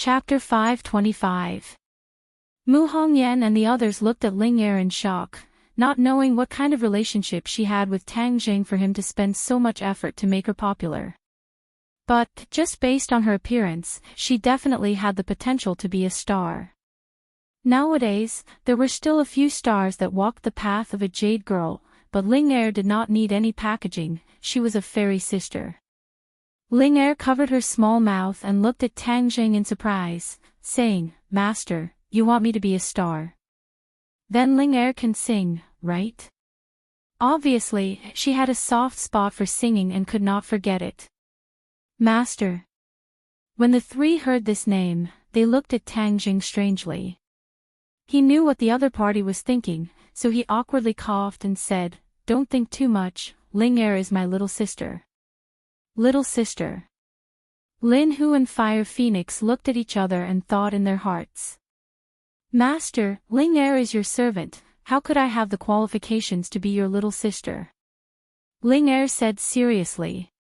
Chapter 525. Mu Hongyan and the others looked at Ling Er in shock, not knowing what kind of relationship she had with Tang Jing for him to spend so much effort to make her popular. But, just based on her appearance, she definitely had the potential to be a star. Nowadays, there were still a few stars that walked the path of a jade girl, but Ling Er did not need any packaging, she was a fairy sister. Ling Er covered her small mouth and looked at Tang Jing in surprise, saying, "Master, you want me to be a star? Then Ling Er can sing, right?" Obviously, she had a soft spot for singing and could not forget it. Master. When the three heard this name, they looked at Tang Jing strangely. He knew what the other party was thinking, so he awkwardly coughed and said, "Don't think too much, Ling Er is my little sister." Little sister. Lin Hu and Fire Phoenix looked at each other and thought in their hearts. "Master, Ling Er is your servant, how could I have the qualifications to be your little sister?" Ling Er said seriously.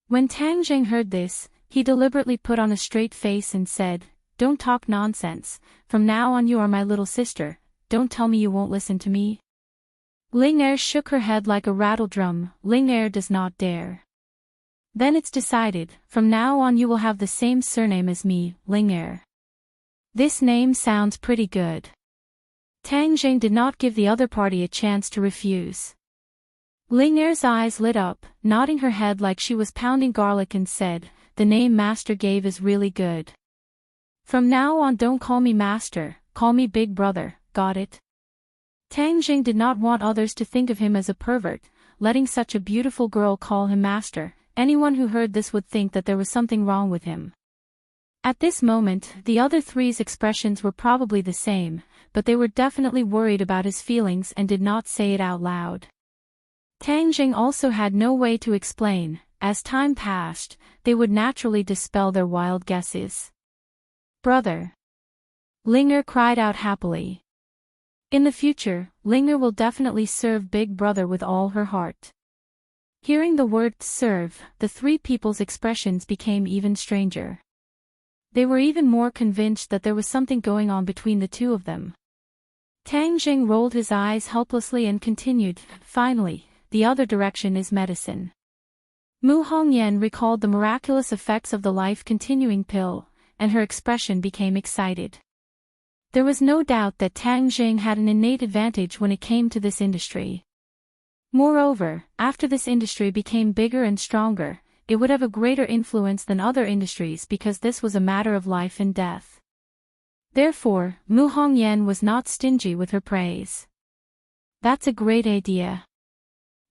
When Tang Jing heard this, he deliberately put on a straight face and said, "Don't talk nonsense, from now on you are my little sister, don't tell me you won't listen to me." Ling Er shook her head like a rattle drum, Ling Er does not dare. "Then it's decided, from now on you will have the same surname as me, Ling Er." This name sounds pretty good. Tang Jing did not give the other party a chance to refuse. Ling Er's eyes lit up, nodding her head like she was pounding garlic and said, "The name Master gave is really good. From now on don't call me Master, call me Big Brother, got it?" Tang Jing did not want others to think of him as a pervert, letting such a beautiful girl call him Master. Anyone who heard this would think that there was something wrong with him. At this moment, the other three's expressions were probably the same, but they were definitely worried about his feelings and did not say it out loud. Tang Jing also had no way to explain. As time passed, they would naturally dispel their wild guesses. "Brother!" Ling Er cried out happily. In the future, Ling Er will definitely serve Big Brother with all her heart. Hearing the word serve, the three people's expressions became even stranger. They were even more convinced that there was something going on between the two of them. Tang Jing rolled his eyes helplessly and continued, "Finally, the other direction is medicine." Mu Hongyan recalled the miraculous effects of the life-continuing pill, and her expression became excited. There was no doubt that Tang Jing had an innate advantage when it came to this industry. Moreover, after this industry became bigger and stronger, it would have a greater influence than other industries because this was a matter of life and death. Therefore, Mu Hongyan was not stingy with her praise. "That's a great idea."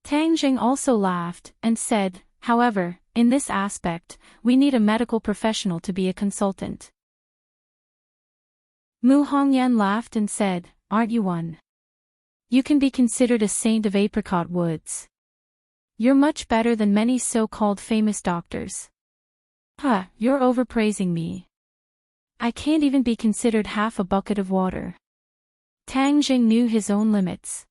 Tang Jing also laughed, and said, "However, in this aspect, we need a medical professional to be a consultant." Mu Hongyan laughed and said, "Aren't you one? You can be considered a saint of apricot woods. You're much better than many so-called famous doctors." "Huh, you're overpraising me. I can't even be considered half a bucket of water." Tang Jing knew his own limits.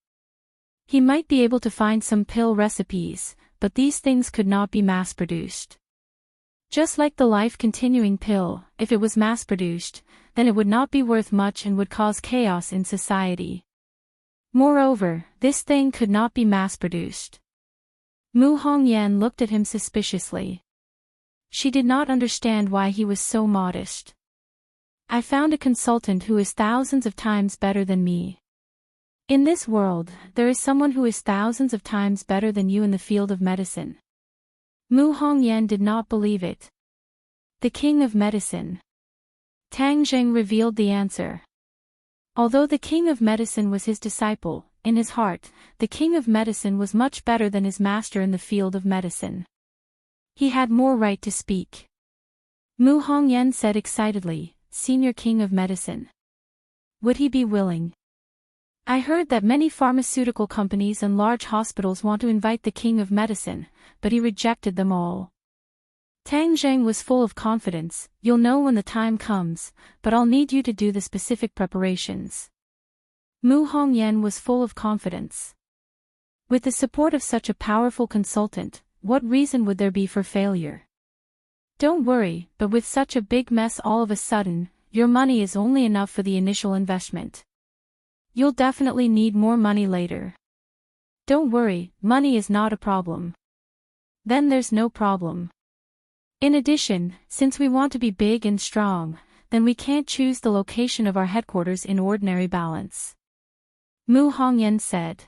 He might be able to find some pill recipes, but these things could not be mass-produced. Just like the life-continuing pill, if it was mass-produced, then it would not be worth much and would cause chaos in society. Moreover, this thing could not be mass-produced. Mu Hongyan looked at him suspiciously. She did not understand why he was so modest. "I found a consultant who is thousands of times better than me." In this world, there is someone who is thousands of times better than you in the field of medicine. Mu Hongyan did not believe it. "The king of medicine." Tang Jing revealed the answer. Although the king of medicine was his disciple, in his heart, the king of medicine was much better than his master in the field of medicine. He had more right to speak. Mu Hongyan said excitedly, "Senior king of medicine. Would he be willing?" "I heard that many pharmaceutical companies and large hospitals want to invite the king of medicine, but he rejected them all." Tang Jing was full of confidence. "You'll know when the time comes, but I'll need you to do the specific preparations." Mu Hongyan was full of confidence. With the support of such a powerful consultant, what reason would there be for failure? Don't worry, but with such a big mess all of a sudden, your money is only enough for the initial investment. You'll definitely need more money later. Don't worry, money is not a problem. Then there's no problem. In addition, since we want to be big and strong, then we can't choose the location of our headquarters in ordinary balance. Mu Hongyan said.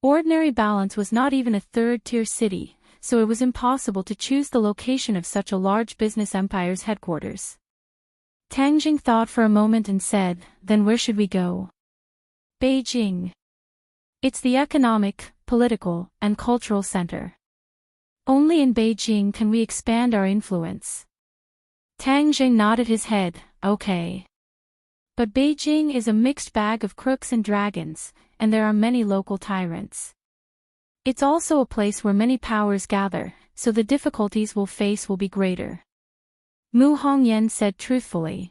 Ordinary balance was not even a third-tier city, so it was impossible to choose the location of such a large business empire's headquarters. Tang Jing thought for a moment and said, then where should we go? Beijing. It's the economic, political, and cultural center. Only in Beijing can we expand our influence. Tang Jing nodded his head, okay. But Beijing is a mixed bag of crooks and dragons, and there are many local tyrants. It's also a place where many powers gather, so the difficulties we'll face will be greater. Mu Hongyan said truthfully.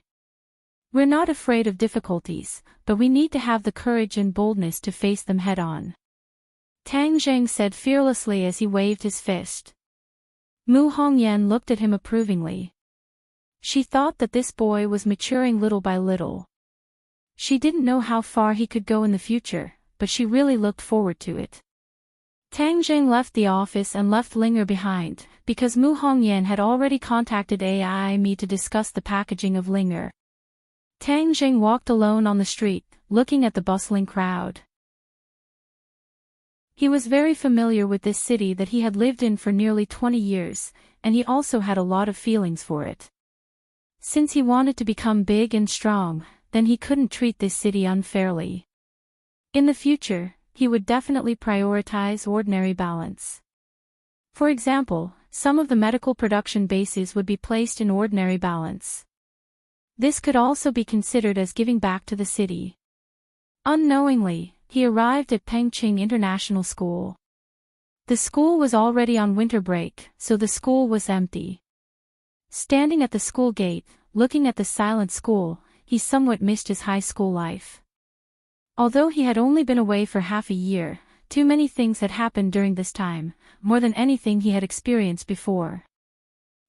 We're not afraid of difficulties, but we need to have the courage and boldness to face them head-on. Tang Jing said fearlessly as he waved his fist. Mu Hongyan looked at him approvingly. She thought that this boy was maturing little by little. She didn't know how far he could go in the future, but she really looked forward to it. Tang Jing left the office and left Linger behind, because Mu Hongyan had already contacted AIME to discuss the packaging of Linger. Tang Jing walked alone on the street, looking at the bustling crowd. He was very familiar with this city that he had lived in for nearly 20 years, and he also had a lot of feelings for it. Since he wanted to become big and strong, then he couldn't treat this city unfairly. In the future, he would definitely prioritize ordinary balance. For example, some of the medical production bases would be placed in ordinary balance. This could also be considered as giving back to the city. Unknowingly, he arrived at Pengqing International School. The school was already on winter break, so the school was empty. Standing at the school gate, looking at the silent school, he somewhat missed his high school life. Although he had only been away for half a year, too many things had happened during this time, more than anything he had experienced before.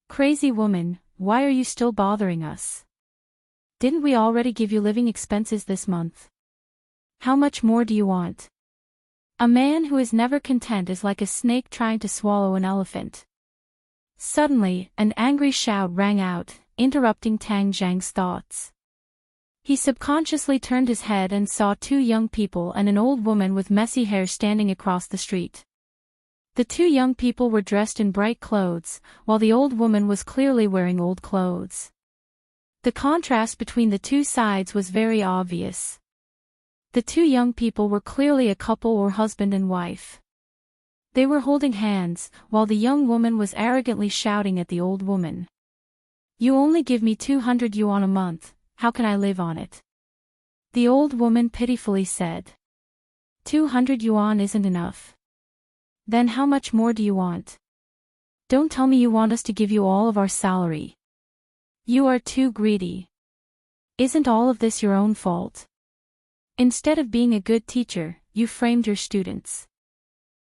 Crazy woman, why are you still bothering us? Didn't we already give you living expenses this month? How much more do you want? A man who is never content is like a snake trying to swallow an elephant. Suddenly, an angry shout rang out, interrupting Tang Jing's thoughts. He subconsciously turned his head and saw two young people and an old woman with messy hair standing across the street. The two young people were dressed in bright clothes, while the old woman was clearly wearing old clothes. The contrast between the two sides was very obvious. The two young people were clearly a couple or husband and wife. They were holding hands, while the young woman was arrogantly shouting at the old woman. You only give me 200 yuan a month, how can I live on it? The old woman pitifully said. 200 yuan isn't enough. Then how much more do you want? Don't tell me you want us to give you all of our salary. You are too greedy. Isn't all of this your own fault? Instead of being a good teacher, you framed your students.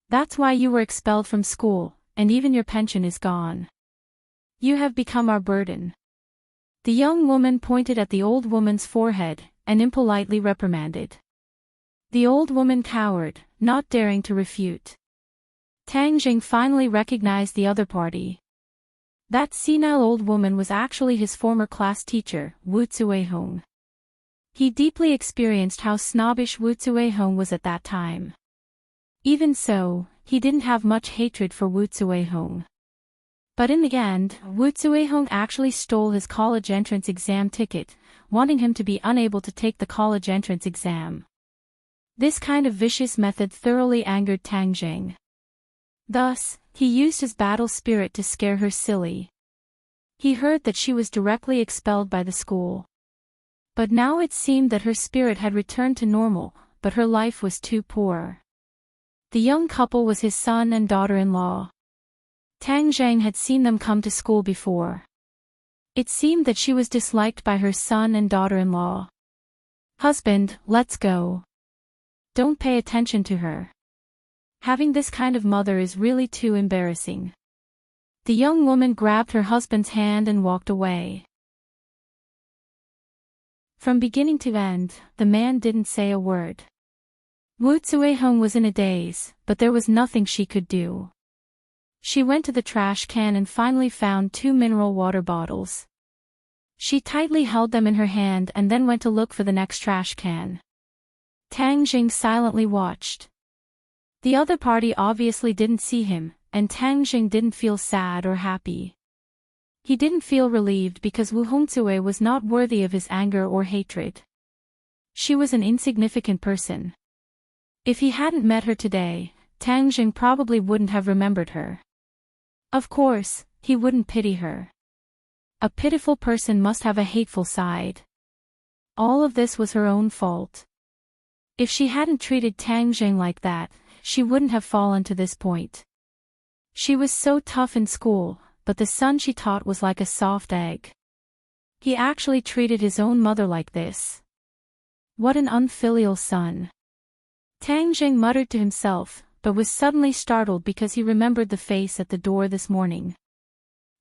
That's why you were expelled from school, and even your pension is gone. You have become our burden. The young woman pointed at the old woman's forehead, and impolitely reprimanded. The old woman cowered, not daring to refute. Tang Jing finally recognized the other party. That senile old woman was actually his former class teacher, Wu Zuihong. He deeply experienced how snobbish Wu Zuihong was at that time. Even so, he didn't have much hatred for Wu Zuihong. But in the end, Wu Zuihong actually stole his college entrance exam ticket, wanting him to be unable to take the college entrance exam. This kind of vicious method thoroughly angered Tang Jing. Thus, he used his battle spirit to scare her silly. He heard that she was directly expelled by the school. But now it seemed that her spirit had returned to normal, but her life was too poor. The young couple was his son and daughter-in-law. Tang Jing had seen them come to school before. It seemed that she was disliked by her son and daughter-in-law. Husband, let's go. Don't pay attention to her. Having this kind of mother is really too embarrassing. The young woman grabbed her husband's hand and walked away. From beginning to end, the man didn't say a word. Wu Zuiheng was in a daze, but there was nothing she could do. She went to the trash can and finally found 2 mineral water bottles. She tightly held them in her hand and then went to look for the next trash can. Tang Jing silently watched. The other party obviously didn't see him, and Tang Jing didn't feel sad or happy. He didn't feel relieved because Wu Hongzue was not worthy of his anger or hatred. She was an insignificant person. If he hadn't met her today, Tang Jing probably wouldn't have remembered her. Of course, he wouldn't pity her. A pitiful person must have a hateful side. All of this was her own fault. If she hadn't treated Tang Jing like that, she wouldn't have fallen to this point. She was so tough in school, but the son she taught was like a soft egg. He actually treated his own mother like this. What an unfilial son. Tang Jing muttered to himself, but was suddenly startled because he remembered the face at the door this morning.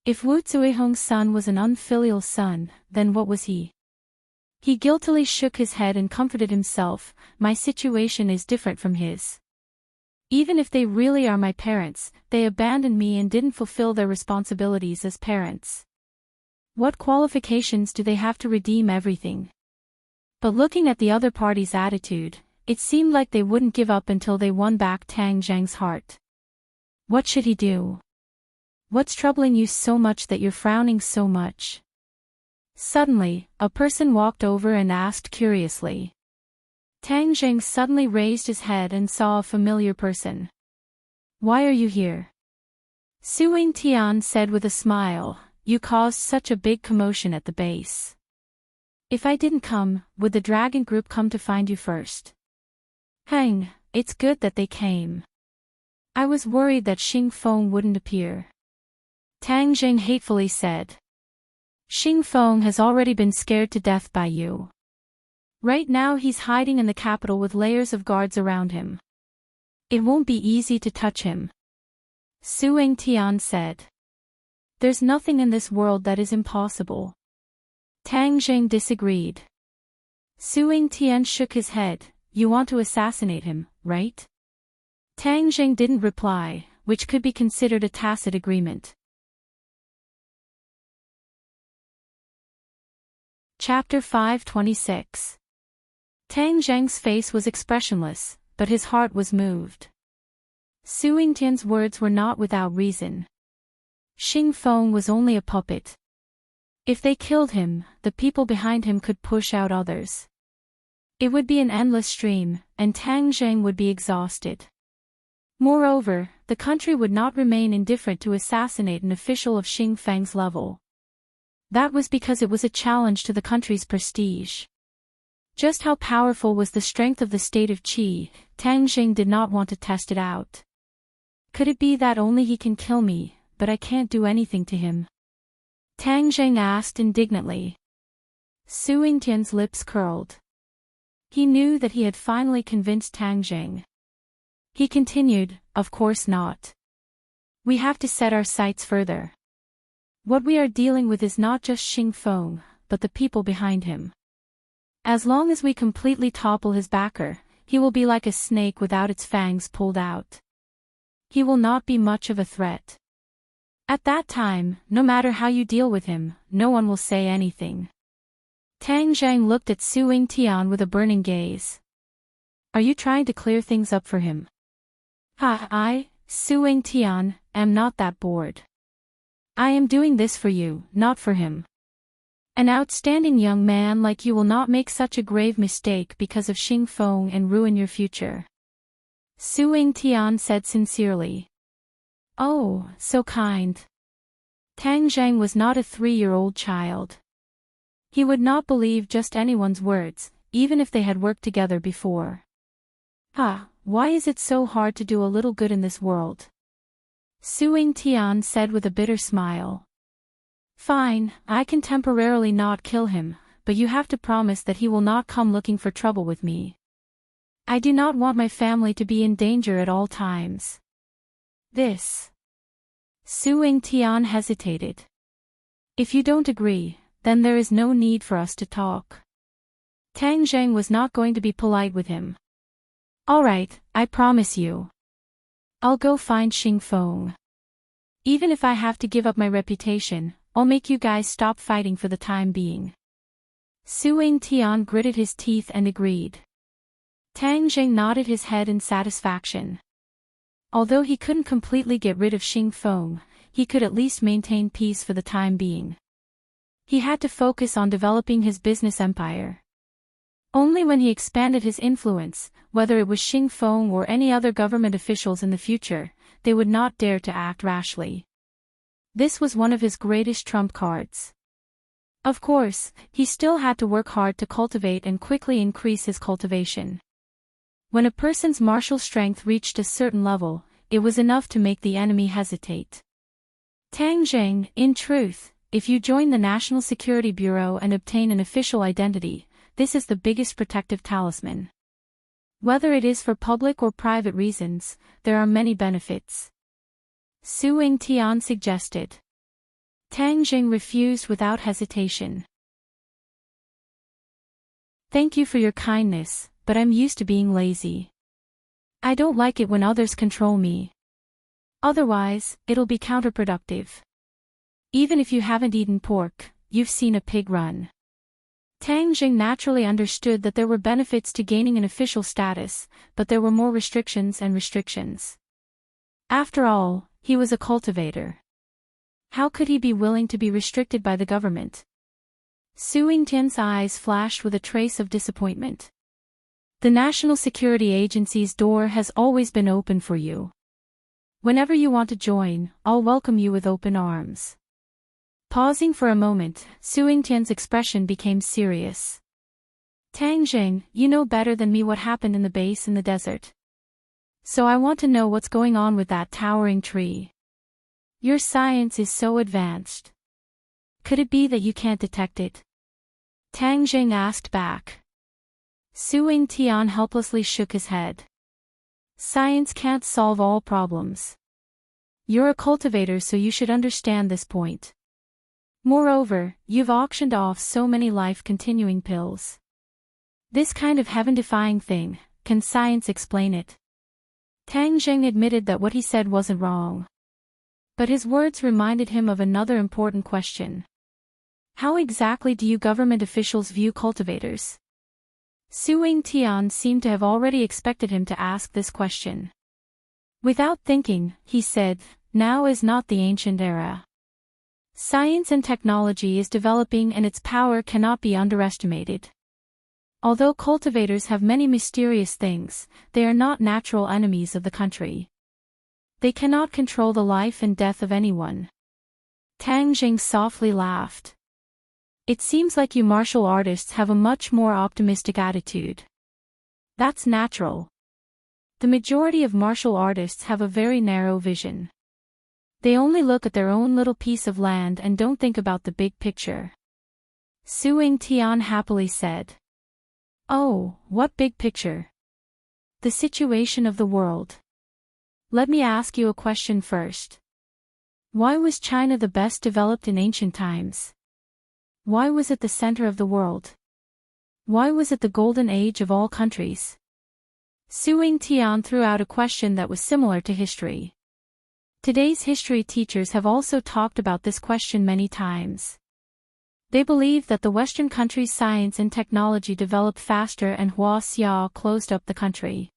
If Wu Zuiheng's son was an unfilial son, then what was he? He guiltily shook his head and comforted himself, my situation is different from his. Even if they really are my parents, they abandoned me and didn't fulfill their responsibilities as parents. What qualifications do they have to redeem everything? But looking at the other party's attitude, it seemed like they wouldn't give up until they won back Tang Jing's heart. What should he do? What's troubling you so much that you're frowning so much? Suddenly, a person walked over and asked curiously. Tang Jing suddenly raised his head and saw a familiar person. Why are you here? Suing Tian said with a smile, you caused such a big commotion at the base. If I didn't come, would the dragon group come to find you first? Hang, it's good that they came. I was worried that Xing Feng wouldn't appear. Tang Jing hatefully said. Xing Feng has already been scared to death by you. Right now he's hiding in the capital with layers of guards around him. It won't be easy to touch him. Suing Tian said. There's nothing in this world that is impossible. Tang Jing disagreed. Suing Tian shook his head. You want to assassinate him, right? Tang Jing didn't reply, which could be considered a tacit agreement. Chapter 526. Tang Jing's face was expressionless, but his heart was moved. Suing Tian's words were not without reason. Xing Feng was only a puppet. If they killed him, the people behind him could push out others. It would be an endless stream, and Tang Jing would be exhausted. Moreover, the country would not remain indifferent to assassinate an official of Xing Feng's level. That was because it was a challenge to the country's prestige. Just how powerful was the strength of the state of Qi, Tang Jing did not want to test it out. Could it be that only he can kill me, but I can't do anything to him? Tang Jing asked indignantly. Suing Tian's lips curled. He knew that he had finally convinced Tang Jing. He continued, of course not. We have to set our sights further. What we are dealing with is not just Xing Feng, but the people behind him. As long as we completely topple his backer, he will be like a snake without its fangs pulled out. He will not be much of a threat. At that time, no matter how you deal with him, no one will say anything. Tang Jing looked at Suing Tian with a burning gaze. Are you trying to clear things up for him? I, Suing Tian, am not that bored. I am doing this for you, not for him. An outstanding young man like you will not make such a grave mistake because of Xing Feng and ruin your future. Suing Tian said sincerely. Oh, so kind. Tang Jing was not a 3-year-old child. He would not believe just anyone's words, even if they had worked together before. Why is it so hard to do a little good in this world? Suing Tian said with a bitter smile. Fine, I can temporarily not kill him, but you have to promise that he will not come looking for trouble with me. I do not want my family to be in danger at all times. This. Su Ying-tian hesitated. If you don't agree, then there is no need for us to talk. Tang Zheng was not going to be polite with him. All right, I promise you. I'll go find Xing Feng. Even if I have to give up my reputation, I'll make you guys stop fighting for the time being. Su Ying-tian gritted his teeth and agreed. Tang Zheng nodded his head in satisfaction. Although he couldn't completely get rid of Xing Feng, he could at least maintain peace for the time being. He had to focus on developing his business empire. Only when he expanded his influence, whether it was Xing Feng or any other government officials in the future, they would not dare to act rashly. This was one of his greatest trump cards. Of course, he still had to work hard to cultivate and quickly increase his cultivation. When a person's martial strength reached a certain level, it was enough to make the enemy hesitate. Tang Zheng, in truth, if you join the National Security Bureau and obtain an official identity, this is the biggest protective talisman. Whether it is for public or private reasons, there are many benefits. Su Ying-tian suggested. Tang Zheng refused without hesitation. Thank you for your kindness, but I'm used to being lazy. I don't like it when others control me. Otherwise, it'll be counterproductive. Even if you haven't eaten pork, you've seen a pig run. Tang Zheng naturally understood that there were benefits to gaining an official status, but there were more restrictions and restrictions. After all, he was a cultivator. How could he be willing to be restricted by the government? Su Ying-tian's eyes flashed with a trace of disappointment. The National Security Agency's door has always been open for you. Whenever you want to join, I'll welcome you with open arms. Pausing for a moment, Su Ying-tian's expression became serious. Tang Zheng, you know better than me what happened in the base in the desert. So I want to know what's going on with that towering tree. Your science is so advanced. Could it be that you can't detect it? Tang Zheng asked back. Su Ying-tian helplessly shook his head. Science can't solve all problems. You're a cultivator, so you should understand this point. Moreover, you've auctioned off so many life-continuing pills. This kind of heaven-defying thing, can science explain it? Tang Zheng admitted that what he said wasn't wrong. But his words reminded him of another important question. How exactly do you government officials view cultivators? Su Ying-tian seemed to have already expected him to ask this question. Without thinking, he said, now is not the ancient era. Science and technology is developing and its power cannot be underestimated. Although cultivators have many mysterious things, they are not natural enemies of the country. They cannot control the life and death of anyone. Tang Zheng softly laughed. It seems like you martial artists have a much more optimistic attitude. That's natural. The majority of martial artists have a very narrow vision. They only look at their own little piece of land and don't think about the big picture. Su Ying-tian happily said. Oh, what big picture? The situation of the world. Let me ask you a question first. Why was China the best developed in ancient times? Why was it the center of the world? Why was it the golden age of all countries? Su Ying-tian threw out a question that was similar to history. Today's history teachers have also talked about this question many times. They believe that the Western countries' science and technology developed faster and Hua Xia closed up the country.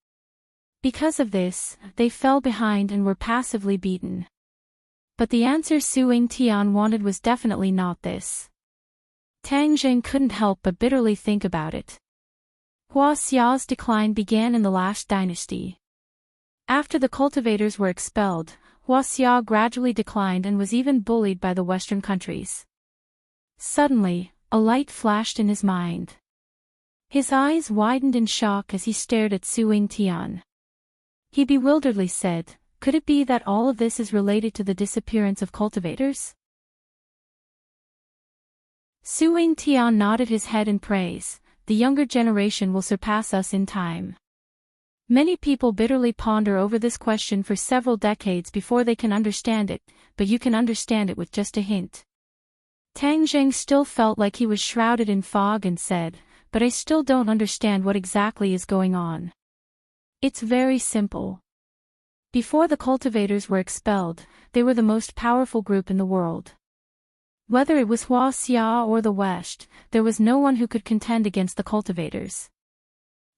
Because of this, they fell behind and were passively beaten. But the answer Su Ying-tian wanted was definitely not this. Tang Zheng couldn't help but bitterly think about it. Hua Xia's decline began in the last dynasty. After the cultivators were expelled, Hua Xia gradually declined and was even bullied by the Western countries. Suddenly, a light flashed in his mind. His eyes widened in shock as he stared at Su Ying-tian. He bewilderedly said, could it be that all of this is related to the disappearance of cultivators? Su Ying-tian nodded his head in praise. The younger generation will surpass us in time. Many people bitterly ponder over this question for several decades before they can understand it, but you can understand it with just a hint. Tang Zheng still felt like he was shrouded in fog and said, "But I still don't understand what exactly is going on." It's very simple. Before the cultivators were expelled, they were the most powerful group in the world. Whether it was Huaxia or the West, there was no one who could contend against the cultivators.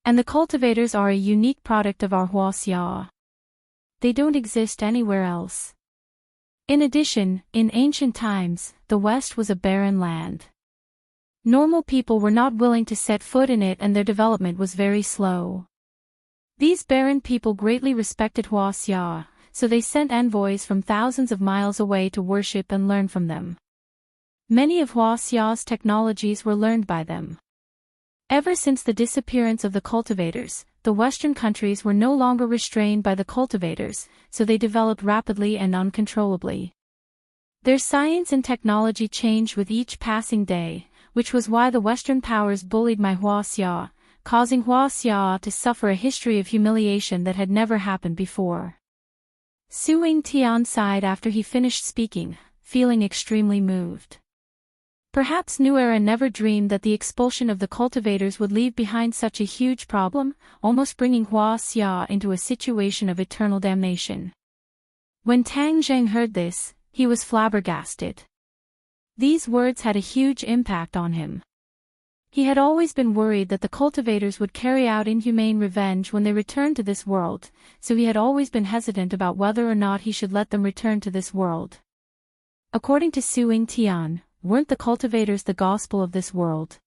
And the cultivators are a unique product of our Huaxia. They don't exist anywhere else. In addition, in ancient times, the West was a barren land. Normal people were not willing to set foot in it and their development was very slow. These barren people greatly respected Huaxia, so they sent envoys from thousands of miles away to worship and learn from them. Many of Huaxia's technologies were learned by them. Ever since the disappearance of the cultivators, the Western countries were no longer restrained by the cultivators, so they developed rapidly and uncontrollably. Their science and technology changed with each passing day, which was why the Western powers bullied my Huaxia, causing Huaxia to suffer a history of humiliation that had never happened before. Su Tian sighed after he finished speaking, feeling extremely moved. Perhaps New Era never dreamed that the expulsion of the cultivators would leave behind such a huge problem, almost bringing Huaxia into a situation of eternal damnation. When Tang Zheng heard this, he was flabbergasted. These words had a huge impact on him. He had always been worried that the cultivators would carry out inhumane revenge when they returned to this world, so he had always been hesitant about whether or not he should let them return to this world. According to Su Tian, weren't the cultivators the gospel of this world?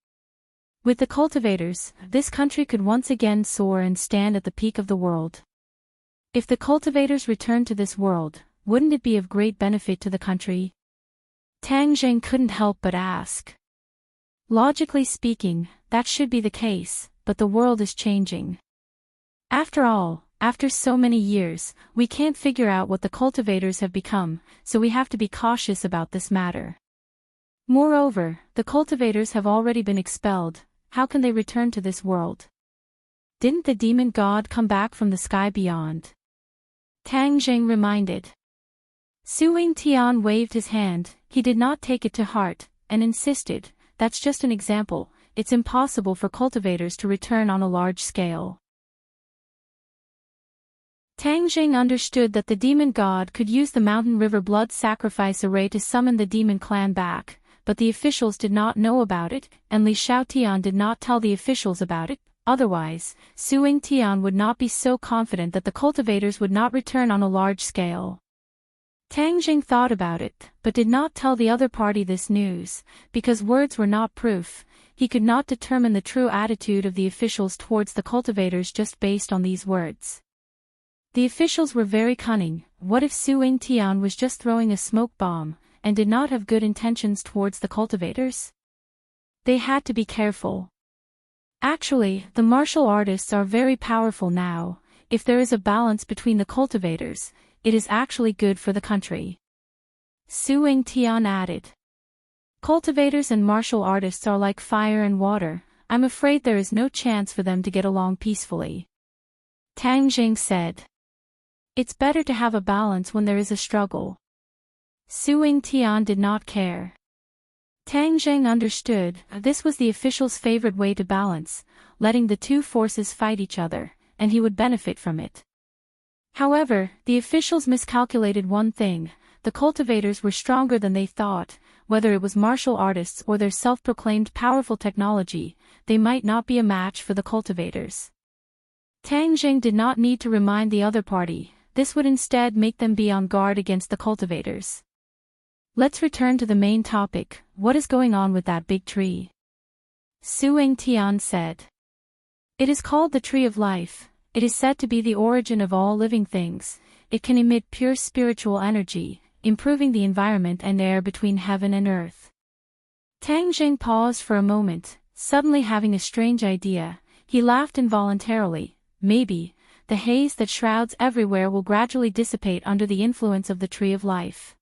With the cultivators, this country could once again soar and stand at the peak of the world. If the cultivators returned to this world, wouldn't it be of great benefit to the country? Tang Zheng couldn't help but ask. Logically speaking, that should be the case, but the world is changing. After all, after so many years, we can't figure out what the cultivators have become, so we have to be cautious about this matter. Moreover, the cultivators have already been expelled, how can they return to this world? Didn't the demon god come back from the sky beyond? Tang Zheng reminded. Su Tian waved his hand, he did not take it to heart, and insisted, "That's just an example, it's impossible for cultivators to return on a large scale." Tang Zheng understood that the demon god could use the mountain river blood sacrifice array to summon the demon clan back, but the officials did not know about it, and Li Xiaotian did not tell the officials about it, otherwise, Su Tian would not be so confident that the cultivators would not return on a large scale. Tang Zheng thought about it, but did not tell the other party this news, because words were not proof, he could not determine the true attitude of the officials towards the cultivators just based on these words. The officials were very cunning. What if Su Tian was just throwing a smoke bomb, and did not have good intentions towards the cultivators? They had to be careful. Actually, the martial artists are very powerful now. If there is a balance between the cultivators, it is actually good for the country. Su Tian added. Cultivators and martial artists are like fire and water, I'm afraid there is no chance for them to get along peacefully. Tang Zheng said. It's better to have a balance when there is a struggle. Su Tian did not care. Tang Zheng understood, this was the official's favorite way to balance, letting the two forces fight each other, and he would benefit from it. However, the officials miscalculated one thing, the cultivators were stronger than they thought, whether it was martial artists or their self-proclaimed powerful technology, they might not be a match for the cultivators. Tang Zheng did not need to remind the other party, this would instead make them be on guard against the cultivators. Let's return to the main topic, what is going on with that big tree? Su Tian said. It is called the Tree of Life, it is said to be the origin of all living things, it can emit pure spiritual energy, improving the environment and air between heaven and earth. Tang Zheng paused for a moment, suddenly having a strange idea, he laughed involuntarily, maybe, the haze that shrouds everywhere will gradually dissipate under the influence of the Tree of Life.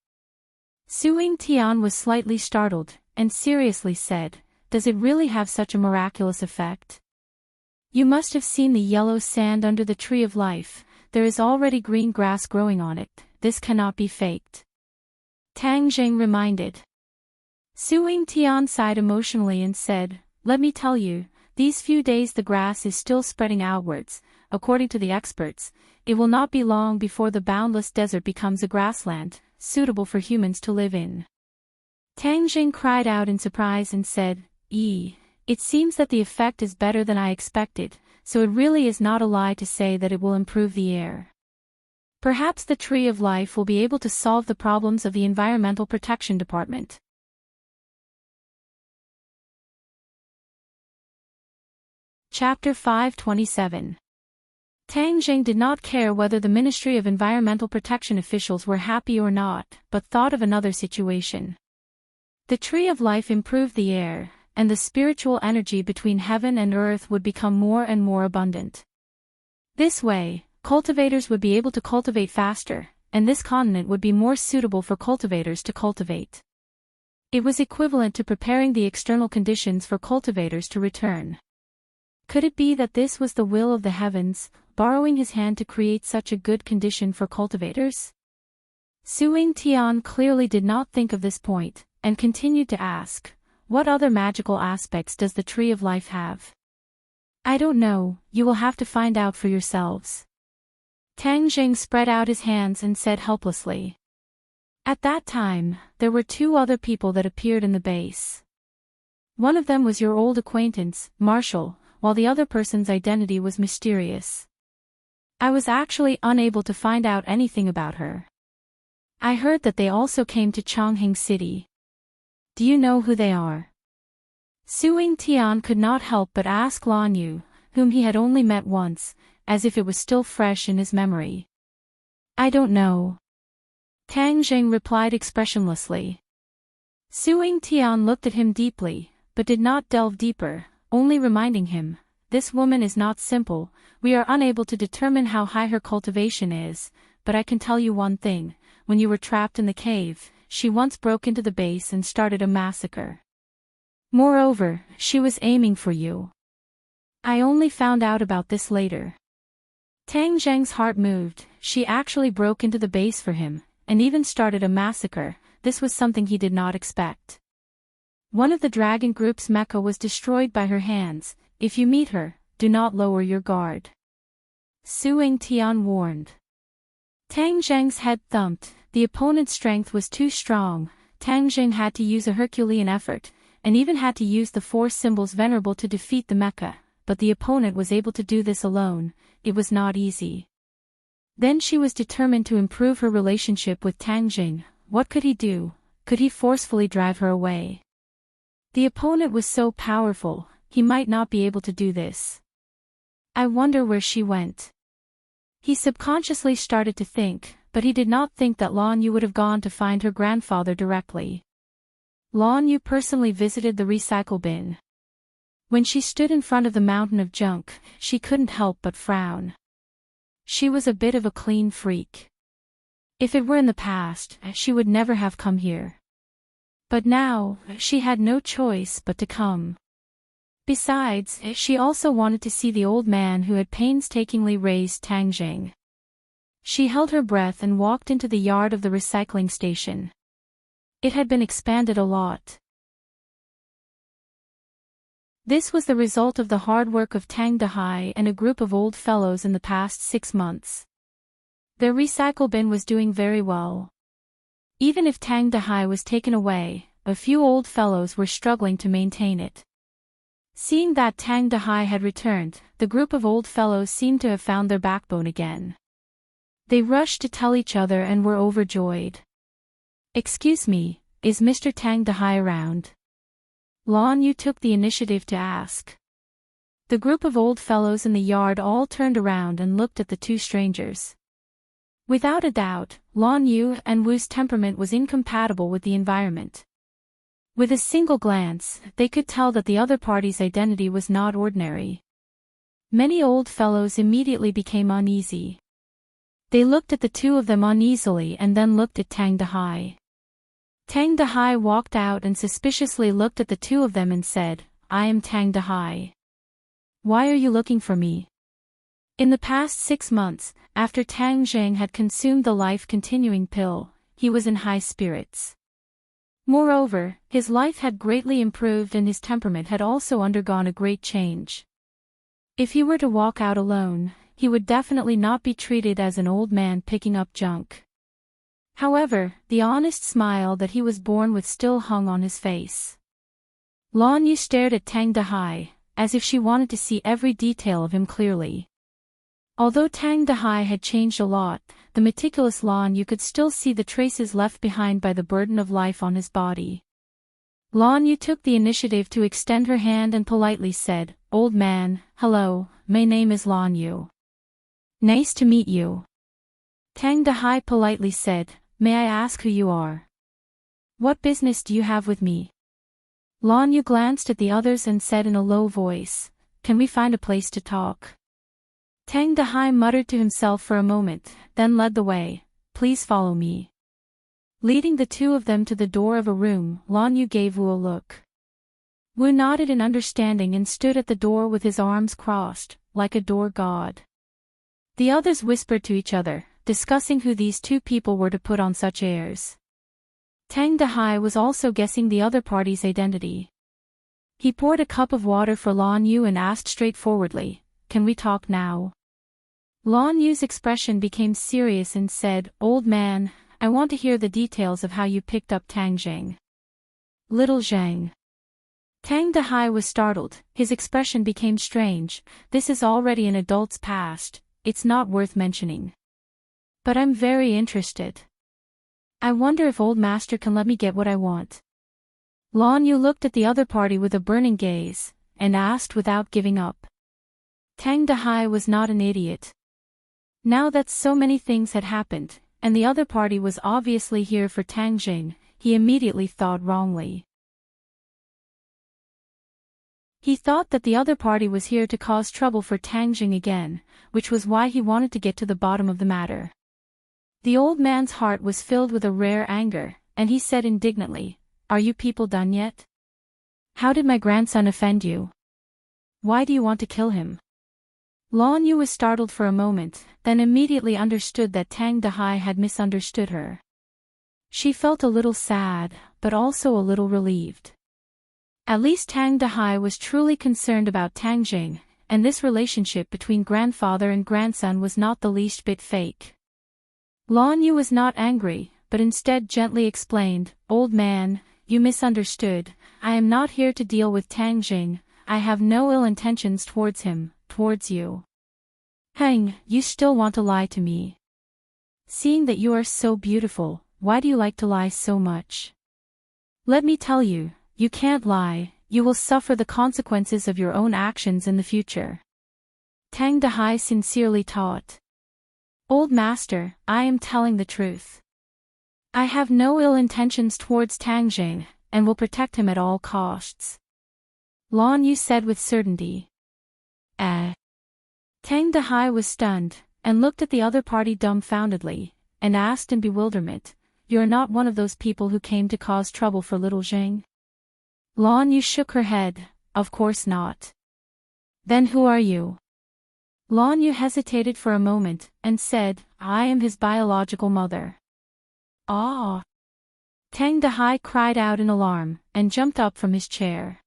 Su Tian was slightly startled, and seriously said, does it really have such a miraculous effect? You must have seen the yellow sand under the tree of life. There is already green grass growing on it. This cannot be faked. Tang Jing reminded. Su Tian sighed emotionally and said, let me tell you, these few days the grass is still spreading outwards. According to the experts, it will not be long before the boundless desert becomes a grassland, suitable for humans to live in. Tang Jing cried out in surprise and said, it seems that the effect is better than I expected, so it really is not a lie to say that it will improve the air. Perhaps the Tree of Life will be able to solve the problems of the Environmental Protection Department. Chapter 527. Tang Jing did not care whether the Ministry of Environmental Protection officials were happy or not, but thought of another situation. The Tree of Life improved the air, and the spiritual energy between heaven and earth would become more and more abundant. This way, cultivators would be able to cultivate faster, and this continent would be more suitable for cultivators to cultivate. It was equivalent to preparing the external conditions for cultivators to return. Could it be that this was the will of the heavens, borrowing his hand to create such a good condition for cultivators? Su Tian clearly did not think of this point, and continued to ask, what other magical aspects does the Tree of Life have? I don't know, you will have to find out for yourselves. Tang Jing spread out his hands and said helplessly. At that time, there were two other people that appeared in the base. One of them was your old acquaintance, Marshall, while the other person's identity was mysterious. I was actually unable to find out anything about her. I heard that they also came to Chongqing City. Do you know who they are? Su Tian could not help but ask Lan Yu, whom he had only met once, as if it was still fresh in his memory. I don't know. Tang Jing replied expressionlessly. Su Tian looked at him deeply, but did not delve deeper, only reminding him, this woman is not simple, we are unable to determine how high her cultivation is, but I can tell you one thing, when you were trapped in the cave, she once broke into the base and started a massacre. Moreover, she was aiming for you. I only found out about this later. Tang Zheng's heart moved, she actually broke into the base for him, and even started a massacre. This was something he did not expect. One of the dragon group's mecha was destroyed by her hands. If you meet her, do not lower your guard. Su Tian warned. Tang Zheng's head thumped. The opponent's strength was too strong. Tang Jing had to use a Herculean effort, and even had to use the four symbols venerable to defeat the mecha, but the opponent was able to do this alone. It was not easy. Then she was determined to improve her relationship with Tang Jing. What could he do? Could he forcefully drive her away? The opponent was so powerful, he might not be able to do this. I wonder where she went. He subconsciously started to think, but he did not think that Lan Yu would have gone to find her grandfather directly. Lan Yu personally visited the recycle bin. When she stood in front of the mountain of junk, she couldn't help but frown. She was a bit of a clean freak. If it were in the past, she would never have come here. But now, she had no choice but to come. Besides, she also wanted to see the old man who had painstakingly raised Tang Jing. She held her breath and walked into the yard of the recycling station. It had been expanded a lot. This was the result of the hard work of Tang Dahai and a group of old fellows in the past 6 months. Their recycle bin was doing very well. Even if Tang Dahai was taken away, a few old fellows were struggling to maintain it. Seeing that Tang Dahai had returned, the group of old fellows seemed to have found their backbone again. They rushed to tell each other and were overjoyed. Excuse me, is Mr. Tang Dahai around? Lan Yu took the initiative to ask. The group of old fellows in the yard all turned around and looked at the two strangers. Without a doubt, Lan Yu and Wu's temperament was incompatible with the environment. With a single glance, they could tell that the other party's identity was not ordinary. Many old fellows immediately became uneasy. They looked at the two of them uneasily and then looked at Tang Dahai. Tang Dahai walked out and suspiciously looked at the two of them and said, I am Tang Dahai. Why are you looking for me? In the past 6 months, after Tang Zhang had consumed the life-continuing pill, he was in high spirits. Moreover, his life had greatly improved and his temperament had also undergone a great change. If he were to walk out alone, he would definitely not be treated as an old man picking up junk. However, the honest smile that he was born with still hung on his face. Lan Yu stared at Tang Dahai, as if she wanted to see every detail of him clearly. Although Tang Dahai had changed a lot, the meticulous Lan Yu could still see the traces left behind by the burden of life on his body. Lan Yu took the initiative to extend her hand and politely said, "Old man, hello, my name is Lan Yu. Nice to meet you." Tang Dahai politely said, "May I ask who you are? What business do you have with me?" Lan Yu glanced at the others and said in a low voice, "Can we find a place to talk?" Tang Dahai muttered to himself for a moment, then led the way, "Please follow me." Leading the two of them to the door of a room, Lan Yu gave Wu a look. Wu nodded in understanding and stood at the door with his arms crossed, like a door god. The others whispered to each other, discussing who these two people were to put on such airs. Tang Dahai was also guessing the other party's identity. He poured a cup of water for Lan Yu and asked straightforwardly, "Can we talk now?" Lan Yu's expression became serious and said, "Old man, I want to hear the details of how you picked up Tang Zhang." "Little Zhang." Tang Dahai was startled, his expression became strange. "This is already an adult's past, it's not worth mentioning. But I'm very interested. I wonder if old master can let me get what I want." Lan Yu looked at the other party with a burning gaze, and asked without giving up. Tang Dahai was not an idiot. Now that so many things had happened, and the other party was obviously here for Tang Jing, he immediately thought wrongly. He thought that the other party was here to cause trouble for Tang Jing again, which was why he wanted to get to the bottom of the matter. The old man's heart was filled with a rare anger, and he said indignantly, "Are you people done yet? How did my grandson offend you? Why do you want to kill him?" Lan Yu was startled for a moment, then immediately understood that Tang Dahai had misunderstood her. She felt a little sad, but also a little relieved. At least Tang Dahai was truly concerned about Tang Jing, and this relationship between grandfather and grandson was not the least bit fake. Lan Yu was not angry, but instead gently explained, "Old man, you misunderstood. I am not here to deal with Tang Jing. I have no ill intentions towards him, towards you." "Hang, you still want to lie to me? Seeing that you are so beautiful, why do you like to lie so much? Let me tell you, you can't lie, you will suffer the consequences of your own actions in the future." Tang Dahai sincerely taught. "Old master, I am telling the truth. I have no ill intentions towards Tang Jing, and will protect him at all costs," Lan Yu said with certainty. Tang Dahai was stunned, and looked at the other party dumbfoundedly, and asked in bewilderment, "You're not one of those people who came to cause trouble for little Zhang?" Lan Yu shook her head, "Of course not." "Then who are you?" Lan Yu hesitated for a moment, and said, "I am his biological mother." "Ah!" Tang Dahai cried out in alarm, and jumped up from his chair.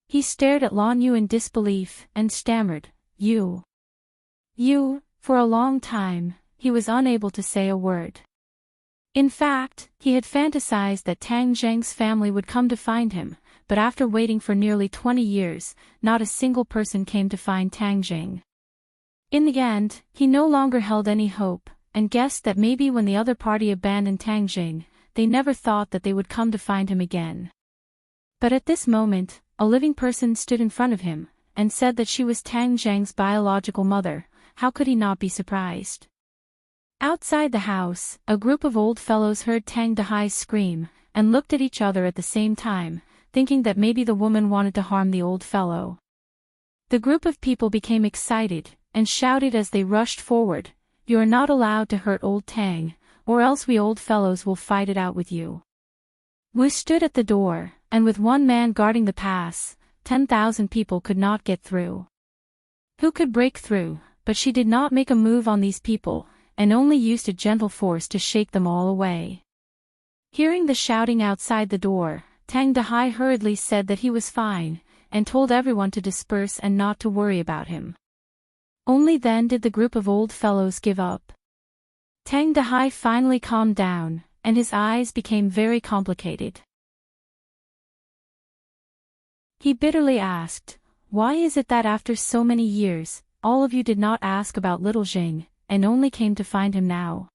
He stared at Lan Yu in disbelief, and stammered, You. For a long time, he was unable to say a word. In fact, he had fantasized that Tang Zhang's family would come to find him, but after waiting for nearly 20 years, not a single person came to find Tang Zhang. In the end, he no longer held any hope, and guessed that maybe when the other party abandoned Tang Zhang, they never thought that they would come to find him again. But at this moment, a living person stood in front of him, and said that she was Tang Zhang's biological mother. How could he not be surprised? Outside the house, a group of old fellows heard Tang Dahai scream, and looked at each other at the same time, thinking that maybe the woman wanted to harm the old fellow. The group of people became excited, and shouted as they rushed forward, "You are not allowed to hurt old Tang, or else we old fellows will fight it out with you." Wu stood at the door, and with one man guarding the pass, 10,000 people could not get through. who could break through, but she did not make a move on these people, and only used a gentle force to shake them all away. Hearing the shouting outside the door, Tang Dahai hurriedly said that he was fine, and told everyone to disperse and not to worry about him. Only then did the group of old fellows give up. Tang Dahai finally calmed down, and his eyes became very complicated. He bitterly asked, "Why is it that after so many years, all of you did not ask about little Jing, and only came to find him now?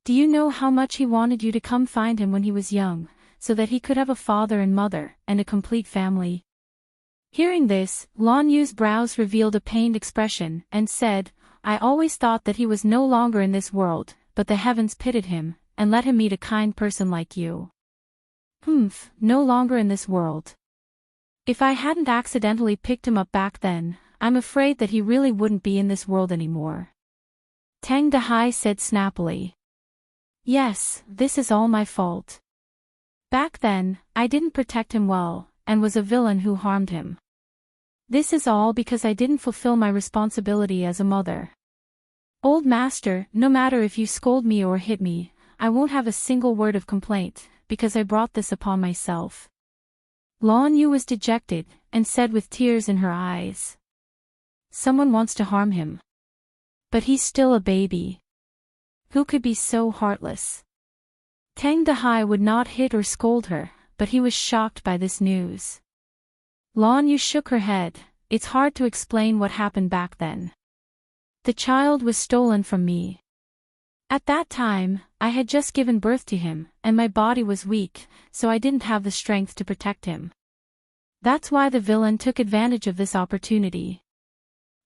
Do you know how much he wanted you to come find him when he was young, so that he could have a father and mother, and a complete family?" Hearing this, Lan Yu's brows revealed a pained expression, and said, "I always thought that he was no longer in this world, but the heavens pitied him, and let him meet a kind person like you." No longer in this world. If I hadn't accidentally picked him up back then, I'm afraid that he really wouldn't be in this world anymore. Tang Dahai said snappily. Yes, this is all my fault. Back then, I didn't protect him well, and was a villain who harmed him. This is all because I didn't fulfill my responsibility as a mother. Old master, no matter if you scold me or hit me, I won't have a single word of complaint, because I brought this upon myself. Lan Yu was dejected, and said with tears in her eyes. Someone wants to harm him. But he's still a baby. Who could be so heartless? Tang Dahai would not hit or scold her, but he was shocked by this news. Lan Yu shook her head. It's hard to explain what happened back then. The child was stolen from me. At that time, I had just given birth to him, and my body was weak, so I didn't have the strength to protect him. That's why the villain took advantage of this opportunity.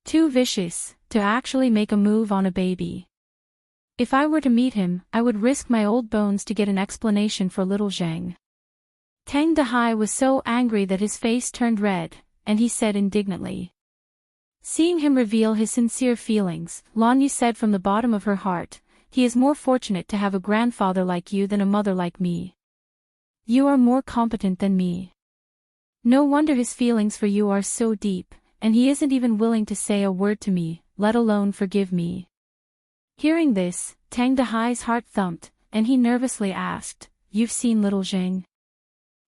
Too vicious, to actually make a move on a baby. If I were to meet him, I would risk my old bones to get an explanation for little Zhang. Tang Dahai was so angry that his face turned red, and he said indignantly. Seeing him reveal his sincere feelings, Lan Yu said from the bottom of her heart, "He is more fortunate to have a grandfather like you than a mother like me. You are more competent than me. No wonder his feelings for you are so deep, and he isn't even willing to say a word to me, let alone forgive me." Hearing this, Tang Dahai's heart thumped, and he nervously asked, "You've seen little Jing?"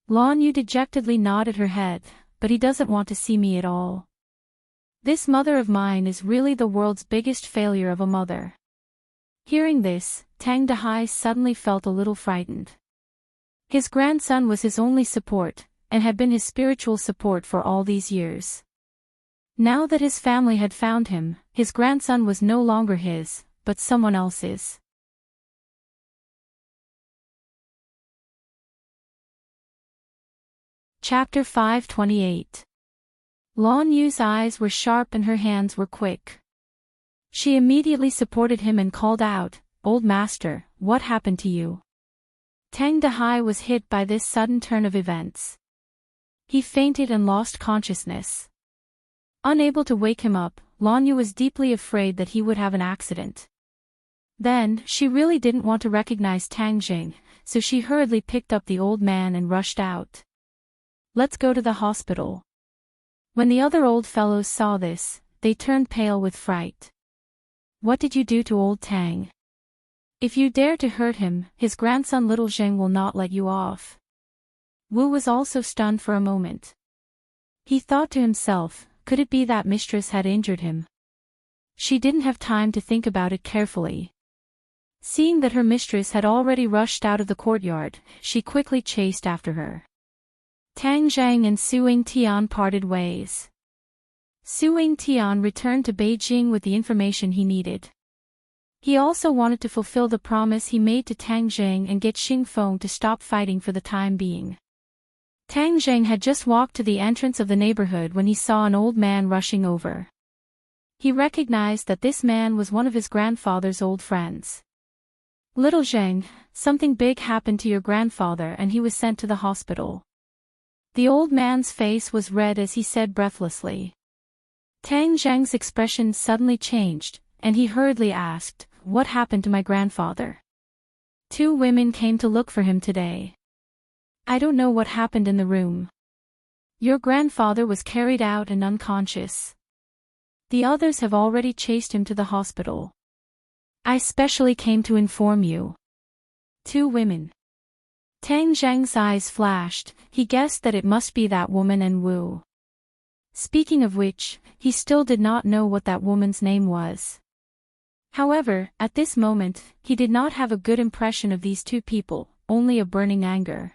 Lan Yu dejectedly nodded her head, "But he doesn't want to see me at all. This mother of mine is really the world's biggest failure of a mother." Hearing this, Tang Dahai suddenly felt a little frightened. His grandson was his only support, and had been his spiritual support for all these years. Now that his family had found him, his grandson was no longer his, but someone else's. Chapter 528. Lan Yu's eyes were sharp and her hands were quick. She immediately supported him and called out, "Old master, what happened to you?" Tang Dahai was hit by this sudden turn of events. He fainted and lost consciousness. Unable to wake him up, Lan Yu was deeply afraid that he would have an accident. Then, she really didn't want to recognize Tang Jing, so she hurriedly picked up the old man and rushed out. "Let's go to the hospital." When the other old fellows saw this, they turned pale with fright. "What did you do to old Tang? If you dare to hurt him, his grandson little Zheng will not let you off." Wu was also stunned for a moment. He thought to himself, could it be that mistress had injured him? She didn't have time to think about it carefully. Seeing that her mistress had already rushed out of the courtyard, she quickly chased after her. Tang Zhang and Suing Tian parted ways. Suing Tian returned to Beijing with the information he needed. He also wanted to fulfill the promise he made to Tang Zhang and get Xing Feng to stop fighting for the time being. Tang Zhang had just walked to the entrance of the neighborhood when he saw an old man rushing over. He recognized that this man was one of his grandfather's old friends. "Little Zhang, something big happened to your grandfather and he was sent to the hospital." The old man's face was red as he said breathlessly. Tang Zhang's expression suddenly changed, and he hurriedly asked, "What happened to my grandfather?" "Two women came to look for him today. I don't know what happened in the room. Your grandfather was carried out and unconscious." The others have already chased him to the hospital. I specially came to inform you. 2 women. Tang Zheng's eyes flashed, he guessed that it must be that woman and Wu. Speaking of which, he still did not know what that woman's name was. However, at this moment, he did not have a good impression of these 2 people, only a burning anger.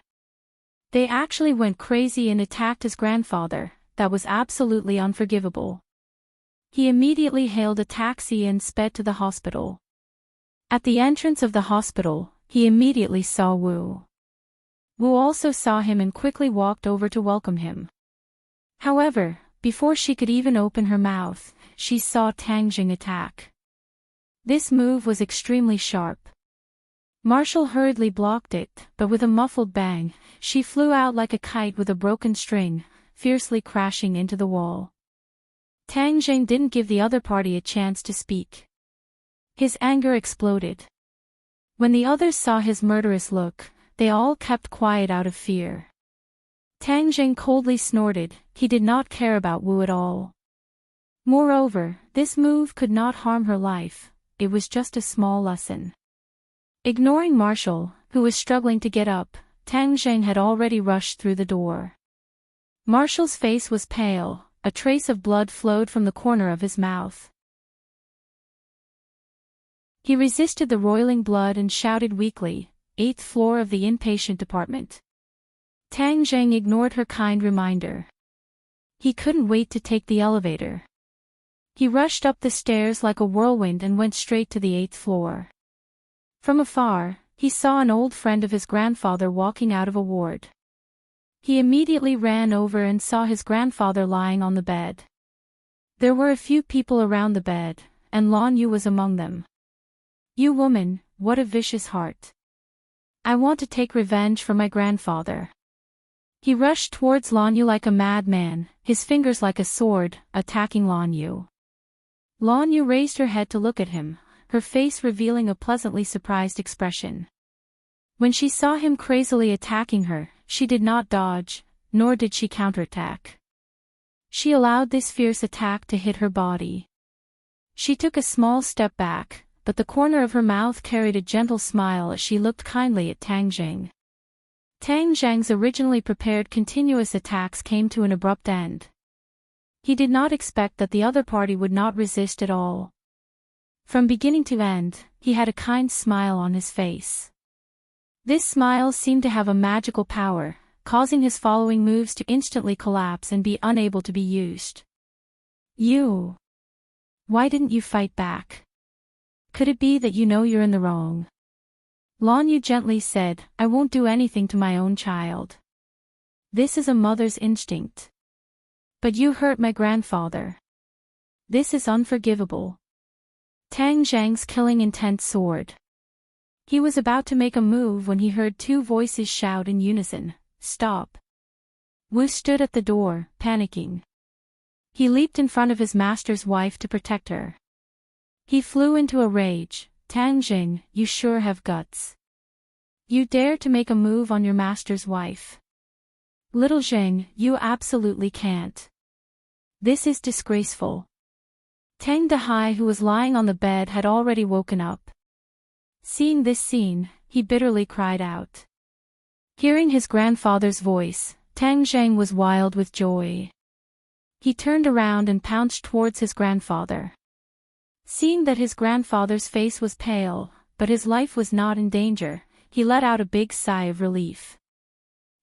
They actually went crazy and attacked his grandfather. That was absolutely unforgivable. He immediately hailed a taxi and sped to the hospital. At the entrance of the hospital, he immediately saw Wu. Wu also saw him and quickly walked over to welcome him. However, before she could even open her mouth, she saw Tang Jing attack. This move was extremely sharp. Marshall hurriedly blocked it, but with a muffled bang, she flew out like a kite with a broken string, fiercely crashing into the wall. Tang Jing didn't give the other party a chance to speak. His anger exploded. When the others saw his murderous look, they all kept quiet out of fear. Tang Jing coldly snorted, he did not care about Wu at all. Moreover, this move could not harm her life, it was just a small lesson. Ignoring Marshall, who was struggling to get up, Tang Jing had already rushed through the door. Marshall's face was pale, a trace of blood flowed from the corner of his mouth. He resisted the roiling blood and shouted weakly, 8th floor of the inpatient department. Tang Jing ignored her kind reminder. He couldn't wait to take the elevator. He rushed up the stairs like a whirlwind and went straight to the 8th floor. From afar, he saw an old friend of his grandfather walking out of a ward. He immediately ran over and saw his grandfather lying on the bed. There were a few people around the bed, and Lan Yu was among them. You woman, what a vicious heart. I want to take revenge for my grandfather. He rushed towards Lan Yu like a madman, his fingers like a sword, attacking Lan Yu. Lan Yu raised her head to look at him, her face revealing a pleasantly surprised expression. When she saw him crazily attacking her, she did not dodge, nor did she counterattack. She allowed this fierce attack to hit her body. She took a small step back, but the corner of her mouth carried a gentle smile as she looked kindly at Tang Jing. Tang Zhang's originally prepared continuous attacks came to an abrupt end. He did not expect that the other party would not resist at all. From beginning to end, he had a kind smile on his face. This smile seemed to have a magical power, causing his following moves to instantly collapse and be unable to be used. You! Why didn't you fight back? Could it be that you know you're in the wrong? Lan Yu gently said, I won't do anything to my own child. This is a mother's instinct. But you hurt my grandfather. This is unforgivable. Tang Zhang's killing intent soared. He was about to make a move when he heard 2 voices shout in unison, Stop! Wu stood at the door, panicking. He leaped in front of his master's wife to protect her. He flew into a rage, Tang Jing, you sure have guts. You dare to make a move on your master's wife. Little Zheng, you absolutely can't. This is disgraceful. Tang Dehai, who was lying on the bed, had already woken up. Seeing this scene, he bitterly cried out. Hearing his grandfather's voice, Tang Zheng was wild with joy. He turned around and pounced towards his grandfather. Seeing that his grandfather's face was pale, but his life was not in danger, he let out a big sigh of relief.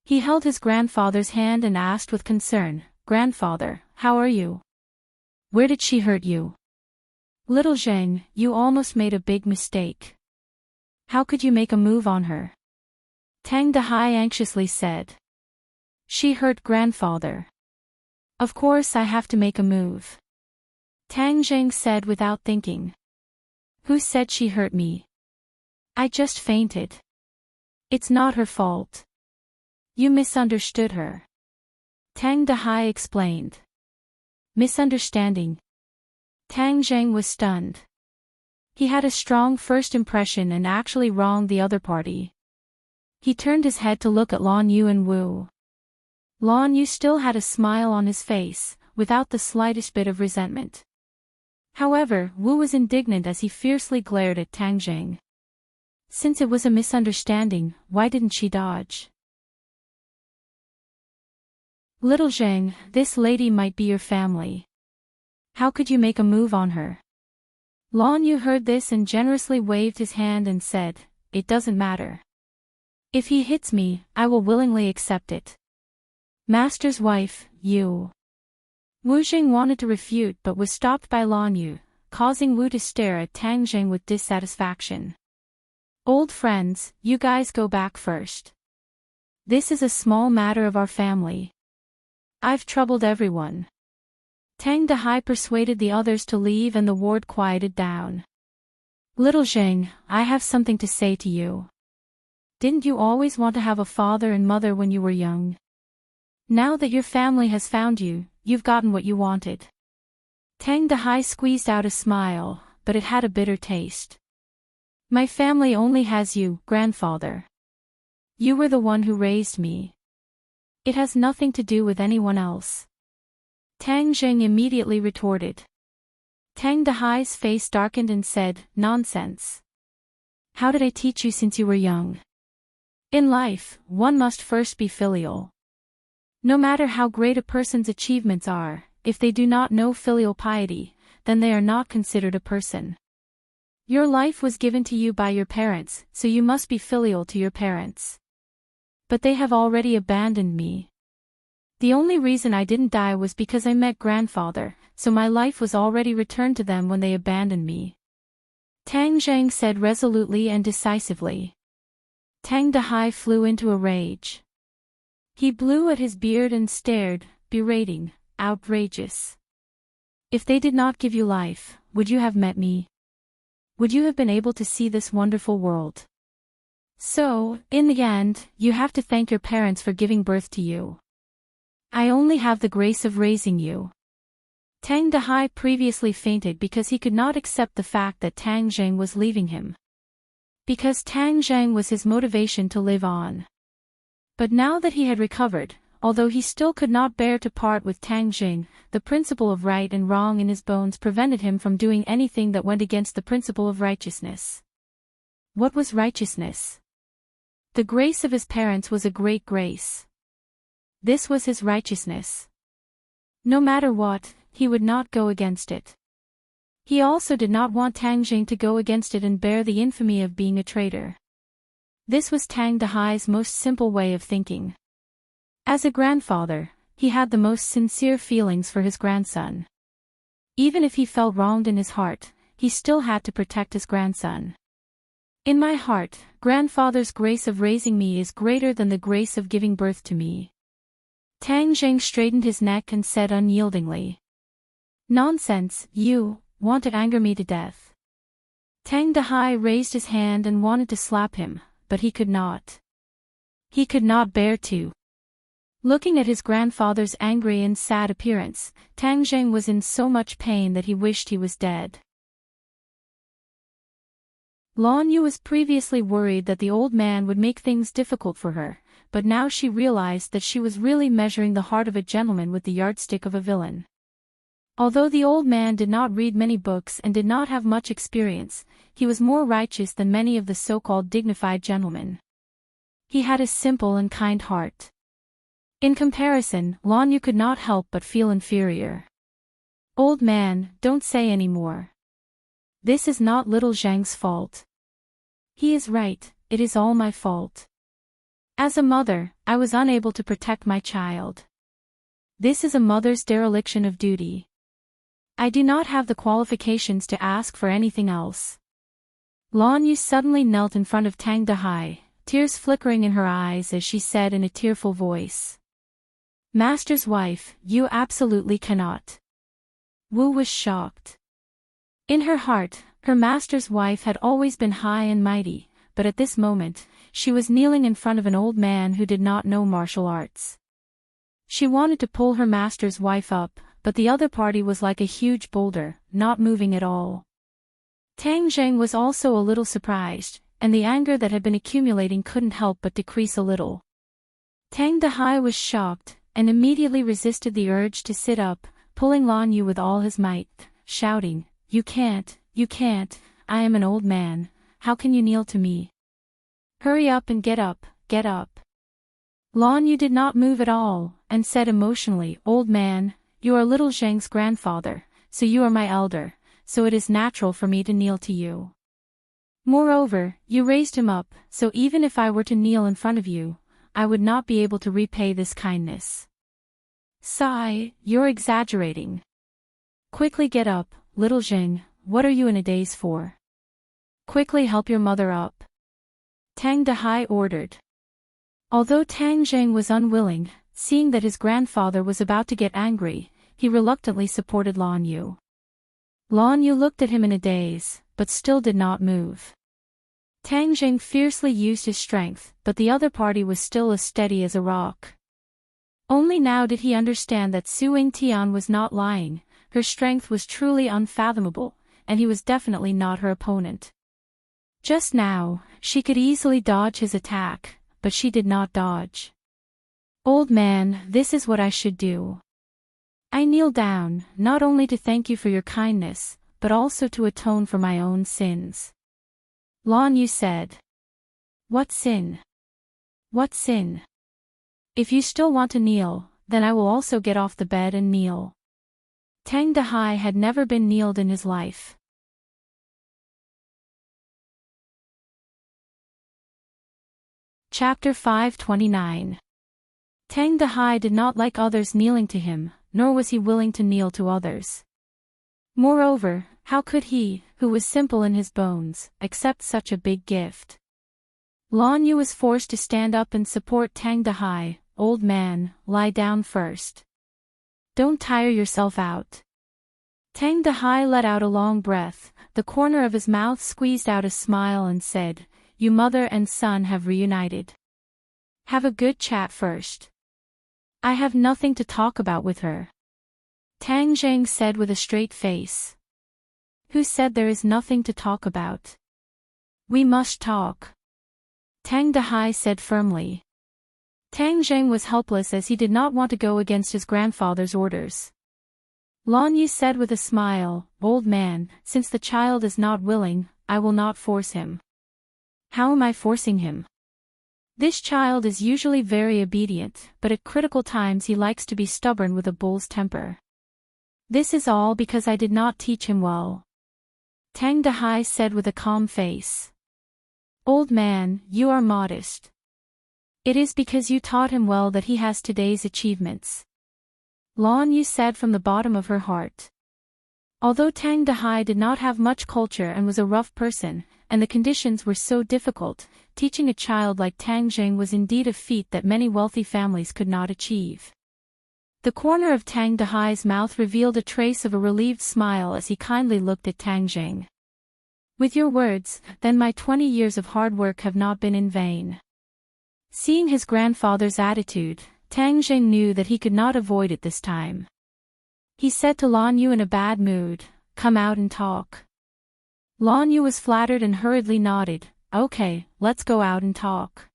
He held his grandfather's hand and asked with concern, Grandfather, how are you? Where did she hurt you? Little Zheng, you almost made a big mistake. How could you make a move on her? Tang Dehai anxiously said. She hurt grandfather. Of course I have to make a move. Tang Zheng said without thinking. Who said she hurt me? I just fainted. It's not her fault. You misunderstood her. Tang Dehai explained. Misunderstanding. Tang Zheng was stunned. He had a strong first impression and actually wronged the other party. He turned his head to look at Lan Yu and Wu. Lan Yu still had a smile on his face, without the slightest bit of resentment. However, Wu was indignant as he fiercely glared at Tang Jing. Since it was a misunderstanding, why didn't she dodge? Little Zhang, this lady might be your family. How could you make a move on her? Lan Yu heard this and generously waved his hand and said, "It doesn't matter. If he hits me, I will willingly accept it." Master's wife, you. Wu Jing wanted to refute but was stopped by Lan Yu, causing Wu to stare at Tang Jing with dissatisfaction. Old friends, you guys go back first. This is a small matter of our family. I've troubled everyone. Tang Dahai persuaded the others to leave and the ward quieted down. Little Zheng, I have something to say to you. Didn't you always want to have a father and mother when you were young? Now that your family has found you, you've gotten what you wanted. Tang Dahai squeezed out a smile, but it had a bitter taste. My family only has you, grandfather. You were the one who raised me. It has nothing to do with anyone else. Tang Jing immediately retorted. Tang Dahai's face darkened and said, "Nonsense. How did I teach you since you were young? In life, one must first be filial. No matter how great a person's achievements are, if they do not know filial piety, then they are not considered a person. Your life was given to you by your parents, so you must be filial to your parents. But they have already abandoned me. The only reason I didn't die was because I met grandfather, so my life was already returned to them when they abandoned me." Tang Zhang said resolutely and decisively. Tang Dahai flew into a rage. He blew at his beard and stared, berating, "Outrageous. If they did not give you life, would you have met me? Would you have been able to see this wonderful world? So, in the end, you have to thank your parents for giving birth to you. I only have the grace of raising you." Tang Dahai previously fainted because he could not accept the fact that Tang Zheng was leaving him. Because Tang Zheng was his motivation to live on. But now that he had recovered, although he still could not bear to part with Tang Jing, the principle of right and wrong in his bones prevented him from doing anything that went against the principle of righteousness. What was righteousness? The grace of his parents was a great grace. This was his righteousness. No matter what, he would not go against it. He also did not want Tang Jing to go against it and bear the infamy of being a traitor. This was Tang Dahai's most simple way of thinking. As a grandfather, he had the most sincere feelings for his grandson. Even if he felt wronged in his heart, he still had to protect his grandson. In my heart, grandfather's grace of raising me is greater than the grace of giving birth to me. Tang Jing straightened his neck and said unyieldingly. Nonsense, you want to anger me to death. Tang Dahai raised his hand and wanted to slap him, but he could not. He could not bear to. Looking at his grandfather's angry and sad appearance, Tang Jing was in so much pain that he wished he was dead. Lan Yu was previously worried that the old man would make things difficult for her, but now she realized that she was really measuring the heart of a gentleman with the yardstick of a villain. Although the old man did not read many books and did not have much experience, he was more righteous than many of the so-called dignified gentlemen. He had a simple and kind heart. In comparison, Lan Yu could not help but feel inferior. Old man, don't say any more. This is not little Zhang's fault. He is right, it is all my fault. As a mother, I was unable to protect my child. This is a mother's dereliction of duty. I do not have the qualifications to ask for anything else. Lan Yu suddenly knelt in front of Tang Dahai, tears flickering in her eyes as she said in a tearful voice. Master's wife, you absolutely cannot. Wu was shocked. In her heart, her master's wife had always been high and mighty, but at this moment, she was kneeling in front of an old man who did not know martial arts. She wanted to pull her master's wife up, but the other party was like a huge boulder, not moving at all. Tang Zheng was also a little surprised, and the anger that had been accumulating couldn't help but decrease a little. Tang Dahai was shocked, and immediately resisted the urge to sit up, pulling Lan Yu with all his might, shouting, You can't, I am an old man, how can you kneel to me? Hurry up and get up, get up. Lan Yu did not move at all, and said emotionally, Old man, you are little Zheng's grandfather, so you are my elder, so it is natural for me to kneel to you. Moreover, you raised him up, so even if I were to kneel in front of you, I would not be able to repay this kindness. Sigh, you're exaggerating. Quickly get up, little Zheng, what are you in a daze for? Quickly help your mother up. Tang Dehai ordered. Although Tang Zheng was unwilling, seeing that his grandfather was about to get angry, he reluctantly supported Lan Yu. Lan Yu looked at him in a daze, but still did not move. Tang Zheng fiercely used his strength, but the other party was still as steady as a rock. Only now did he understand that Su Yingtian was not lying, her strength was truly unfathomable, and he was definitely not her opponent. Just now, she could easily dodge his attack, but she did not dodge. Old man, this is what I should do. I kneel down, not only to thank you for your kindness, but also to atone for my own sins. Lan Yu said. What sin? What sin? If you still want to kneel, then I will also get off the bed and kneel. Tang Dehai had never been kneeled in his life. Chapter 529. Tang Dehai did not like others kneeling to him, nor was he willing to kneel to others. Moreover, how could he, who was simple in his bones, accept such a big gift? Lan Yu was forced to stand up and support Tang Dehai. Old man, lie down first. Don't tire yourself out. Tang Dehai let out a long breath, the corner of his mouth squeezed out a smile and said, You mother and son have reunited. Have a good chat first. I have nothing to talk about with her. Tang Zheng said with a straight face. Who said there is nothing to talk about? We must talk. Tang Dehai said firmly. Tang Zheng was helpless as he did not want to go against his grandfather's orders. Lan Yu said with a smile, Old man, since the child is not willing, I will not force him. How am I forcing him? This child is usually very obedient, but at critical times he likes to be stubborn with a bull's temper. This is all because I did not teach him well. Tang Dehai said with a calm face. Old man, you are modest. It is because you taught him well that he has today's achievements. Lan Yu said from the bottom of her heart. Although Tang Dehai did not have much culture and was a rough person, and the conditions were so difficult, teaching a child like Tang Zheng was indeed a feat that many wealthy families could not achieve. The corner of Tang Dehai's mouth revealed a trace of a relieved smile as he kindly looked at Tang Zheng. With your words, then my 20 years of hard work have not been in vain. Seeing his grandfather's attitude, Tang Zheng knew that he could not avoid it this time. He said to Lan Yu in a bad mood, Come out and talk. Lan Yu was flattered and hurriedly nodded, Okay, let's go out and talk.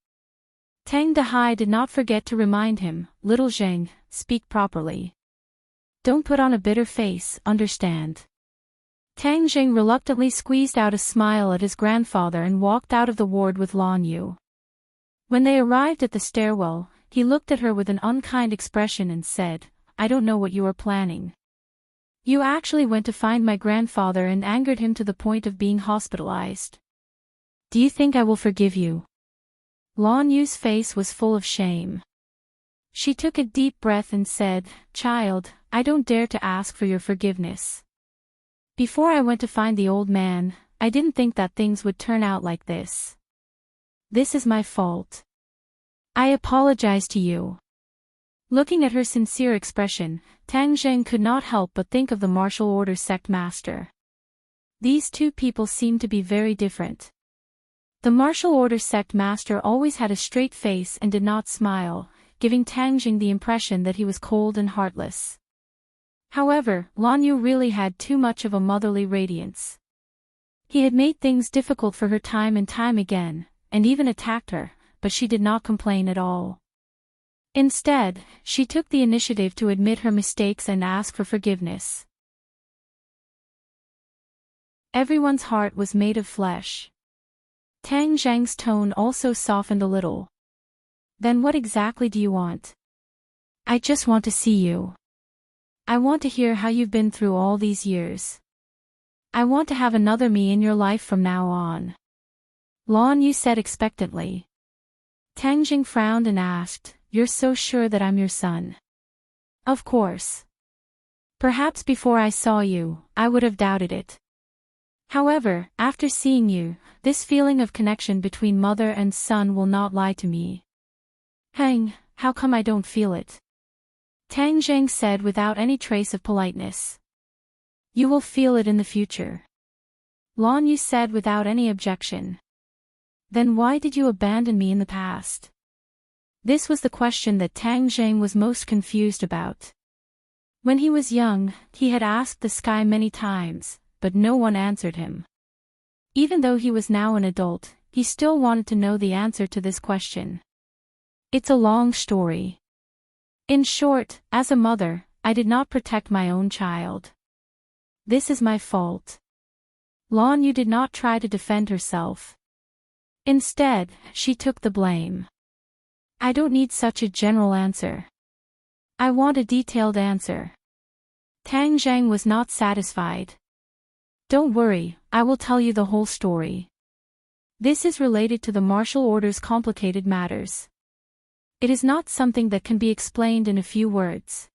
Tang Dehai did not forget to remind him, Little Zheng, speak properly. Don't put on a bitter face, understand? Tang Zheng reluctantly squeezed out a smile at his grandfather and walked out of the ward with Lan Yu. When they arrived at the stairwell, he looked at her with an unkind expression and said, I don't know what you are planning. You actually went to find my grandfather and angered him to the point of being hospitalized. Do you think I will forgive you? Lan Yu's face was full of shame. She took a deep breath and said, Child, I don't dare to ask for your forgiveness. Before I went to find the old man, I didn't think that things would turn out like this. This is my fault. I apologize to you. Looking at her sincere expression, Tang Zheng could not help but think of the martial order sect master. These two people seemed to be very different. The martial order sect master always had a straight face and did not smile, giving Tang Zheng the impression that he was cold and heartless. However, Lan Yu really had too much of a motherly radiance. He had made things difficult for her time and time again, and even attacked her, but she did not complain at all. Instead, she took the initiative to admit her mistakes and ask for forgiveness. Everyone's heart was made of flesh. Tang Zhang's tone also softened a little. Then what exactly do you want? I just want to see you. I want to hear how you've been through all these years. I want to have another me in your life from now on. Lan Yu said expectantly. Tang Jing frowned and asked, You're so sure that I'm your son? Of course. Perhaps before I saw you, I would have doubted it. However, after seeing you, this feeling of connection between mother and son will not lie to me. Hang, how come I don't feel it? Tang Zhang said without any trace of politeness. You will feel it in the future. Lan Yu said without any objection. Then why did you abandon me in the past? This was the question that Tang Zhang was most confused about. When he was young, he had asked the sky many times, but no one answered him. Even though he was now an adult, he still wanted to know the answer to this question. It's a long story. In short, as a mother, I did not protect my own child. This is my fault. Lan Yu did not try to defend herself. Instead, she took the blame. I don't need such a general answer. I want a detailed answer. Tang Zhang was not satisfied. Don't worry, I will tell you the whole story. This is related to the martial order's complicated matters. It is not something that can be explained in a few words.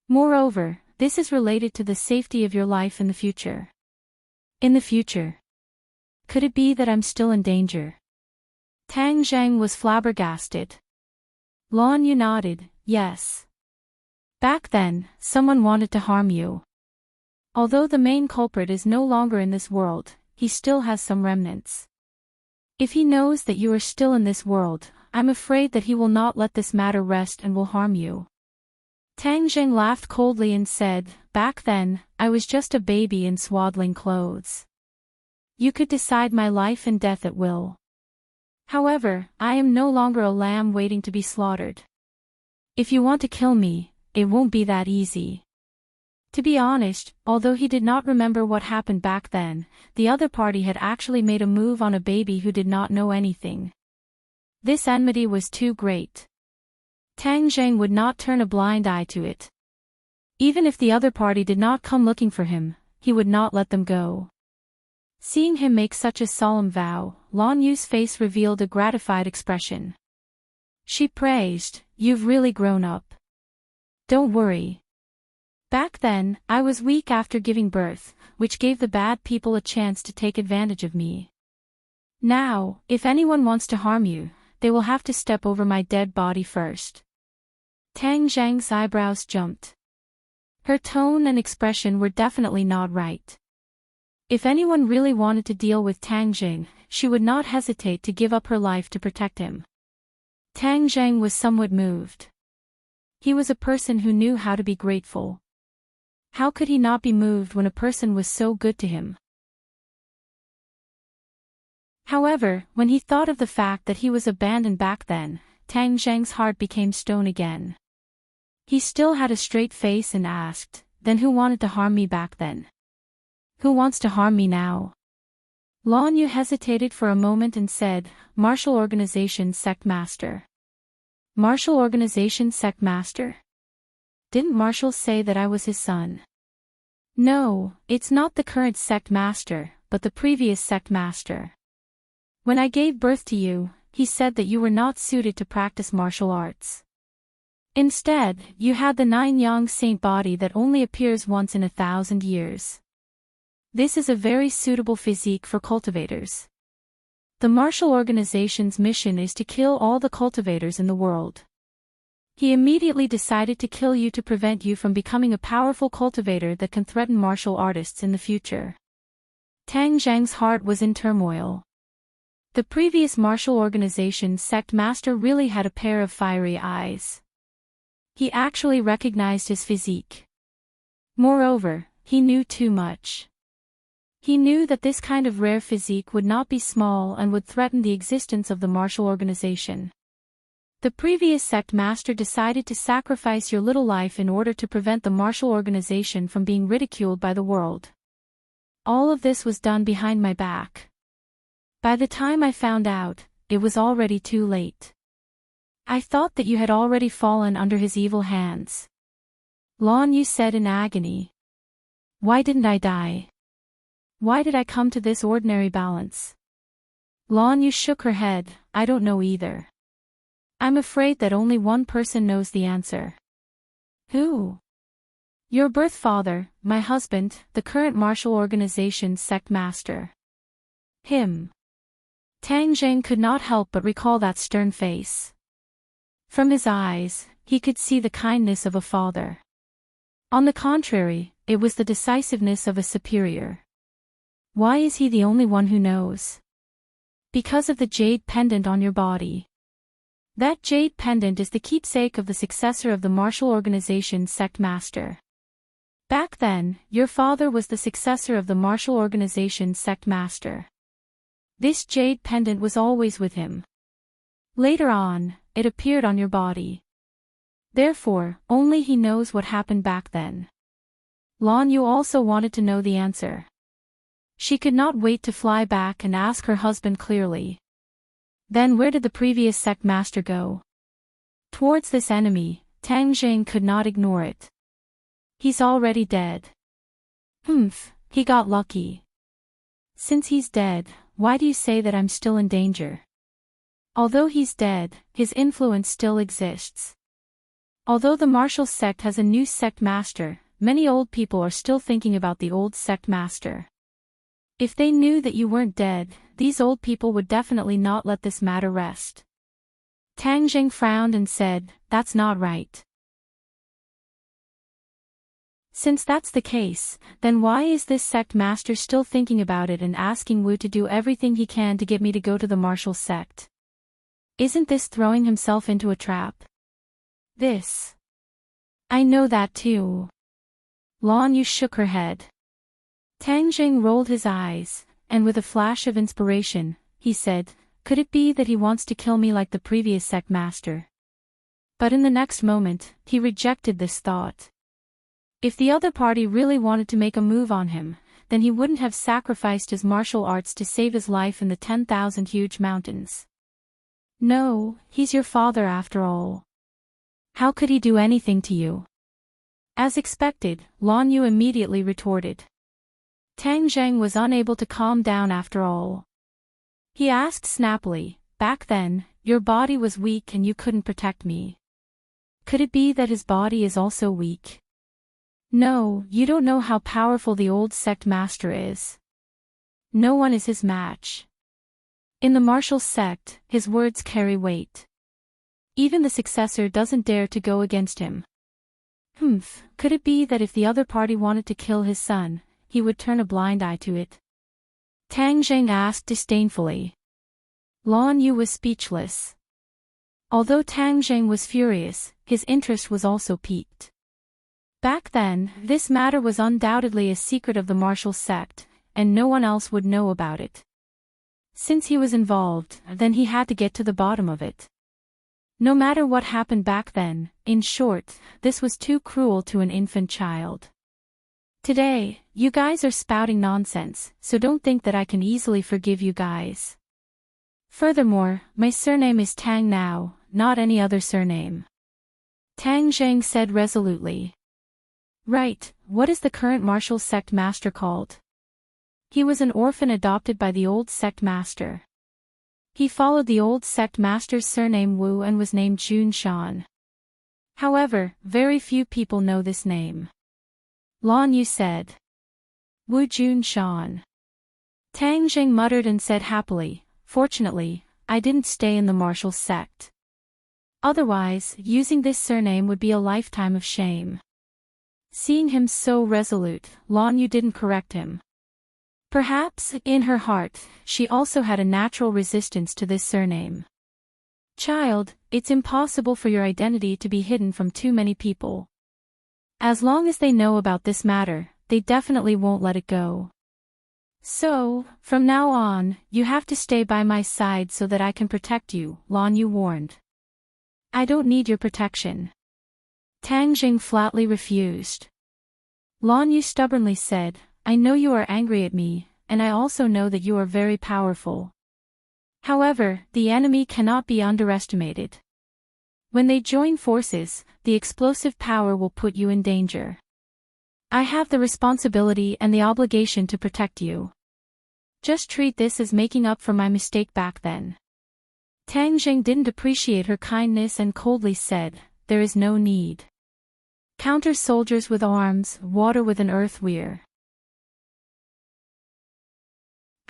Moreover, this is related to the safety of your life in the future. In the future? Could it be that I'm still in danger? Tang Zhang was flabbergasted. Lan Yu nodded, yes. Back then, someone wanted to harm you. Although the main culprit is no longer in this world, he still has some remnants. If he knows that you are still in this world, I'm afraid that he will not let this matter rest and will harm you. Tang Zheng laughed coldly and said, Back then, I was just a baby in swaddling clothes. You could decide my life and death at will. However, I am no longer a lamb waiting to be slaughtered. If you want to kill me, it won't be that easy. To be honest, although he did not remember what happened back then, the other party had actually made a move on a baby who did not know anything. This enmity was too great. Tang Zheng would not turn a blind eye to it. Even if the other party did not come looking for him, he would not let them go. Seeing him make such a solemn vow, Lan Yu's face revealed a gratified expression. She praised, You've really grown up. Don't worry. Back then, I was weak after giving birth, which gave the bad people a chance to take advantage of me. Now, if anyone wants to harm you, they will have to step over my dead body first. Tang Zhang's eyebrows jumped. Her tone and expression were definitely not right. If anyone really wanted to deal with Tang Zheng, she would not hesitate to give up her life to protect him. Tang Zheng was somewhat moved. He was a person who knew how to be grateful. How could he not be moved when a person was so good to him? However, when he thought of the fact that he was abandoned back then, Tang Zheng's heart became stone again. He still had a straight face and asked, Then who wanted to harm me back then? Who wants to harm me now? Lan Yu hesitated for a moment and said, Martial Organization Sect Master. Martial Organization Sect Master? Didn't Marshall say that I was his son? No, it's not the current Sect Master, but the previous Sect Master. When I gave birth to you, he said that you were not suited to practice martial arts. Instead, you had the 9-yang saint body that only appears once in 1,000 years. This is a very suitable physique for cultivators. The martial organization's mission is to kill all the cultivators in the world. He immediately decided to kill you to prevent you from becoming a powerful cultivator that can threaten martial artists in the future. Tang Zhang's heart was in turmoil. The previous martial organization sect master really had a pair of fiery eyes. He actually recognized his physique. Moreover, he knew too much. He knew that this kind of rare physique would not be small and would threaten the existence of the martial organization. The previous sect master decided to sacrifice your little life in order to prevent the martial organization from being ridiculed by the world. All of this was done behind my back. By the time I found out, it was already too late. I thought that you had already fallen under his evil hands. Lan Yu said in agony. Why didn't I die? Why did I come to this ordinary balance? Lan Yu shook her head. I don't know either. I'm afraid that only one person knows the answer. Who? Your birth father, my husband, the current martial organization's sect master. Him. Tang Zheng could not help but recall that stern face. From his eyes, he could see the kindness of a father. On the contrary, it was the decisiveness of a superior. Why is he the only one who knows? Because of the jade pendant on your body. That jade pendant is the keepsake of the successor of the martial organization's sect master. Back then, your father was the successor of the martial organization's sect master. This jade pendant was always with him. Later on, it appeared on your body. Therefore, only he knows what happened back then. Lan Yu also wanted to know the answer. She could not wait to fly back and ask her husband clearly. Then where did the previous sect master go? Towards this enemy, Tang Zheng could not ignore it. He's already dead. He got lucky. Since he's dead, why do you say that I'm still in danger? Although he's dead, his influence still exists. Although the martial sect has a new sect master, many old people are still thinking about the old sect master. If they knew that you weren't dead, these old people would definitely not let this matter rest. Tang Zheng frowned and said, that's not right. Since that's the case, then why is this sect master still thinking about it and asking Wu to do everything he can to get me to go to the martial sect? Isn't this throwing himself into a trap? This. I know that too. Lan Yu shook her head. Tang Zheng rolled his eyes, and with a flash of inspiration, he said, could it be that he wants to kill me like the previous sect master? But in the next moment, he rejected this thought. If the other party really wanted to make a move on him, then he wouldn't have sacrificed his martial arts to save his life in the 10,000 huge mountains. No, he's your father after all. How could he do anything to you? As expected, Lan Yu immediately retorted. Tang Zheng was unable to calm down after all. He asked snappily, back then, your body was weak and you couldn't protect me. Could it be that his body is also weak? No, you don't know how powerful the old sect master is. No one is his match. In the martial sect, his words carry weight. Even the successor doesn't dare to go against him. Could it be that if the other party wanted to kill his son, he would turn a blind eye to it? Tang Zheng asked disdainfully. Lan Yu was speechless. Although Tang Zheng was furious, his interest was also piqued. Back then, this matter was undoubtedly a secret of the martial sect, and no one else would know about it. Since he was involved, then he had to get to the bottom of it. No matter what happened back then, in short, this was too cruel to an infant child. Today, you guys are spouting nonsense, so don't think that I can easily forgive you guys. Furthermore, my surname is Tang now, not any other surname. Tang Zheng said resolutely. Right, what is the current martial sect master called? He was an orphan adopted by the old sect master. He followed the old sect master's surname Wu and was named Jun Shan. However, very few people know this name. Lan Yu said. Wu Jun Shan. Tang Zheng muttered and said happily, fortunately, I didn't stay in the martial sect. Otherwise, using this surname would be a lifetime of shame. Seeing him so resolute, Lan Yu didn't correct him. Perhaps, in her heart, she also had a natural resistance to this surname. Child, it's impossible for your identity to be hidden from too many people. As long as they know about this matter, they definitely won't let it go. So, from now on, you have to stay by my side so that I can protect you, Lan Yu warned. I don't need your protection. Tang Zheng flatly refused. Lan Yu stubbornly said, I know you are angry at me, and I also know that you are very powerful. However, the enemy cannot be underestimated. When they join forces, the explosive power will put you in danger. I have the responsibility and the obligation to protect you. Just treat this as making up for my mistake back then. Tang Jing didn't appreciate her kindness and coldly said, there is no need. Counter soldiers with arms, water with an earth weir.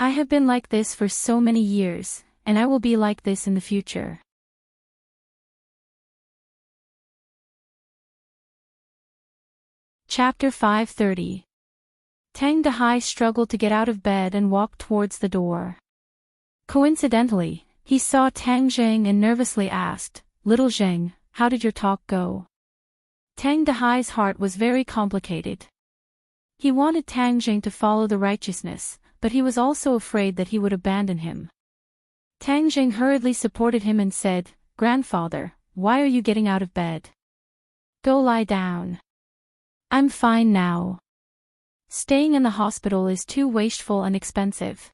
I have been like this for so many years, and I will be like this in the future. Chapter 530. Tang Dehai struggled to get out of bed and walked towards the door. Coincidentally, he saw Tang Jing and nervously asked, Little Jing, how did your talk go? Tang Dehai's heart was very complicated. He wanted Tang Jing to follow the righteousness, but he was also afraid that he would abandon him. Tang Jing hurriedly supported him and said, Grandfather, why are you getting out of bed? Go lie down. I'm fine now. Staying in the hospital is too wasteful and expensive.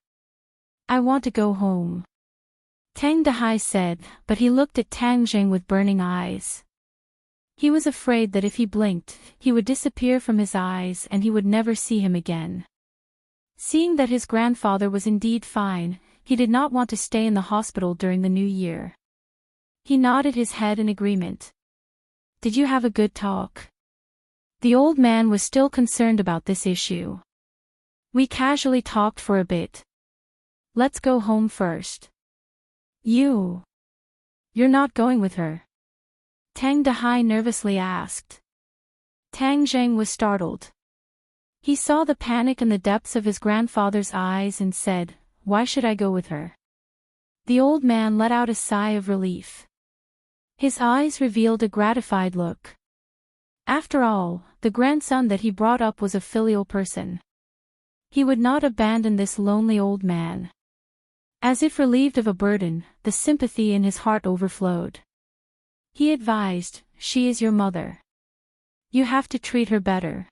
I want to go home. Tang Dehai said, but he looked at Tang Jing with burning eyes. He was afraid that if he blinked, he would disappear from his eyes and he would never see him again. Seeing that his grandfather was indeed fine, he did not want to stay in the hospital during the new year. He nodded his head in agreement. Did you have a good talk? The old man was still concerned about this issue. We casually talked for a bit. Let's go home first. You're not going with her? Tang Dehai nervously asked. Tang Jing was startled. He saw the panic in the depths of his grandfather's eyes and said, Why should I go with her? The old man let out a sigh of relief. His eyes revealed a gratified look. After all, the grandson that he brought up was a filial person. He would not abandon this lonely old man. As if relieved of a burden, the sympathy in his heart overflowed. He advised, She is your mother. You have to treat her better.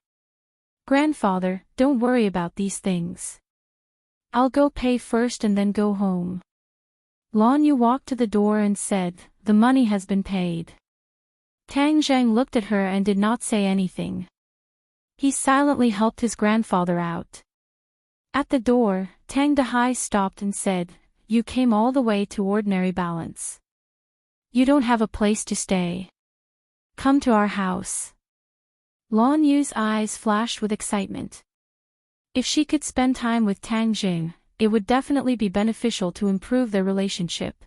Grandfather, don't worry about these things. I'll go pay first and then go home. Lan Yu walked to the door and said, The money has been paid. Tang Zhang looked at her and did not say anything. He silently helped his grandfather out. At the door, Tang Dehai stopped and said, You came all the way to Ordinary Balance. You don't have a place to stay. Come to our house. Lan Yu's eyes flashed with excitement. If she could spend time with Tang Jing, it would definitely be beneficial to improve their relationship.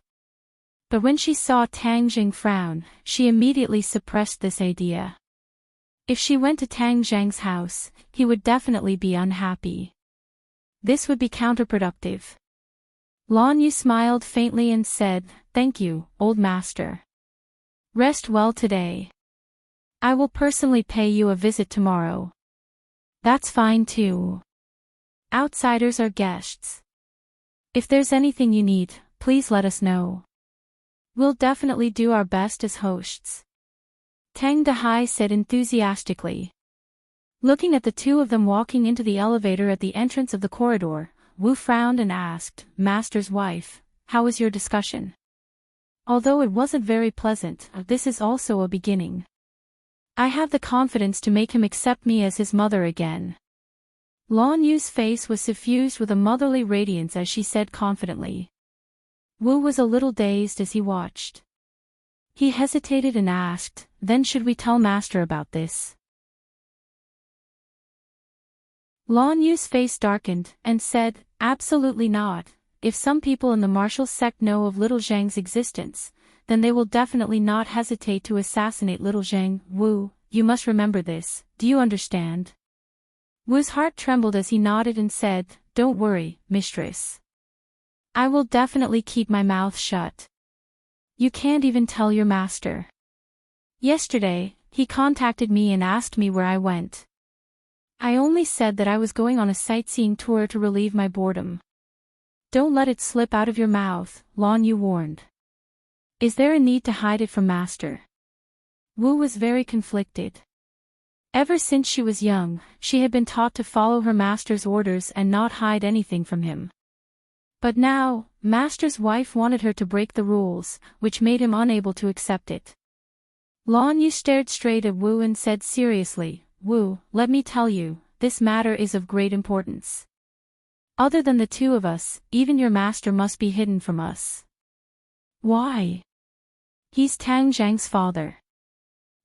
But when she saw Tang Jing frown, she immediately suppressed this idea. If she went to Tang Zhang's house, he would definitely be unhappy. This would be counterproductive. Lan Yu smiled faintly and said, Thank you, old master. Rest well today. I will personally pay you a visit tomorrow. That's fine too. Outsiders are guests. If there's anything you need, please let us know. We'll definitely do our best as hosts. Tang Dehai said enthusiastically. Looking at the two of them walking into the elevator at the entrance of the corridor, Wu frowned and asked, Master's wife, how was your discussion? Although it wasn't very pleasant, this is also a beginning. I have the confidence to make him accept me as his mother again. Lan Yu's face was suffused with a motherly radiance as she said confidently. Wu was a little dazed as he watched. He hesitated and asked, Then should we tell Master about this? Lan Yu's face darkened, and said, Absolutely not. If some people in the martial sect know of Little Zhang's existence, then they will definitely not hesitate to assassinate Little Zhang. Wu, you must remember this, do you understand? Wu's heart trembled as he nodded and said, Don't worry, mistress. I will definitely keep my mouth shut. You can't even tell your master. Yesterday, he contacted me and asked me where I went. I only said that I was going on a sightseeing tour to relieve my boredom. Don't let it slip out of your mouth, Lan Yu warned. Is there a need to hide it from Master? Wu was very conflicted. Ever since she was young, she had been taught to follow her master's orders and not hide anything from him. But now, master's wife wanted her to break the rules, which made him unable to accept it. Lan Yu stared straight at Wu and said seriously, "Wu, let me tell you, this matter is of great importance. Other than the two of us, even your master must be hidden from us." "Why?" "He's Tang Zhang's father."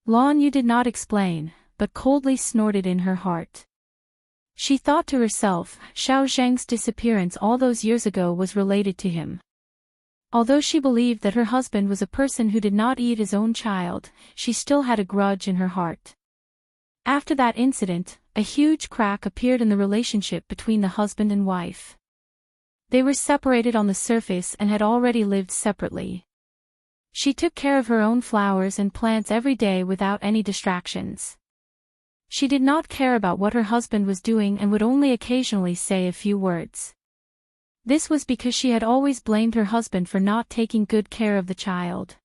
Lan Yu did not explain, but coldly snorted in her heart. She thought to herself, Xiao Zhang's disappearance all those years ago was related to him. Although she believed that her husband was a person who did not eat his own child, she still had a grudge in her heart. After that incident, a huge crack appeared in the relationship between the husband and wife. They were separated on the surface and had already lived separately. She took care of her own flowers and plants every day without any distractions. She did not care about what her husband was doing and would only occasionally say a few words. This was because she had always blamed her husband for not taking good care of the child.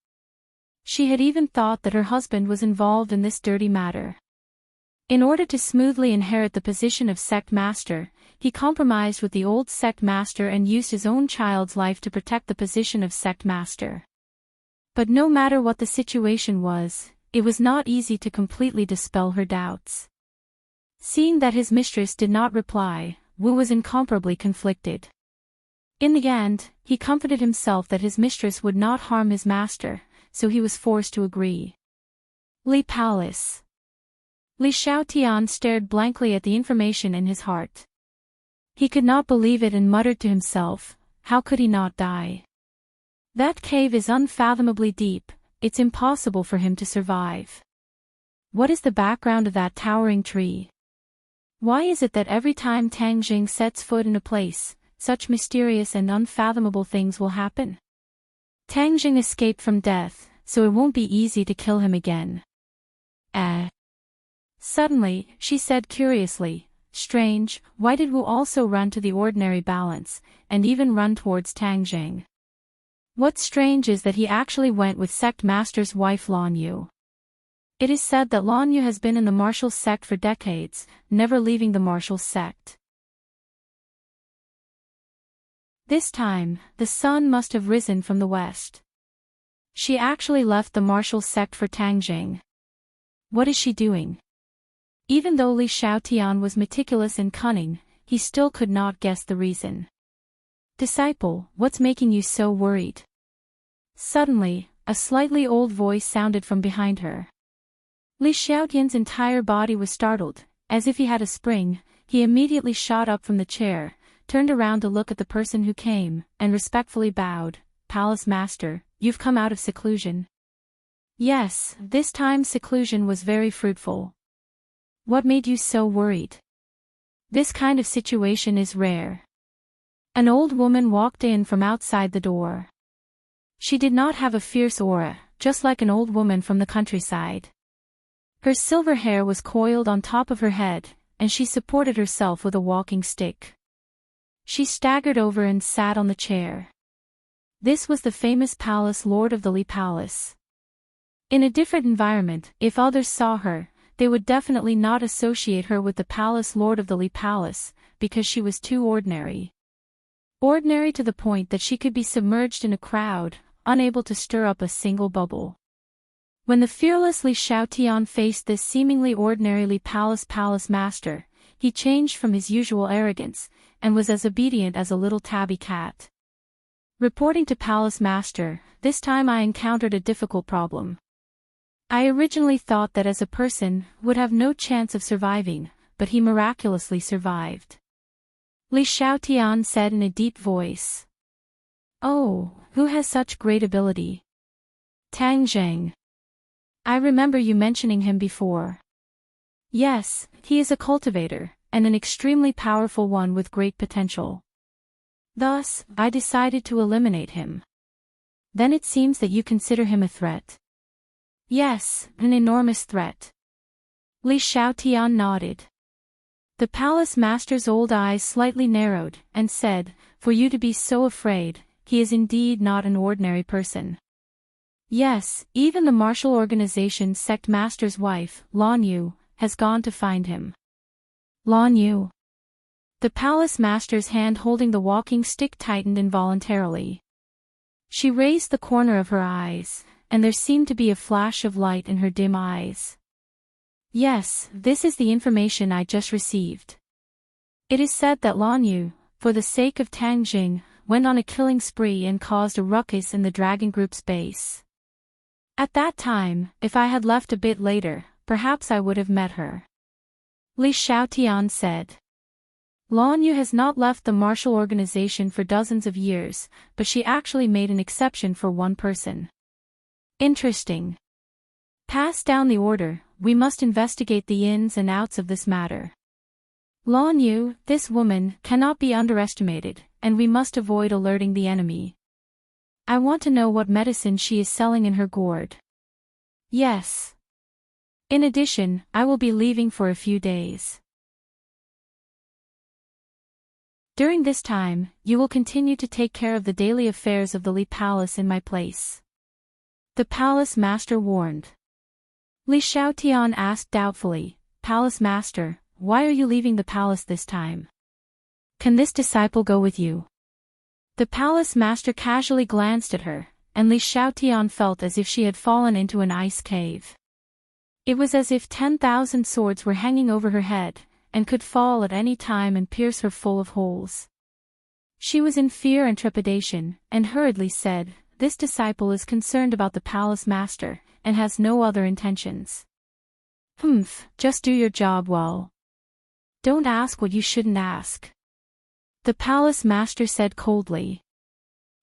She had even thought that her husband was involved in this dirty matter. In order to smoothly inherit the position of sect master, he compromised with the old sect master and used his own child's life to protect the position of sect master. But no matter what the situation was, it was not easy to completely dispel her doubts. Seeing that his mistress did not reply, Wu was incomparably conflicted. In the end, he comforted himself that his mistress would not harm his master, so he was forced to agree. Li Palace. Li Xiaotian stared blankly at the information in his heart. He could not believe it and muttered to himself, how could he not die? That cave is unfathomably deep, it's impossible for him to survive. What is the background of that towering tree? Why is it that every time Tang Jing sets foot in a place, such mysterious and unfathomable things will happen? Tang Jing escaped from death, so it won't be easy to kill him again. Suddenly, she said curiously, strange, why did Wu also run to the ordinary balance, and even run towards Tang Jing? What's strange is that he actually went with sect master's wife Lan Yu. It is said that Lan Yu has been in the martial sect for decades, never leaving the martial sect. This time, the sun must have risen from the west. She actually left the martial sect for Tang Jing. What is she doing? Even though Li Xiaotian was meticulous and cunning, he still could not guess the reason. Disciple, what's making you so worried? Suddenly, a slightly old voice sounded from behind her. Li Xiaotian's entire body was startled, as if he had a spring. He immediately shot up from the chair, turned around to look at the person who came, and respectfully bowed. Palace Master, you've come out of seclusion. Yes, this time seclusion was very fruitful. What made you so worried? This kind of situation is rare. An old woman walked in from outside the door. She did not have a fierce aura, just like an old woman from the countryside. Her silver hair was coiled on top of her head, and she supported herself with a walking stick. She staggered over and sat on the chair. This was the famous palace lord of the Li Palace. In a different environment, if others saw her, they would definitely not associate her with the palace lord of the Li Palace, because she was too ordinary. Ordinary to the point that she could be submerged in a crowd, unable to stir up a single bubble. When the fearless Li Xiaotian faced this seemingly ordinary Li Palace master, he changed from his usual arrogance, and was as obedient as a little tabby cat. Reporting to Palace Master, this time I encountered a difficult problem. I originally thought that as a person, would have no chance of surviving, but he miraculously survived. Li Xiaotian said in a deep voice. Oh, who has such great ability? Tang Zheng. I remember you mentioning him before. Yes, he is a cultivator, and an extremely powerful one with great potential. Thus, I decided to eliminate him. Then it seems that you consider him a threat. Yes, an enormous threat. Li Xiaotian nodded. The palace master's old eyes slightly narrowed, and said, for you to be so afraid, he is indeed not an ordinary person. Yes, even the martial organization's sect master's wife, Lan Yu, has gone to find him. Lan Yu. The palace master's hand holding the walking stick tightened involuntarily. She raised the corner of her eyes, and there seemed to be a flash of light in her dim eyes. Yes, this is the information I just received. It is said that Lan Yu, for the sake of Tang Jing, went on a killing spree and caused a ruckus in the Dragon Group's base. At that time, if I had left a bit later, perhaps I would have met her. Li Xiaotian said. Lan Yu has not left the martial organization for dozens of years, but she actually made an exception for one person. Interesting. Pass down the order, we must investigate the ins and outs of this matter. Lan Yu, this woman, cannot be underestimated, and we must avoid alerting the enemy. I want to know what medicine she is selling in her gourd. Yes. In addition, I will be leaving for a few days. During this time, you will continue to take care of the daily affairs of the Li Palace in my place. The palace master warned. Li Xiaotian asked doubtfully, Palace master, why are you leaving the palace this time? Can this disciple go with you? The palace master casually glanced at her, and Li Xiaotian felt as if she had fallen into an ice cave. It was as if 10,000 swords were hanging over her head, and could fall at any time and pierce her full of holes. She was in fear and trepidation, and hurriedly said, This disciple is concerned about the palace master, and has no other intentions. Just do your job well. Don't ask what you shouldn't ask. The palace master said coldly.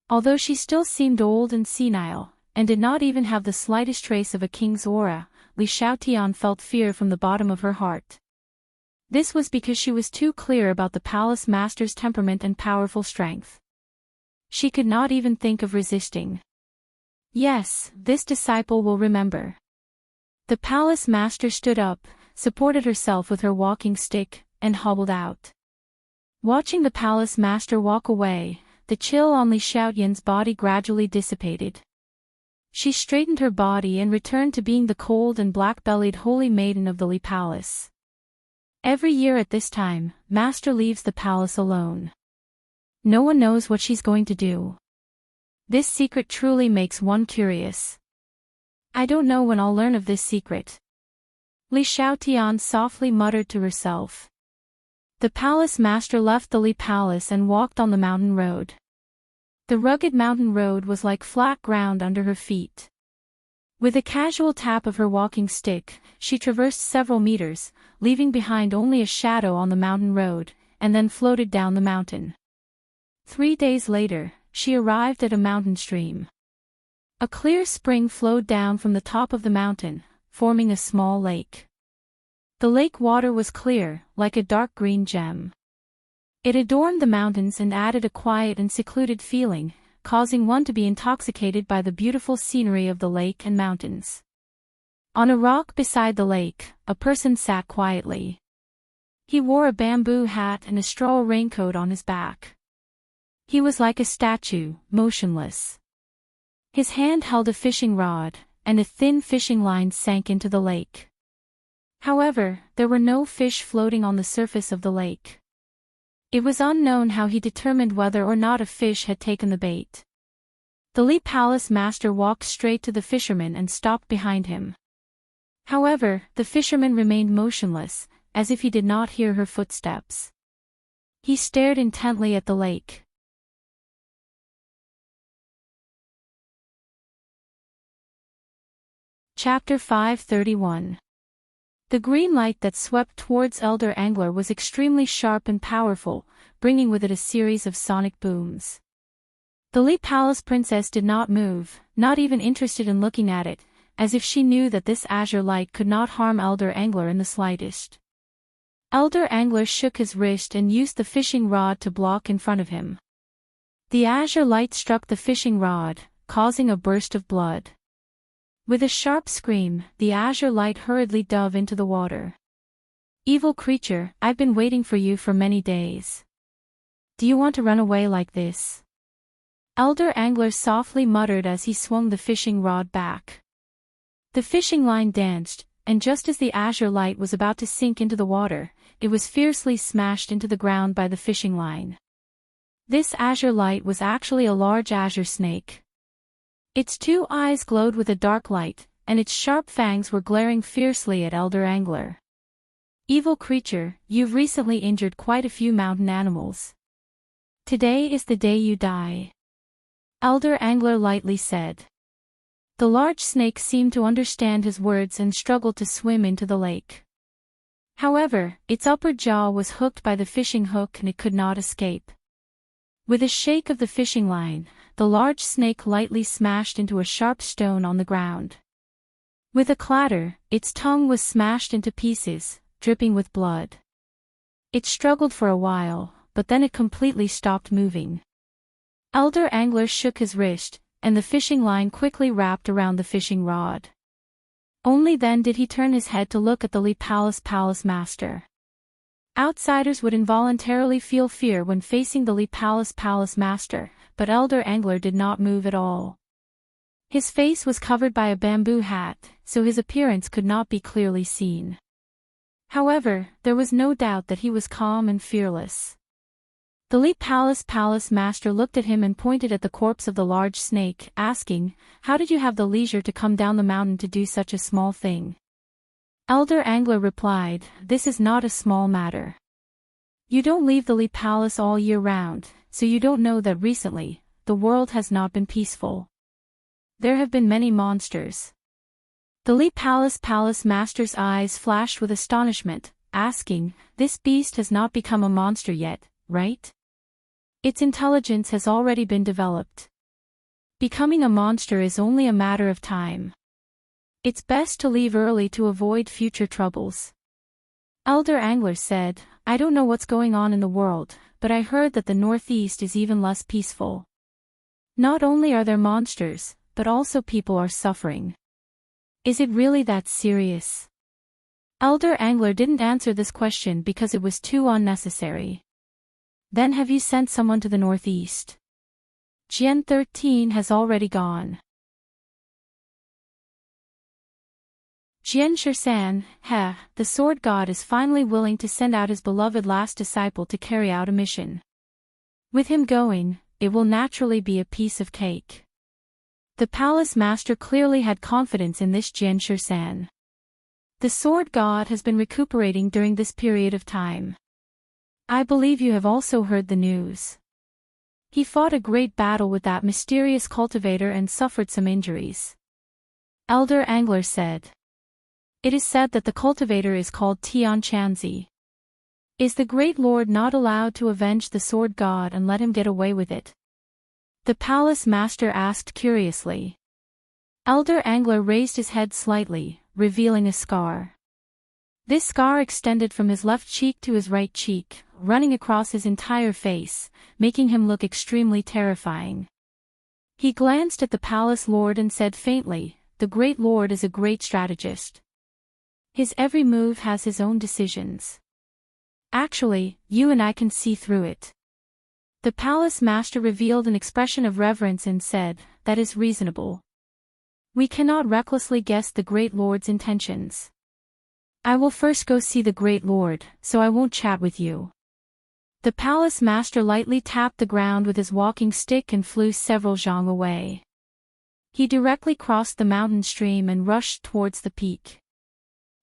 Although she still seemed old and senile, and did not even have the slightest trace of a king's aura, Li Xiaotian felt fear from the bottom of her heart. This was because she was too clear about the palace master's temperament and powerful strength. She could not even think of resisting. Yes, this disciple will remember. The palace master stood up, supported herself with her walking stick, and hobbled out. Watching the palace master walk away, the chill on Li Xiaotian's body gradually dissipated. She straightened her body and returned to being the cold and black-bellied holy maiden of the Li Palace. Every year at this time, Master leaves the palace alone. No one knows what she's going to do. This secret truly makes one curious. I don't know when I'll learn of this secret. Li Xiaotian softly muttered to herself. The palace master left the Li Palace and walked on the mountain road. The rugged mountain road was like flat ground under her feet. With a casual tap of her walking stick, she traversed several meters, leaving behind only a shadow on the mountain road, and then floated down the mountain. 3 days later, she arrived at a mountain stream. A clear spring flowed down from the top of the mountain, forming a small lake. The lake water was clear, like a dark green gem. It adorned the mountains and added a quiet and secluded feeling, causing one to be intoxicated by the beautiful scenery of the lake and mountains. On a rock beside the lake, a person sat quietly. He wore a bamboo hat and a straw raincoat on his back. He was like a statue, motionless. His hand held a fishing rod, and a thin fishing line sank into the lake. However, there were no fish floating on the surface of the lake. It was unknown how he determined whether or not a fish had taken the bait. The Li Palace master walked straight to the fisherman and stopped behind him. However, the fisherman remained motionless, as if he did not hear her footsteps. He stared intently at the lake. Chapter 531. The green light that swept towards Elder Angler was extremely sharp and powerful, bringing with it a series of sonic booms. The Li Palace princess did not move, not even interested in looking at it, as if she knew that this azure light could not harm Elder Angler in the slightest. Elder Angler shook his wrist and used the fishing rod to block in front of him. The azure light struck the fishing rod, causing a burst of blood. With a sharp scream, the azure light hurriedly dove into the water. Evil creature, I've been waiting for you for many days. Do you want to run away like this? Elder Angler softly muttered as he swung the fishing rod back. The fishing line danced, and just as the azure light was about to sink into the water, it was fiercely smashed into the ground by the fishing line. This azure light was actually a large azure snake. Its two eyes glowed with a dark light, and its sharp fangs were glaring fiercely at Elder Angler. "Evil creature, you've recently injured quite a few mountain animals. Today is the day you die," Elder Angler lightly said. The large snake seemed to understand his words and struggled to swim into the lake. However, its upper jaw was hooked by the fishing hook and it could not escape. With a shake of the fishing line, the large snake lightly smashed into a sharp stone on the ground. With a clatter, its tongue was smashed into pieces, dripping with blood. It struggled for a while, but then it completely stopped moving. Elder Angler shook his wrist, and the fishing line quickly wrapped around the fishing rod. Only then did he turn his head to look at the Palace Master. Outsiders would involuntarily feel fear when facing the Palace Master, but Elder Angler did not move at all. His face was covered by a bamboo hat, so his appearance could not be clearly seen. However, there was no doubt that he was calm and fearless. The Palace Master looked at him and pointed at the corpse of the large snake, asking, "How did you have the leisure to come down the mountain to do such a small thing?" Elder Angler replied, "This is not a small matter. You don't leave the palace all year round, so you don't know that recently, the world has not been peaceful. There have been many monsters." The Palace Master's eyes flashed with astonishment, asking, "This beast has not become a monster yet, right? Its intelligence has already been developed. Becoming a monster is only a matter of time. It's best to leave early to avoid future troubles." Elder Angler said, "I don't know what's going on in the world, but I heard that the Northeast is even less peaceful. Not only are there monsters, but also people are suffering. Is it really that serious?" Elder Angler didn't answer this question because it was too unnecessary. "Then have you sent someone to the Northeast?" Gen 13 has already gone. Jian Shisan, the sword god is finally willing to send out his beloved last disciple to carry out a mission. With him going, it will naturally be a piece of cake. The palace master clearly had confidence in this Jian Shisan. The sword god has been recuperating during this period of time. I believe you have also heard the news. He fought a great battle with that mysterious cultivator and suffered some injuries. Elder Angler said. It is said that the cultivator is called Tian Chanzi. Is the great lord not allowed to avenge the sword god and let him get away with it? The palace master asked curiously. Elder Angler raised his head slightly, revealing a scar. This scar extended from his left cheek to his right cheek, running across his entire face, making him look extremely terrifying. He glanced at the palace lord and said faintly, "The great lord is a great strategist. His every move has his own decisions. Actually, you and I can see through it." The palace master revealed an expression of reverence and said, "That is reasonable. We cannot recklessly guess the great lord's intentions. I will first go see the great lord, so I won't chat with you." The palace master lightly tapped the ground with his walking stick and flew several zhang away. He directly crossed the mountain stream and rushed towards the peak.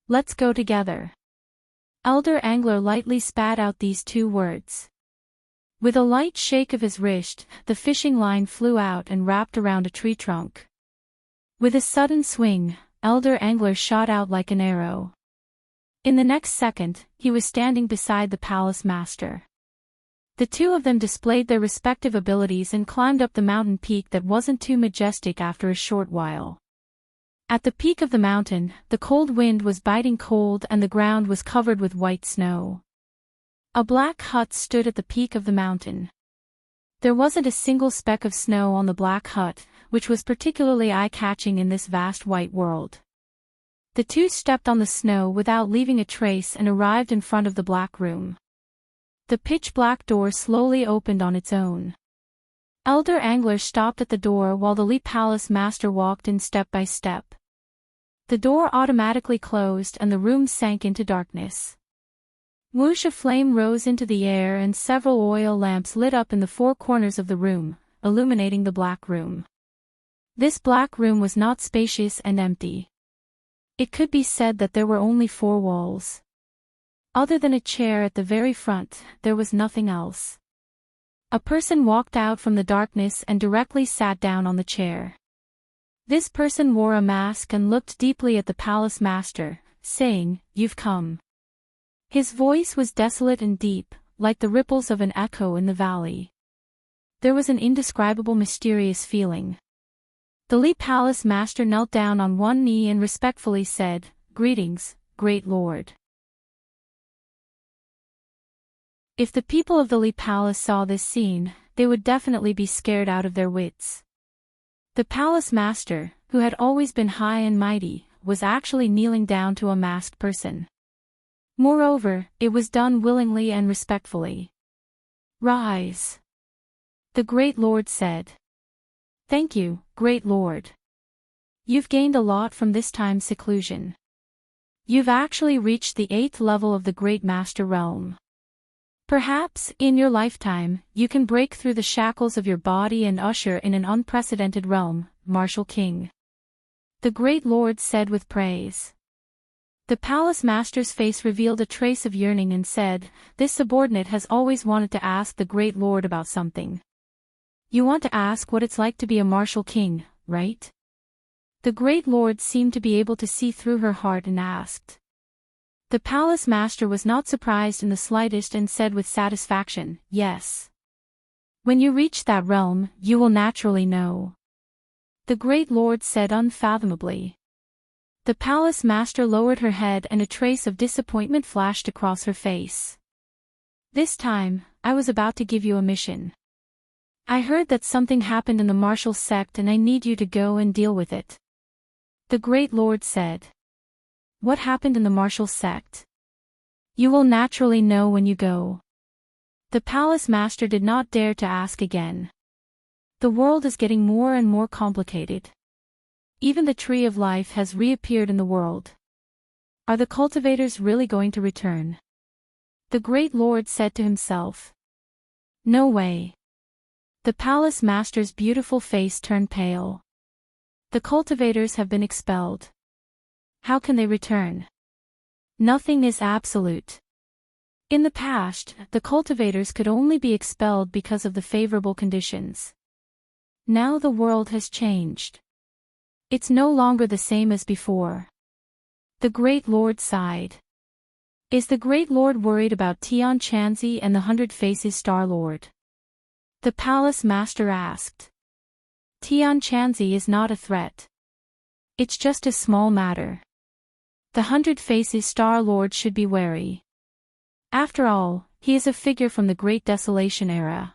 "Let's go together." Elder Angler lightly spat out these two words. With a light shake of his wrist, the fishing line flew out and wrapped around a tree trunk. With a sudden swing, Elder Angler shot out like an arrow. In the next second, he was standing beside the palace master. The two of them displayed their respective abilities and climbed up the mountain peak that wasn't too majestic after a short while. At the peak of the mountain, the cold wind was biting cold and the ground was covered with white snow. A black hut stood at the peak of the mountain. There wasn't a single speck of snow on the black hut, which was particularly eye-catching in this vast white world. The two stepped on the snow without leaving a trace and arrived in front of the black room. The pitch-black door slowly opened on its own. Elder Angler stopped at the door while the palace master walked in step by step. The door automatically closed and the room sank into darkness. Whoosh of flame rose into the air and several oil lamps lit up in the four corners of the room, illuminating the black room. This black room was not spacious and empty. It could be said that there were only four walls. Other than a chair at the very front, there was nothing else. A person walked out from the darkness and directly sat down on the chair. This person wore a mask and looked deeply at the palace master, saying, "You've come." His voice was desolate and deep, like the ripples of an echo in the valley. There was an indescribable mysterious feeling. The palace master knelt down on one knee and respectfully said, "Greetings, great lord." If the people of the palace saw this scene, they would definitely be scared out of their wits. The palace master, who had always been high and mighty, was actually kneeling down to a masked person. Moreover, it was done willingly and respectfully. "Rise," the great lord said. "Thank you, great lord. You've gained a lot from this time's seclusion. You've actually reached the 8th level of the great master realm. Perhaps, in your lifetime, you can break through the shackles of your body and usher in an unprecedented realm, martial king," the great lord said with praise. The palace master's face revealed a trace of yearning and said, "This subordinate has always wanted to ask the great lord about something." "You want to ask what it's like to be a martial king, right?" The great lord seemed to be able to see through her heart and asked. The palace master was not surprised in the slightest and said with satisfaction, "Yes. When you reach that realm, you will naturally know," the great lord said unfathomably. The palace master lowered her head and a trace of disappointment flashed across her face. "This time, I was about to give you a mission. I heard that something happened in the martial sect and I need you to go and deal with it," the great lord said. "What happened in the martial sect?" "You will naturally know when you go." The palace master did not dare to ask again. The world is getting more and more complicated. Even the tree of life has reappeared in the world. Are the cultivators really going to return? The great lord said to himself. No way. The palace master's beautiful face turned pale. The cultivators have been expelled. How can they return? Nothing is absolute. In the past, the cultivators could only be expelled because of the favorable conditions. Now the world has changed. It's no longer the same as before. The great lord sighed. Is the great lord worried about Enchanting and the 100 Faces Star Lord? The palace master asked. Enchanting is not a threat. It's just a small matter. The 100 Faces Star Lord should be wary. After all, he is a figure from the Great Desolation era.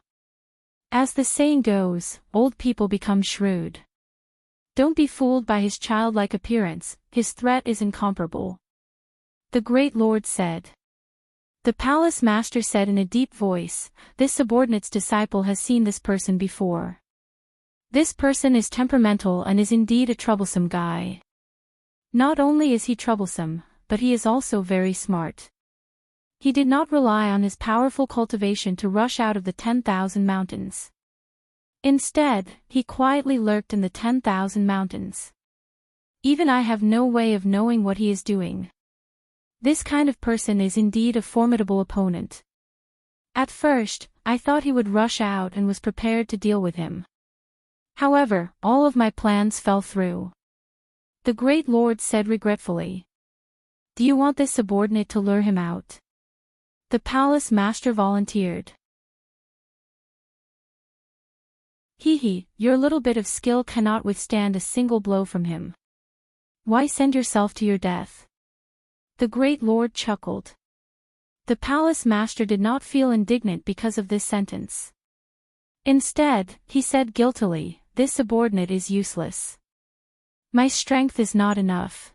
As the saying goes, old people become shrewd. Don't be fooled by his childlike appearance, his threat is incomparable. The great lord said. The palace master said in a deep voice, this subordinate's disciple has seen this person before. This person is temperamental and is indeed a troublesome guy. Not only is he troublesome, but he is also very smart. He did not rely on his powerful cultivation to rush out of the 10,000 mountains. Instead, he quietly lurked in the 10,000 mountains. Even I have no way of knowing what he is doing. This kind of person is indeed a formidable opponent. At first, I thought he would rush out and was prepared to deal with him. However, all of my plans fell through. The great lord said regretfully. Do you want this subordinate to lure him out? The palace master volunteered. Your little bit of skill cannot withstand a single blow from him. Why send yourself to your death? The great lord chuckled. The palace master did not feel indignant because of this sentence. Instead, he said guiltily, this subordinate is useless. My strength is not enough.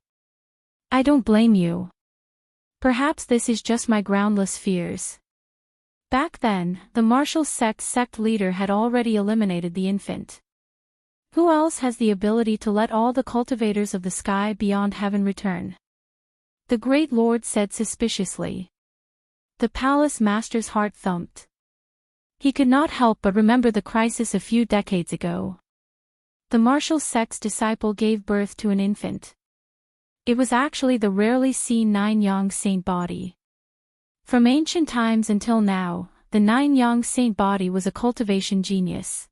I don't blame you. Perhaps this is just my groundless fears. Back then, the martial sect leader had already eliminated the infant. Who else has the ability to let all the cultivators of the sky beyond heaven return? The great lord said suspiciously. The palace master's heart thumped. He could not help but remember the crisis a few decades ago. The martial sect's disciple gave birth to an infant. It was actually the rarely seen nine-yang saint body. From ancient times until now, the nine-yang saint body was a cultivation genius.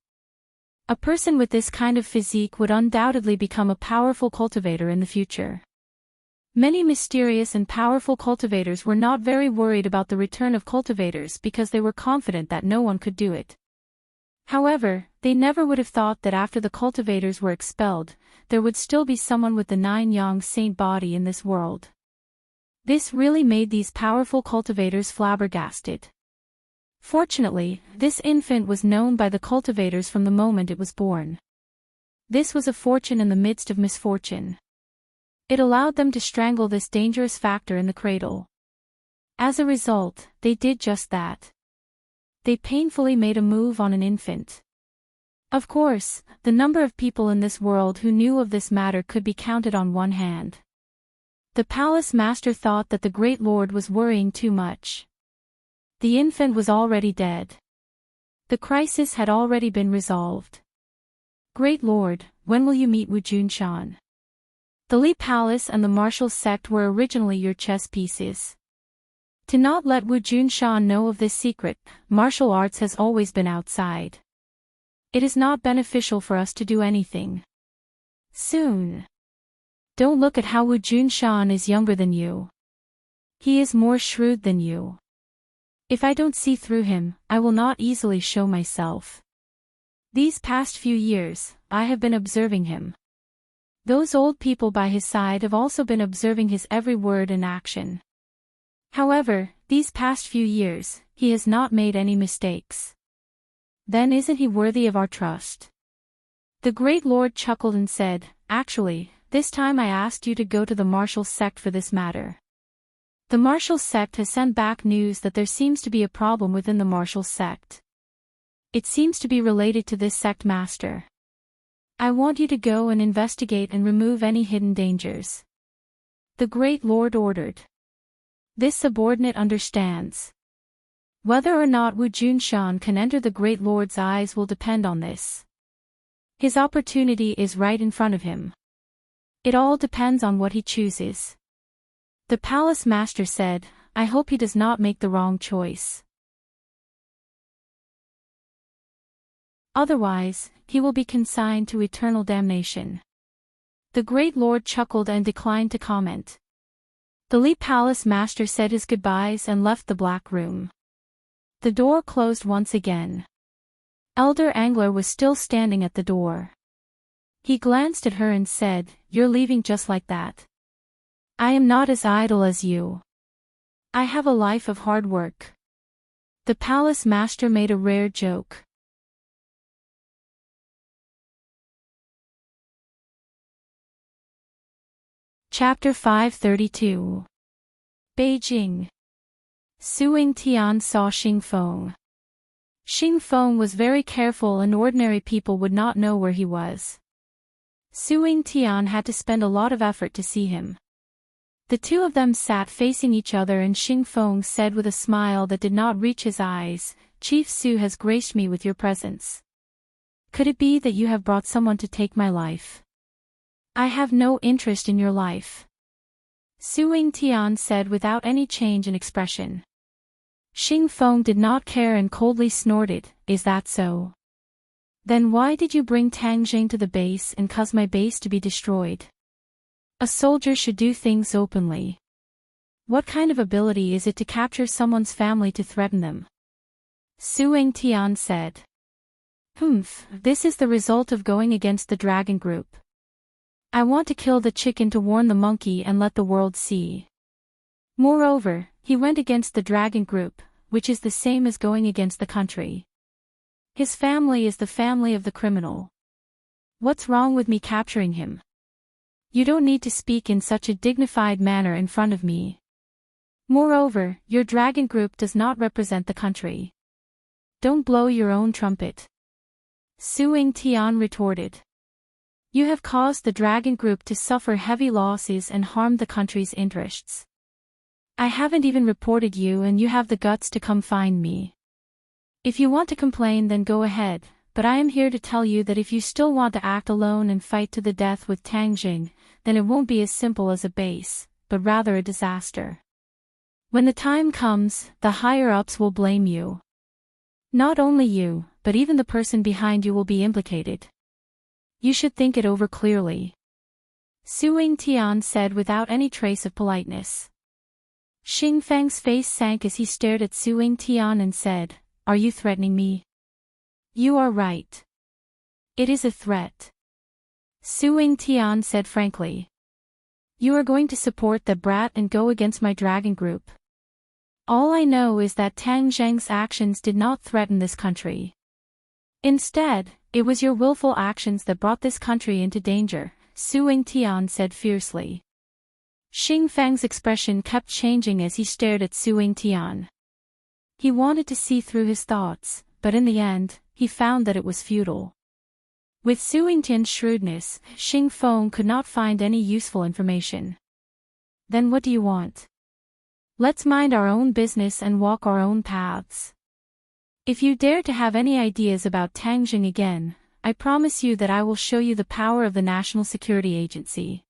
A person with this kind of physique would undoubtedly become a powerful cultivator in the future. Many mysterious and powerful cultivators were not very worried about the return of cultivators because they were confident that no one could do it. However, they never would have thought that after the cultivators were expelled, there would still be someone with the nine-yang saint body in this world. This really made these powerful cultivators flabbergasted. Fortunately, this infant was known by the cultivators from the moment it was born. This was a fortune in the midst of misfortune. It allowed them to strangle this dangerous factor in the cradle. As a result, they did just that. They painfully made a move on an infant. Of course, the number of people in this world who knew of this matter could be counted on one hand. The palace master thought that the great lord was worrying too much. The infant was already dead. The crisis had already been resolved. Great lord, when will you meet Wu Junshan? The Li Palace and the martial sect were originally your chess pieces. To not let Wu Junshan know of this secret, martial arts has always been outside. It is not beneficial for us to do anything. Soon. Don't look at how Wu Junshan is younger than you. He is more shrewd than you. If I don't see through him, I will not easily show myself. These past few years, I have been observing him. Those old people by his side have also been observing his every word and action. However, these past few years, he has not made any mistakes. Then isn't he worthy of our trust? The great lord chuckled and said, actually, this time I asked you to go to the martial sect for this matter. The martial sect has sent back news that there seems to be a problem within the martial sect. It seems to be related to this sect master. I want you to go and investigate and remove any hidden dangers. The great lord ordered. This subordinate understands. Whether or not Wu Junshan can enter the great lord's eyes will depend on this. His opportunity is right in front of him. It all depends on what he chooses. The palace master said, I hope he does not make the wrong choice. Otherwise, he will be consigned to eternal damnation. The great lord chuckled and declined to comment. The Li Palace master said his goodbyes and left the black room. The door closed once again. Elder Angler was still standing at the door. He glanced at her and said, You're leaving just like that. I am not as idle as you. I have a life of hard work. The palace master made a rare joke. Chapter 532. Beijing. Su Tian saw Xing Feng. Xing Feng was very careful and ordinary people would not know where he was. Su Tian had to spend a lot of effort to see him. The two of them sat facing each other and Xing Feng said with a smile that did not reach his eyes, Chief Su has graced me with your presence. Could it be that you have brought someone to take my life? I have no interest in your life. Su Tian said without any change in expression. Xing Feng did not care and coldly snorted, Is that so? Then why did you bring Tang Jing to the base and cause my base to be destroyed? A soldier should do things openly. What kind of ability is it to capture someone's family to threaten them? Su Tian said. This is the result of going against the dragon group. I want to kill the chicken to warn the monkey and let the world see. Moreover, he went against the dragon group, which is the same as going against the country. His family is the family of the criminal. What's wrong with me capturing him? You don't need to speak in such a dignified manner in front of me. Moreover, your dragon group does not represent the country. Don't blow your own trumpet. Su Tian retorted. You have caused the dragon group to suffer heavy losses and harmed the country's interests. I haven't even reported you and you have the guts to come find me. If you want to complain then go ahead, but I am here to tell you that if you still want to act alone and fight to the death with Tang Jing, then it won't be as simple as a base, but rather a disaster. When the time comes, the higher-ups will blame you. Not only you, but even the person behind you will be implicated. You should think it over clearly. Su Tian said without any trace of politeness. Xing Feng's face sank as he stared at Su Tian and said, "Are you threatening me?" "You are right. It is a threat," Su Tian said frankly. "You are going to support the brat and go against my dragon group. All I know is that Tang Zheng's actions did not threaten this country. Instead, it was your willful actions that brought this country into danger," Su Tian said fiercely. Xing Feng's expression kept changing as he stared at Su Tian. He wanted to see through his thoughts, but in the end, he found that it was futile. With Su Tian's shrewdness, Xing Feng could not find any useful information. "Then what do you want? Let's mind our own business and walk our own paths. If you dare to have any ideas about Tang Jing again, I promise you that I will show you the power of the National Security Agency.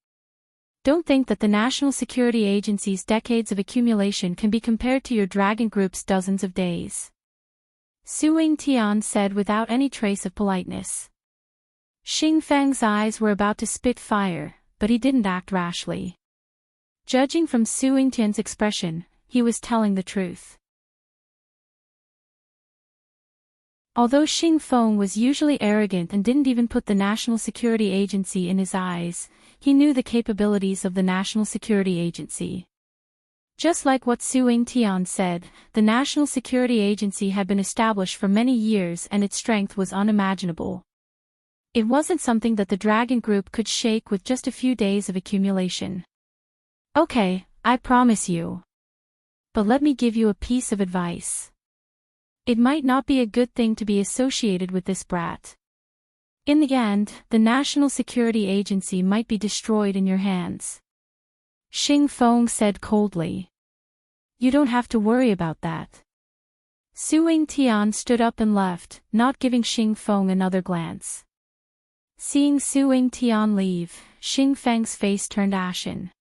Don't think that the National Security Agency's decades of accumulation can be compared to your dragon group's dozens of days," Su Tian said without any trace of politeness. Xing Feng's eyes were about to spit fire, but he didn't act rashly. Judging from Su Tian's expression, he was telling the truth. Although Xing Feng was usually arrogant and didn't even put the National Security Agency in his eyes, he knew the capabilities of the National Security Agency. Just like what Su Tian said, the National Security Agency had been established for many years and its strength was unimaginable. It wasn't something that the dragon group could shake with just a few days of accumulation. "Okay, I promise you. But let me give you a piece of advice. It might not be a good thing to be associated with this brat. In the end, the National Security Agency might be destroyed in your hands," Xing Feng said coldly. "You don't have to worry about that." Su Tian stood up and left, not giving Xing Feng another glance. Seeing Su Tian leave, Xing Feng's face turned ashen.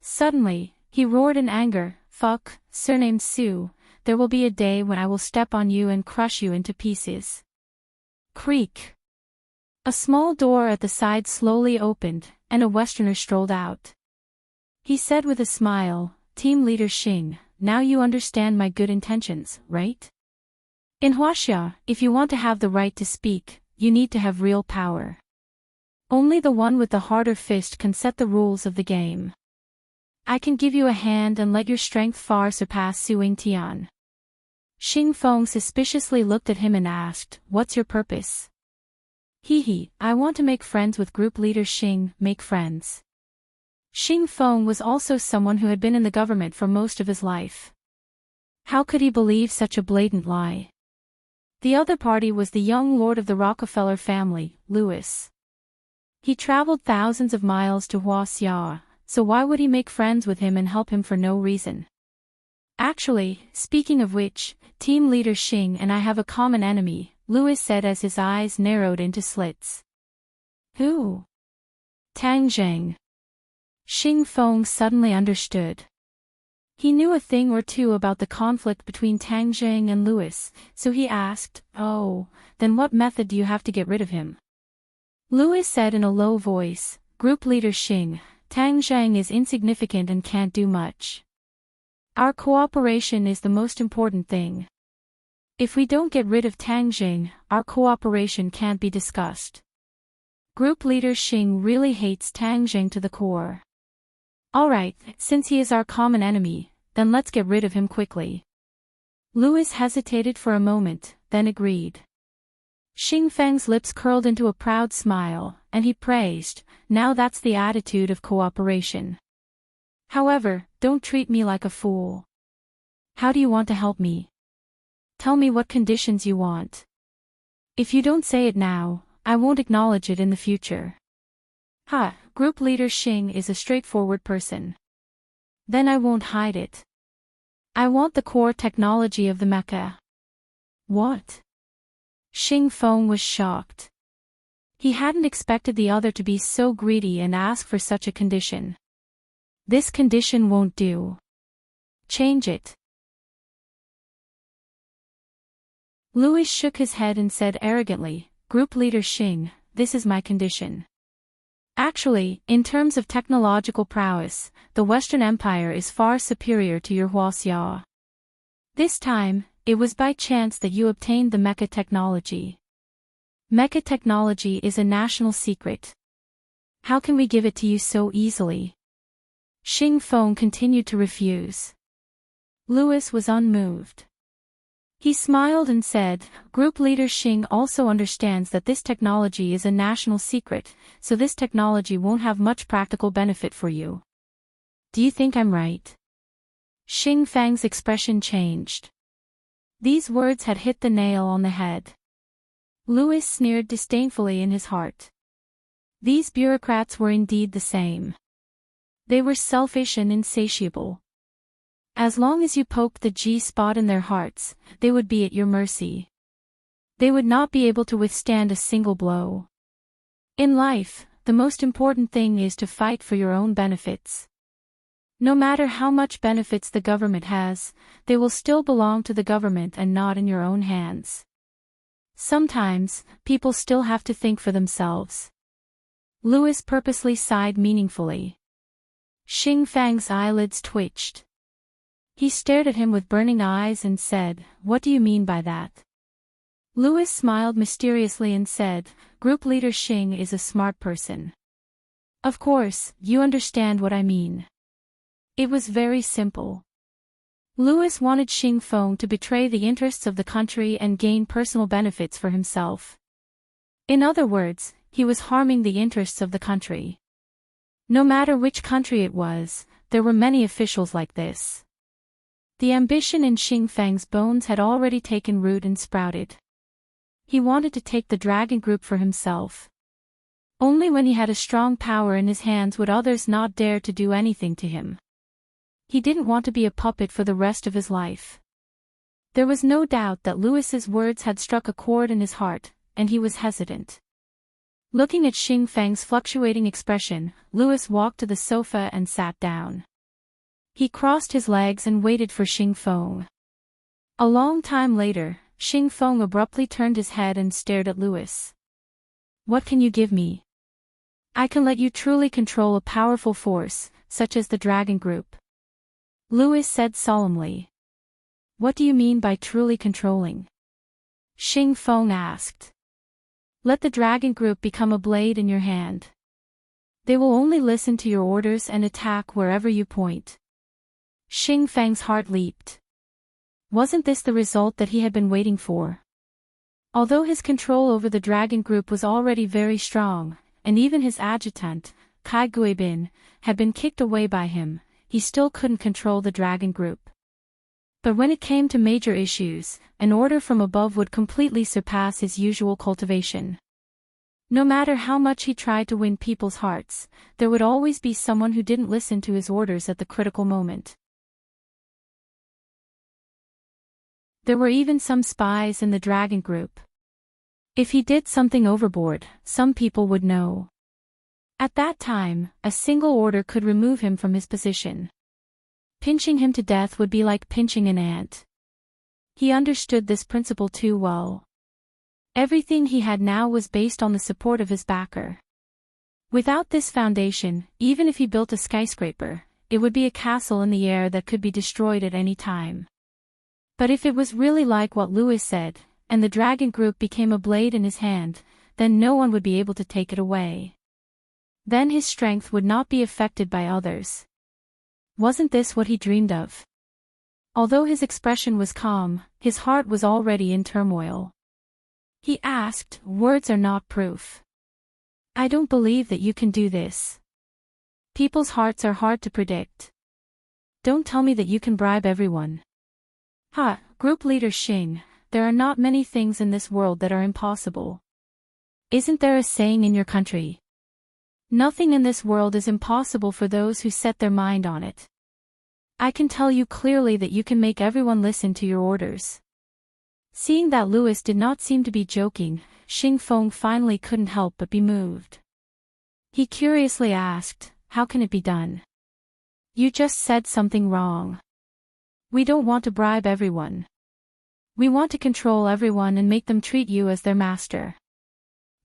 Suddenly, he roared in anger, "Fuck, surnamed Su, there will be a day when I will step on you and crush you into pieces." Creak. A small door at the side slowly opened, and a Westerner strolled out. He said with a smile, "Team Leader Xing, now you understand my good intentions, right? In Huaxia, if you want to have the right to speak, you need to have real power. Only the one with the harder fist can set the rules of the game. I can give you a hand and let your strength far surpass Su Tian." Xing Feng suspiciously looked at him and asked, "What's your purpose?" "Hee, I want to make friends with group leader Xing, make friends." Xing Feng was also someone who had been in the government for most of his life. How could he believe such a blatant lie? The other party was the young lord of the Rockefeller family, Louis. He traveled thousands of miles to Huaxia, so why would he make friends with him and help him for no reason? "Actually, speaking of which, Team Leader Xing and I have a common enemy," Louis said as his eyes narrowed into slits. "Who?" "Tang Zheng." Xing Feng suddenly understood. He knew a thing or two about the conflict between Tang Zheng and Louis, so he asked, "Oh, then what method do you have to get rid of him?" Louis said in a low voice, "Group Leader Xing, Tang Zheng is insignificant and can't do much. Our cooperation is the most important thing. If we don't get rid of Tang Zheng, our cooperation can't be discussed. Group Leader Xing really hates Tang Zheng to the core. Alright, since he is our common enemy, then let's get rid of him quickly." Louis hesitated for a moment, then agreed. Xing Feng's lips curled into a proud smile, and he praised, "Now that's the attitude of cooperation. However, don't treat me like a fool. How do you want to help me? Tell me what conditions you want. If you don't say it now, I won't acknowledge it in the future." Ha, group leader Xing is a straightforward person. Then I won't hide it. I want the core technology of the mecha. What? Xing Feng was shocked. He hadn't expected the other to be so greedy and ask for such a condition. This condition won't do. Change it. Louis shook his head and said arrogantly, Group leader Xing, this is my condition. Actually, in terms of technological prowess, the Western Empire is far superior to your Huaxia. This time, it was by chance that you obtained the mecha technology. Mecha technology is a national secret. How can we give it to you so easily? Xing Feng continued to refuse. Louis was unmoved. He smiled and said, Group leader Xing also understands that this technology is a national secret, so this technology won't have much practical benefit for you. Do you think I'm right? Xing Feng's expression changed. These words had hit the nail on the head. Louis sneered disdainfully in his heart. These bureaucrats were indeed the same. They were selfish and insatiable. As long as you poked the G-spot in their hearts, they would be at your mercy. They would not be able to withstand a single blow. In life, the most important thing is to fight for your own benefits. No matter how much benefits the government has, they will still belong to the government and not in your own hands. Sometimes, people still have to think for themselves. Louis purposely sighed meaningfully. Xing Feng's eyelids twitched. He stared at him with burning eyes and said, What do you mean by that? Louis smiled mysteriously and said, Group leader Xing is a smart person. Of course, you understand what I mean. It was very simple. Louis wanted Xing Feng to betray the interests of the country and gain personal benefits for himself. In other words, he was harming the interests of the country. No matter which country it was, there were many officials like this. The ambition in Xing Feng's bones had already taken root and sprouted. He wanted to take the dragon group for himself. Only when he had a strong power in his hands would others not dare to do anything to him. He didn't want to be a puppet for the rest of his life. There was no doubt that Louis's words had struck a chord in his heart, and he was hesitant. Looking at Xing Feng's fluctuating expression, Louis walked to the sofa and sat down. He crossed his legs and waited for Xing Feng. A long time later, Xing Feng abruptly turned his head and stared at Louis. What can you give me? I can let you truly control a powerful force, such as the dragon group. Louis said solemnly. What do you mean by truly controlling? Xing Feng asked. Let the dragon group become a blade in your hand. They will only listen to your orders and attack wherever you point. Xing Feng's heart leaped. Wasn't this the result that he had been waiting for? Although his control over the dragon group was already very strong, and even his adjutant, Kai Guibin, had been kicked away by him, he still couldn't control the dragon group. But when it came to major issues, an order from above would completely surpass his usual cultivation. No matter how much he tried to win people's hearts, there would always be someone who didn't listen to his orders at the critical moment. There were even some spies in the dragon group. If he did something overboard, some people would know. At that time, a single order could remove him from his position. Pinching him to death would be like pinching an ant. He understood this principle too well. Everything he had now was based on the support of his backer. Without this foundation, even if he built a skyscraper, it would be a castle in the air that could be destroyed at any time. But if it was really like what Louis said, and the dragon group became a blade in his hand, then no one would be able to take it away. Then his strength would not be affected by others. Wasn't this what he dreamed of? Although his expression was calm, his heart was already in turmoil. He asked, Words are not proof. I don't believe that you can do this. People's hearts are hard to predict. Don't tell me that you can bribe everyone. Ha, group leader Xing, there are not many things in this world that are impossible. Isn't there a saying in your country? Nothing in this world is impossible for those who set their mind on it. I can tell you clearly that you can make everyone listen to your orders." Seeing that Louis did not seem to be joking, Xing Feng finally couldn't help but be moved. He curiously asked, "How can it be done? You just said something wrong. We don't want to bribe everyone. We want to control everyone and make them treat you as their master.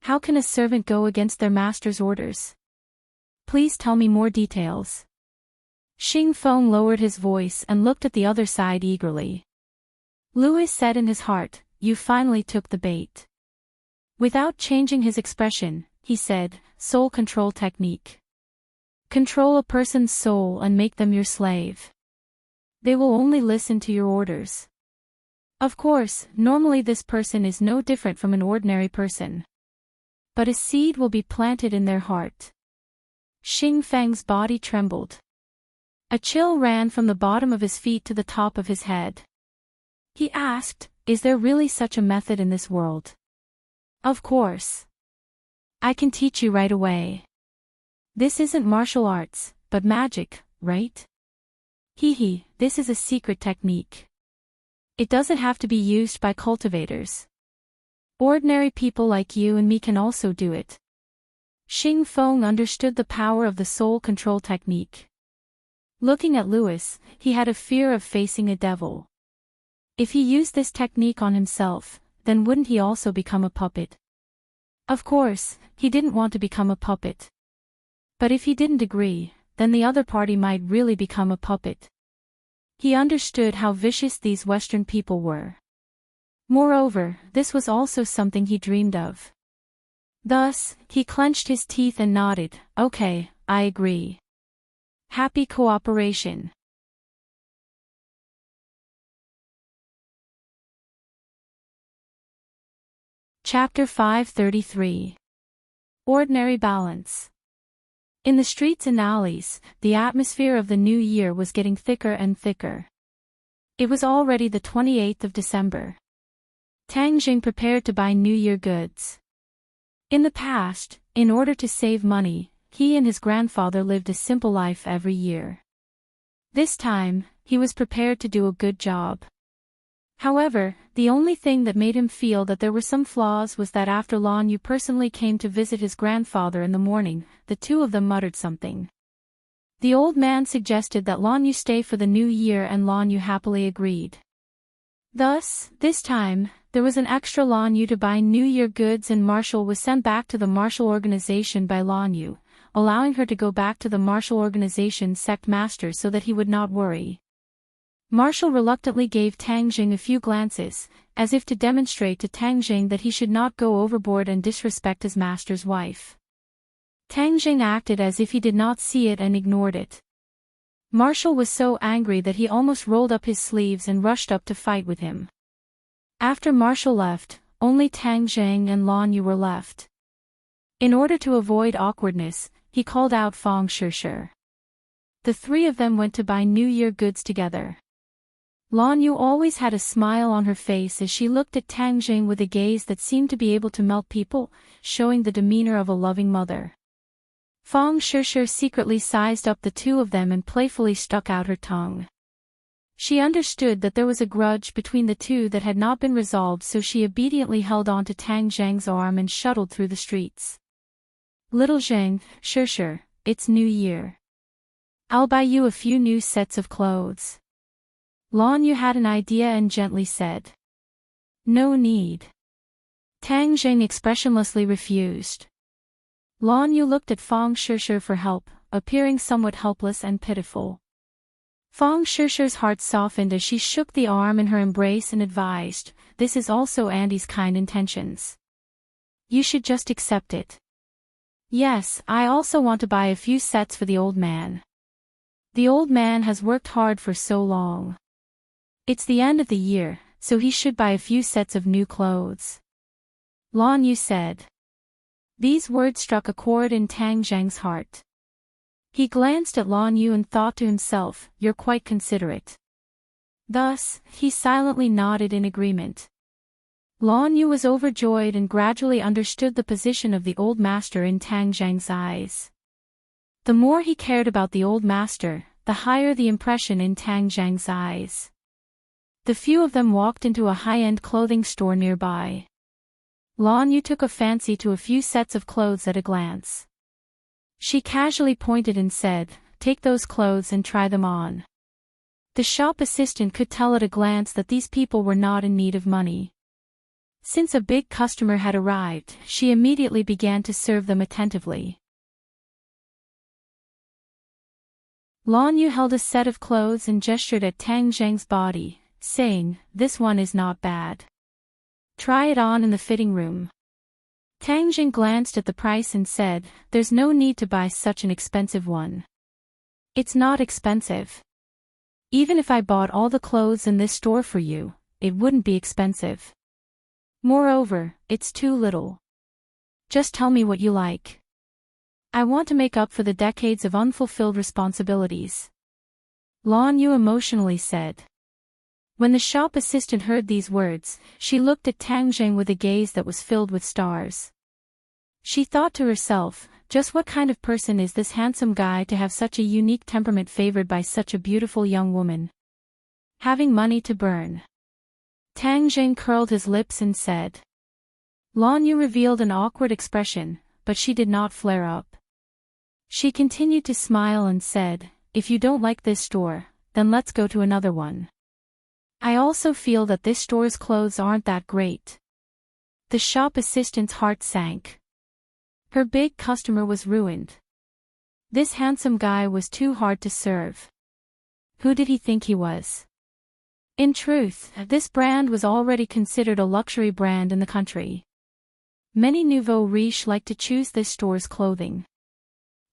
How can a servant go against their master's orders? Please tell me more details." Xing Feng lowered his voice and looked at the other side eagerly. Louis said in his heart, "You finally took the bait." Without changing his expression, he said, "Soul control technique. Control a person's soul and make them your slave. They will only listen to your orders. Of course, normally this person is no different from an ordinary person. But a seed will be planted in their heart." Xing Feng's body trembled. A chill ran from the bottom of his feet to the top of his head. He asked, "Is there really such a method in this world?" "Of course. I can teach you right away. This isn't martial arts, but magic, right? Hee, this is a secret technique. It doesn't have to be used by cultivators. Ordinary people like you and me can also do it." Xing Feng understood the power of the soul control technique. Looking at Louis, he had a fear of facing a devil. If he used this technique on himself, then wouldn't he also become a puppet? Of course, he didn't want to become a puppet. But if he didn't agree, then the other party might really become a puppet. He understood how vicious these Western people were. Moreover, this was also something he dreamed of. Thus, he clenched his teeth and nodded, "Okay, I agree. Happy cooperation." Chapter 533. Ordinary Balance. In the streets and alleys, the atmosphere of the new year was getting thicker and thicker. It was already the 28th of December. Tang Jing prepared to buy New Year goods. In the past, in order to save money, he and his grandfather lived a simple life every year. This time, he was prepared to do a good job. However, the only thing that made him feel that there were some flaws was that after Lan Yu personally came to visit his grandfather in the morning, the two of them muttered something. The old man suggested that Lan Yu stay for the new year and Lan Yu happily agreed. Thus, this time, there was an extra Lan Yu to buy New Year goods and Marshall was sent back to the martial organization by Lan Yu, allowing her to go back to the martial organization sect master so that he would not worry. Marshall reluctantly gave Tang Jing a few glances, as if to demonstrate to Tang Jing that he should not go overboard and disrespect his master's wife. Tang Jing acted as if he did not see it and ignored it. Marshall was so angry that he almost rolled up his sleeves and rushed up to fight with him. After Marshall left, only Tang Jing and Lan Yu were left. In order to avoid awkwardness, he called out Fang Shishir. The three of them went to buy New Year goods together. Lan Yu always had a smile on her face as she looked at Tang Jing with a gaze that seemed to be able to melt people, showing the demeanor of a loving mother. Fang Shishir secretly sized up the two of them and playfully stuck out her tongue. She understood that there was a grudge between the two that had not been resolved, so she obediently held on to Tang Zhang's arm and shuttled through the streets. "Little Zhang, Shishir, it's New Year. I'll buy you a few new sets of clothes." Lan Yu had an idea and gently said, "No need." Tang Jing expressionlessly refused. Lan Yu looked at Fang Shishir for help, appearing somewhat helpless and pitiful. Fang Shishir's heart softened as she shook the arm in her embrace and advised, "This is also Andy's kind intentions. You should just accept it." "Yes, I also want to buy a few sets for the old man. The old man has worked hard for so long. It's the end of the year, so he should buy a few sets of new clothes," Lan Yu said. These words struck a chord in Tang Zhang's heart. He glanced at Lan Yu and thought to himself, "You're quite considerate." Thus, he silently nodded in agreement. Lan Yu was overjoyed and gradually understood the position of the old master in Tang Zhang's eyes. The more he cared about the old master, the higher the impression in Tang Zhang's eyes. The few of them walked into a high-end clothing store nearby. Lan Yu took a fancy to a few sets of clothes at a glance. She casually pointed and said, "Take those clothes and try them on." The shop assistant could tell at a glance that these people were not in need of money. Since a big customer had arrived, she immediately began to serve them attentively. Lan Yu held a set of clothes and gestured at Tang Zhang's body, saying, "This one is not bad. Try it on in the fitting room." Tang Zhang glanced at the price and said, "There's no need to buy such an expensive one." "It's not expensive. Even if I bought all the clothes in this store for you, it wouldn't be expensive. Moreover, it's too little. Just tell me what you like. I want to make up for the decades of unfulfilled responsibilities." Lan Yu emotionally said. When the shop assistant heard these words, she looked at Tang Zhang with a gaze that was filled with stars. She thought to herself, just what kind of person is this handsome guy to have such a unique temperament favored by such a beautiful young woman? Having money to burn. Tang Zhang curled his lips and said. Lan Yu revealed an awkward expression, but she did not flare up. She continued to smile and said, "If you don't like this store, then let's go to another one. I also feel that this store's clothes aren't that great." The shop assistant's heart sank. Her big customer was ruined. This handsome guy was too hard to serve. Who did he think he was? In truth, this brand was already considered a luxury brand in the country. Many nouveau riches liked to choose this store's clothing.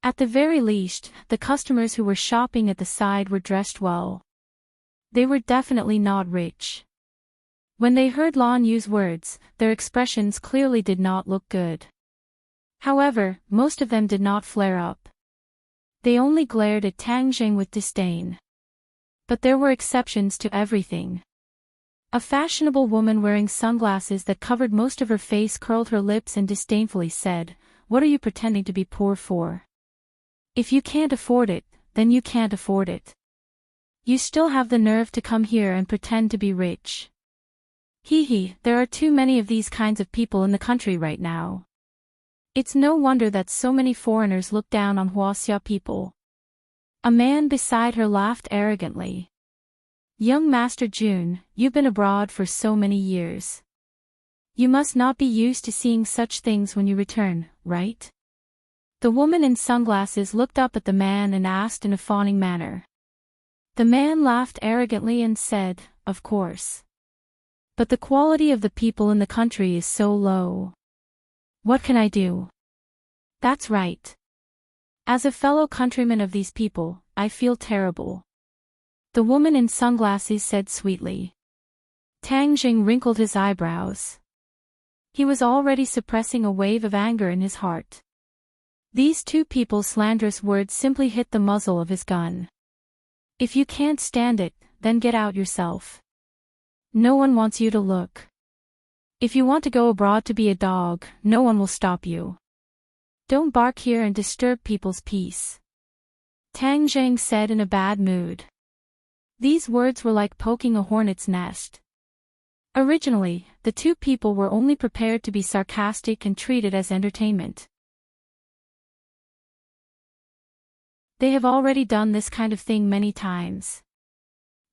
At the very least, the customers who were shopping at the side were dressed well. They were definitely not rich. When they heard Lan Yu's words, their expressions clearly did not look good. However, most of them did not flare up. They only glared at Tang Zhang with disdain. But there were exceptions to everything. A fashionable woman wearing sunglasses that covered most of her face curled her lips and disdainfully said, "What are you pretending to be poor for? If you can't afford it, then you can't afford it. You still have the nerve to come here and pretend to be rich. Hee, there are too many of these kinds of people in the country right now. It's no wonder that so many foreigners look down on Huaxia people." A man beside her laughed arrogantly. "Young Master Jun, you've been abroad for so many years. You must not be used to seeing such things when you return, right?" The woman in sunglasses looked up at the man and asked in a fawning manner. The man laughed arrogantly and said, "Of course. But the quality of the people in the country is so low. What can I do?" "That's right. As a fellow countryman of these people, I feel terrible," the woman in sunglasses said sweetly. Tang Zhang wrinkled his eyebrows. He was already suppressing a wave of anger in his heart. These two people's slanderous words simply hit the muzzle of his gun. If you can't stand it, then get out yourself. No one wants you to look. If you want to go abroad to be a dog, no one will stop you. Don't bark here and disturb people's peace," Tang Zhang said in a bad mood. These words were like poking a hornet's nest. Originally, the two people were only prepared to be sarcastic and treat it as entertainment. They have already done this kind of thing many times.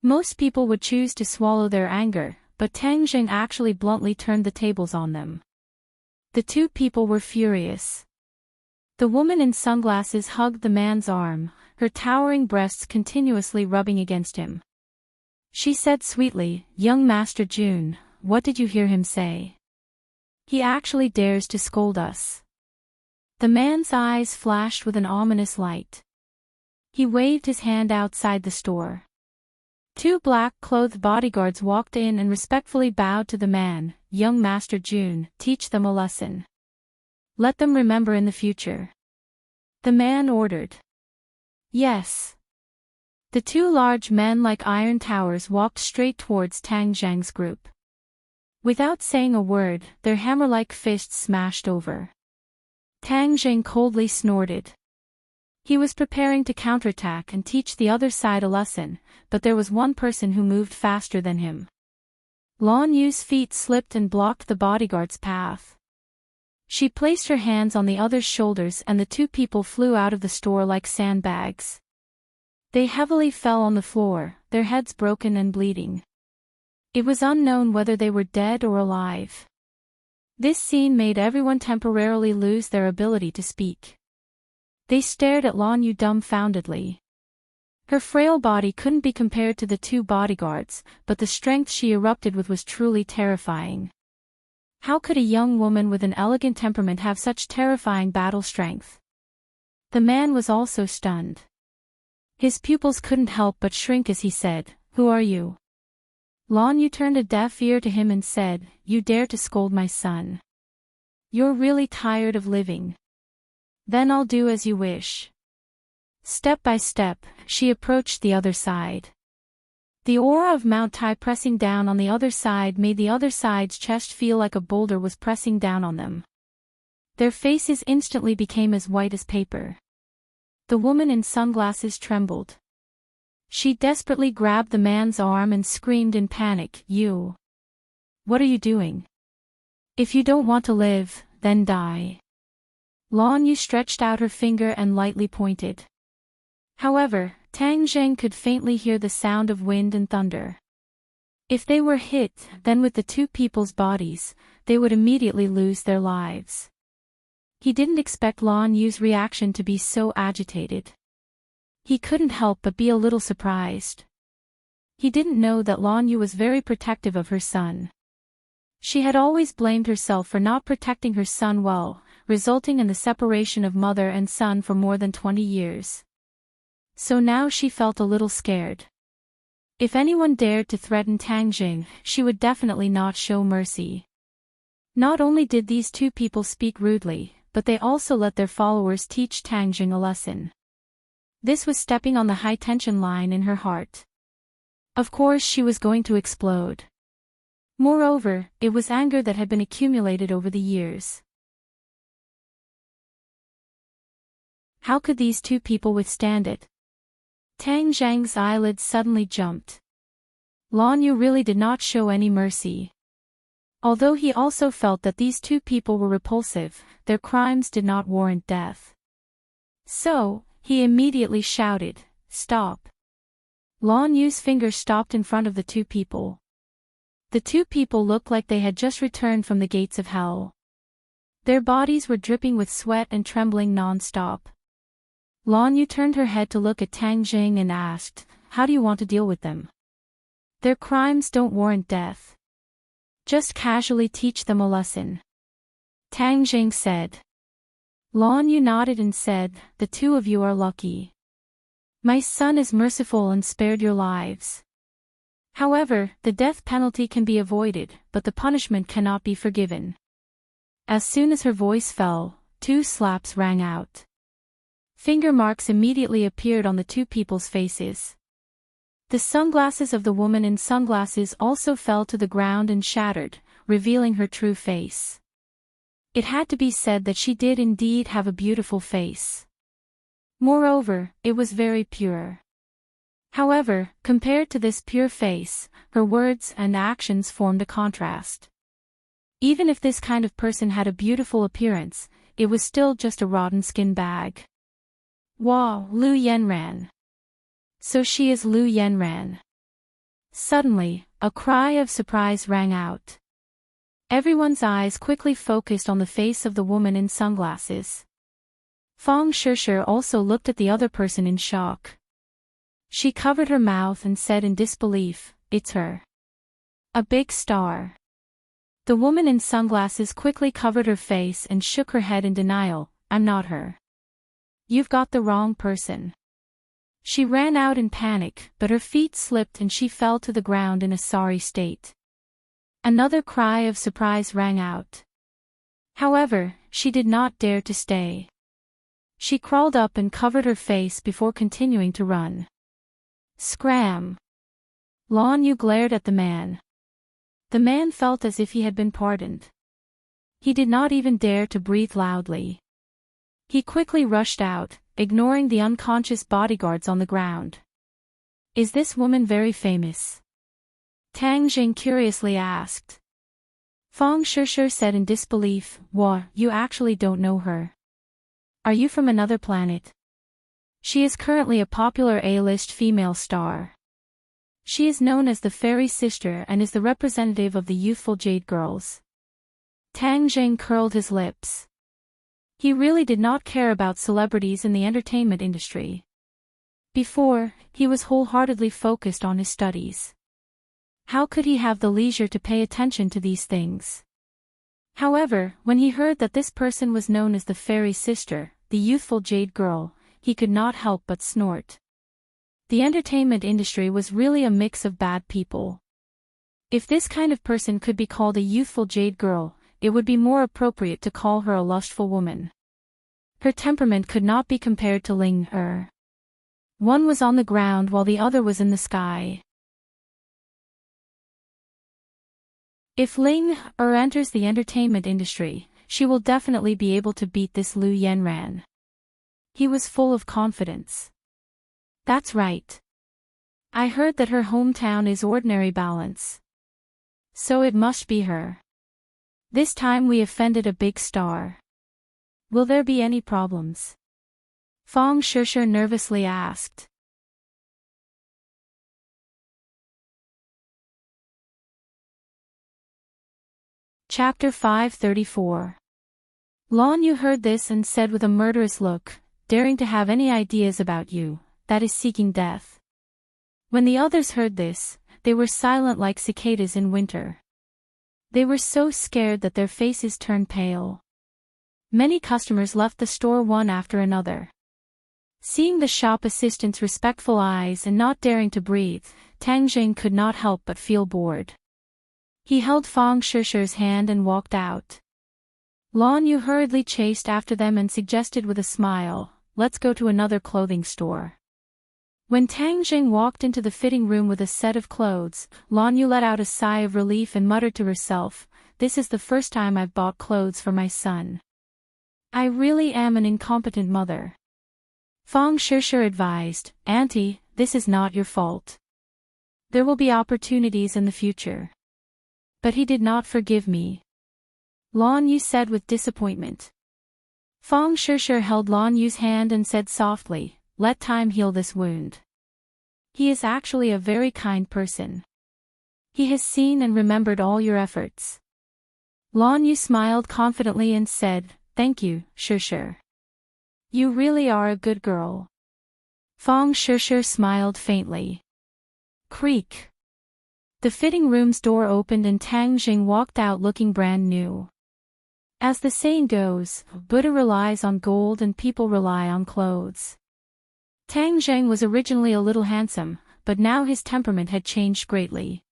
Most people would choose to swallow their anger, but Tang Zhang actually bluntly turned the tables on them. The two people were furious. The woman in sunglasses hugged the man's arm, her towering breasts continuously rubbing against him. She said sweetly, "Young Master Jun, what did you hear him say? He actually dares to scold us." The man's eyes flashed with an ominous light. He waved his hand outside the store. Two black-clothed bodyguards walked in and respectfully bowed to the man. "Young Master Jun, teach them a lesson. Let them remember in the future," the man ordered. "Yes." The two large men like iron towers walked straight towards Tang Zhang's group. Without saying a word, their hammer-like fists smashed over. Tang Zhang coldly snorted. He was preparing to counterattack and teach the other side a lesson, but there was one person who moved faster than him. Lan Yu's feet slipped and blocked the bodyguard's path. She placed her hands on the other's shoulders and the two people flew out of the store like sandbags. They heavily fell on the floor, their heads broken and bleeding. It was unknown whether they were dead or alive. This scene made everyone temporarily lose their ability to speak. They stared at Lan Yu dumbfoundedly. Her frail body couldn't be compared to the two bodyguards, but the strength she erupted with was truly terrifying. How could a young woman with an elegant temperament have such terrifying battle strength? The man was also stunned. His pupils couldn't help but shrink as he said, "Who are you?" Lan Yu turned a deaf ear to him and said, "You dare to scold my son? You're really tired of living? Then I'll do as you wish." Step by step, she approached the other side. The aura of Mount Tai pressing down on the other side made the other side's chest feel like a boulder was pressing down on them. Their faces instantly became as white as paper. The woman in sunglasses trembled. She desperately grabbed the man's arm and screamed in panic, "You! What are you doing? If you don't want to live, then die." Lan Yu stretched out her finger and lightly pointed. However, Tang Zheng could faintly hear the sound of wind and thunder. If they were hit, then with the two people's bodies, they would immediately lose their lives. He didn't expect Lan Yu's reaction to be so agitated. He couldn't help but be a little surprised. He didn't know that Lan Yu was very protective of her son. She had always blamed herself for not protecting her son well, resulting in the separation of mother and son for more than 20 years. So now she felt a little scared. If anyone dared to threaten Tang Jing, she would definitely not show mercy. Not only did these two people speak rudely, but they also let their followers teach Tang Jing a lesson. This was stepping on the high-tension line in her heart. Of course she was going to explode. Moreover, it was anger that had been accumulated over the years. How could these two people withstand it? Tang Zhang's eyelids suddenly jumped. Lan Yu really did not show any mercy. Although he also felt that these two people were repulsive, their crimes did not warrant death. So, he immediately shouted, "Stop!" Lan Yu's finger stopped in front of the two people. The two people looked like they had just returned from the gates of hell. Their bodies were dripping with sweat and trembling non-stop. Lan Yu turned her head to look at Tang Jing and asked, "How do you want to deal with them? Their crimes don't warrant death. Just casually teach them a lesson." Tang Jing said. Lan Yu nodded and said, "The two of you are lucky. My son is merciful and spared your lives. However, the death penalty can be avoided, but the punishment cannot be forgiven." As soon as her voice fell, 2 slaps rang out. Finger marks immediately appeared on the two people's faces. The sunglasses of the woman in sunglasses also fell to the ground and shattered, revealing her true face. It had to be said that she did indeed have a beautiful face. Moreover, it was very pure. However, compared to this pure face, her words and actions formed a contrast. Even if this kind of person had a beautiful appearance, it was still just a rotten skin bag. Wow, Lu Yanran. So she is Lu Yanran. Suddenly, a cry of surprise rang out. Everyone's eyes quickly focused on the face of the woman in sunglasses. Fang Shishir also looked at the other person in shock. She covered her mouth and said in disbelief, "It's her. A big star." The woman in sunglasses quickly covered her face and shook her head in denial, "I'm not her. You've got the wrong person." She ran out in panic, but her feet slipped and she fell to the ground in a sorry state. Another cry of surprise rang out. However, she did not dare to stay. She crawled up and covered her face before continuing to run. Scram! Lan Yu glared at the man. The man felt as if he had been pardoned. He did not even dare to breathe loudly. He quickly rushed out, ignoring the unconscious bodyguards on the ground. Is this woman very famous? Tang Jing curiously asked. Fang Shishir said in disbelief, "What, you actually don't know her? Are you from another planet?" She is currently a popular A-list female star. She is known as the Fairy Sister and is the representative of the youthful Jade Girls. Tang Jing curled his lips. He really did not care about celebrities in the entertainment industry. Before, he was wholeheartedly focused on his studies. How could he have the leisure to pay attention to these things? However, when he heard that this person was known as the Fairy Sister, the youthful Jade Girl, he could not help but snort. The entertainment industry was really a mix of bad people. If this kind of person could be called a youthful Jade Girl, it would be more appropriate to call her a lustful woman. Her temperament could not be compared to Ling Er. One was on the ground while the other was in the sky. If Ling Er enters the entertainment industry, she will definitely be able to beat this Lu Yanran. He was full of confidence. That's right. I heard that her hometown is Ordinary Balance. So it must be her. This time we offended a big star. Will there be any problems? Fang Shishir nervously asked. Chapter 534. Lan Yu heard this and said with a murderous look, "Daring to have any ideas about you, that is seeking death." When the others heard this, they were silent like cicadas in winter. They were so scared that their faces turned pale. Many customers left the store one after another. Seeing the shop assistant's respectful eyes and not daring to breathe, Tang Jing could not help but feel bored. He held Fang Shishir's hand and walked out. Lan Yu hurriedly chased after them and suggested with a smile, "Let's go to another clothing store." When Tang Jing walked into the fitting room with a set of clothes, Lan Yu let out a sigh of relief and muttered to herself, "This is the first time I've bought clothes for my son. I really am an incompetent mother." Fang Shishir advised, "Auntie, this is not your fault. There will be opportunities in the future." But he did not forgive me, Lan Yu said with disappointment. Fang Shishir held Lan Yu's hand and said softly, "Let time heal this wound. He is actually a very kind person. He has seen and remembered all your efforts." Lan Yu smiled confidently and said, "Thank you, Shishir. You really are a good girl." Fang Shishir smiled faintly. Creak. The fitting room's door opened and Tang Jing walked out looking brand new. As the saying goes, Buddha relies on gold and people rely on clothes. Tang Jing was originally a little handsome, but now his temperament had changed greatly.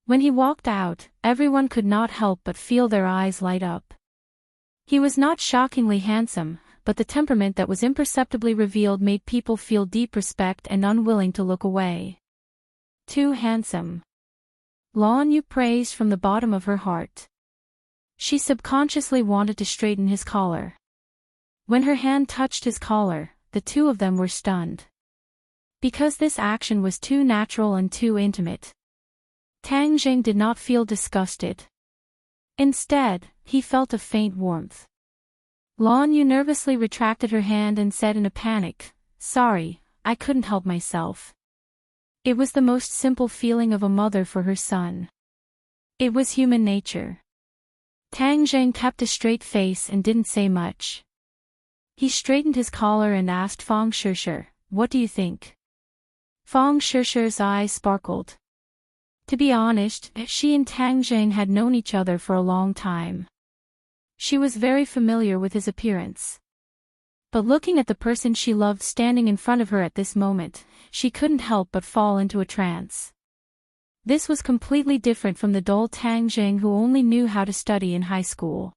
When he walked out, everyone could not help but feel their eyes light up. He was not shockingly handsome, but the temperament that was imperceptibly revealed made people feel deep respect and unwilling to look away. Too handsome. Lan Yu praised from the bottom of her heart. She subconsciously wanted to straighten his collar. When her hand touched his collar, the two of them were stunned. Because this action was too natural and too intimate. Tang Jing did not feel disgusted. Instead, he felt a faint warmth. Lan Yu nervously retracted her hand and said in a panic, "Sorry, I couldn't help myself." It was the most simple feeling of a mother for her son. It was human nature. Tang Jing kept a straight face and didn't say much. He straightened his collar and asked Fang Shishir, "What do you think?" Fang Shishir's eyes sparkled. To be honest, she and Tang Jing had known each other for a long time. She was very familiar with his appearance. But looking at the person she loved standing in front of her at this moment, she couldn't help but fall into a trance. This was completely different from the dull Tang Jing who only knew how to study in high school.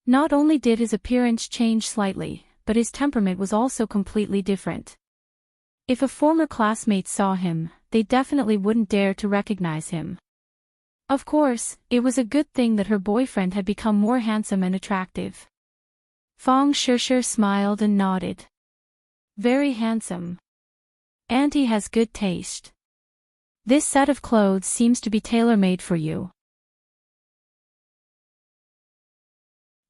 Not only did his appearance change slightly, but his temperament was also completely different. If a former classmate saw him, they definitely wouldn't dare to recognize him. Of course, it was a good thing that her boyfriend had become more handsome and attractive. Fang Shishir smiled and nodded. Very handsome. Auntie has good taste. This set of clothes seems to be tailor-made for you.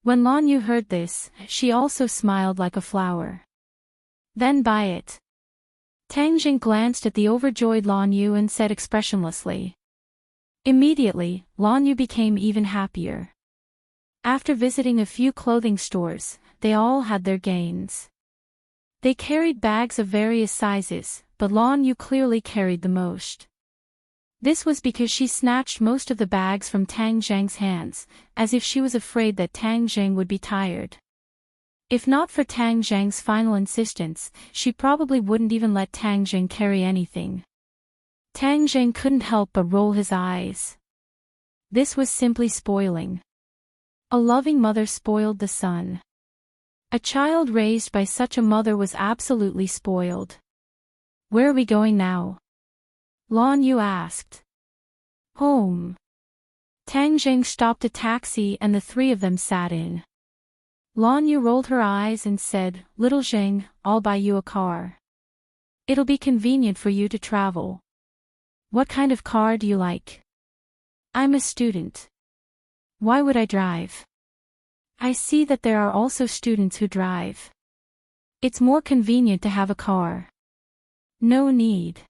When Lan Yu heard this, she also smiled like a flower. Then buy it. Tang Jing glanced at the overjoyed Lan Yu and said expressionlessly. Immediately, Lan Yu became even happier. After visiting a few clothing stores, they all had their gains. They carried bags of various sizes, but Lan Yu clearly carried the most. This was because she snatched most of the bags from Tang Zhang's hands, as if she was afraid that Tang Zhang would be tired. If not for Tang Zhang's final insistence, she probably wouldn't even let Tang Zhang carry anything. Tang Zhang couldn't help but roll his eyes. This was simply spoiling. A loving mother spoiled the son. A child raised by such a mother was absolutely spoiled. Where are we going now? Lan Yu asked. Home. Tang Zhang stopped a taxi and the three of them sat in. Lan Yu rolled her eyes and said, Little Zhang, I'll buy you a car. It'll be convenient for you to travel. What kind of car do you like? I'm a student. Why would I drive? I see that there are also students who drive. It's more convenient to have a car. No need.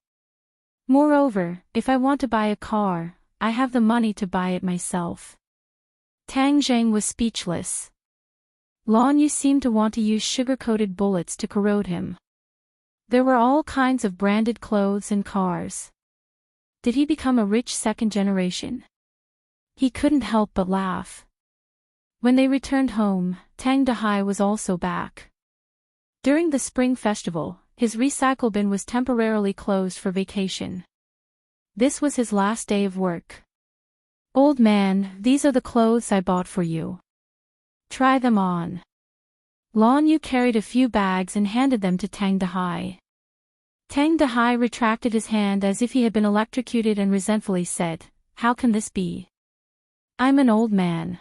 Moreover, if I want to buy a car, I have the money to buy it myself. Tang Zhang was speechless. Lan Yu seemed to want to use sugar-coated bullets to corrode him. There were all kinds of branded clothes and cars. Did he become a rich second generation? He couldn't help but laugh. When they returned home, Tang Dahai was also back. During the Spring Festival, his recycle bin was temporarily closed for vacation. This was his last day of work. Old man, these are the clothes I bought for you. Try them on. Lan Yu carried a few bags and handed them to Tang Dahai. Tang Dahai retracted his hand as if he had been electrocuted and resentfully said, How can this be? I'm an old man.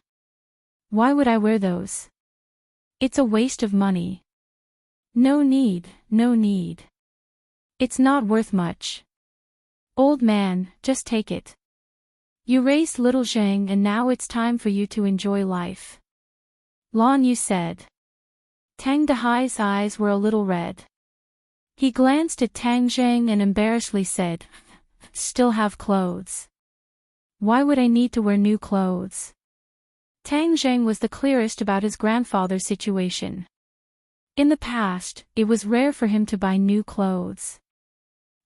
Why would I wear those? It's a waste of money. No need, no need. It's not worth much. Old man, just take it. You raised little Zhang and now it's time for you to enjoy life. Lan Yu said. Tang Dahai's eyes were a little red. He glanced at Tang Zhang and embarrassedly said, Still have clothes. Why would I need to wear new clothes? Tang Zhang was the clearest about his grandfather's situation. In the past, it was rare for him to buy new clothes.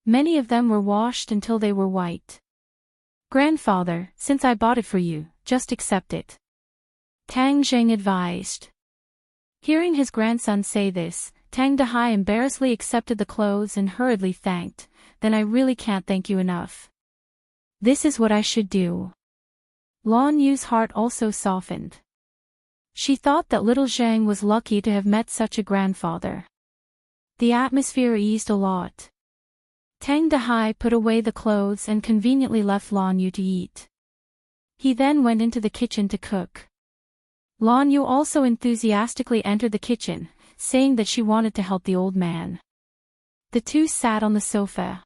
Many of them were washed until they were white. Grandfather, since I bought it for you, just accept it. Tang Zhang advised. Hearing his grandson say this, Tang Dahai embarrassedly accepted the clothes and hurriedly thanked, Then I really can't thank you enough. This is what I should do. Lan Yu's heart also softened. She thought that little Zhang was lucky to have met such a grandfather. The atmosphere eased a lot. Tang Dahai put away the clothes and conveniently left Lan Yu to eat. He then went into the kitchen to cook. Lan Yu also enthusiastically entered the kitchen, saying that she wanted to help the old man. The two sat on the sofa.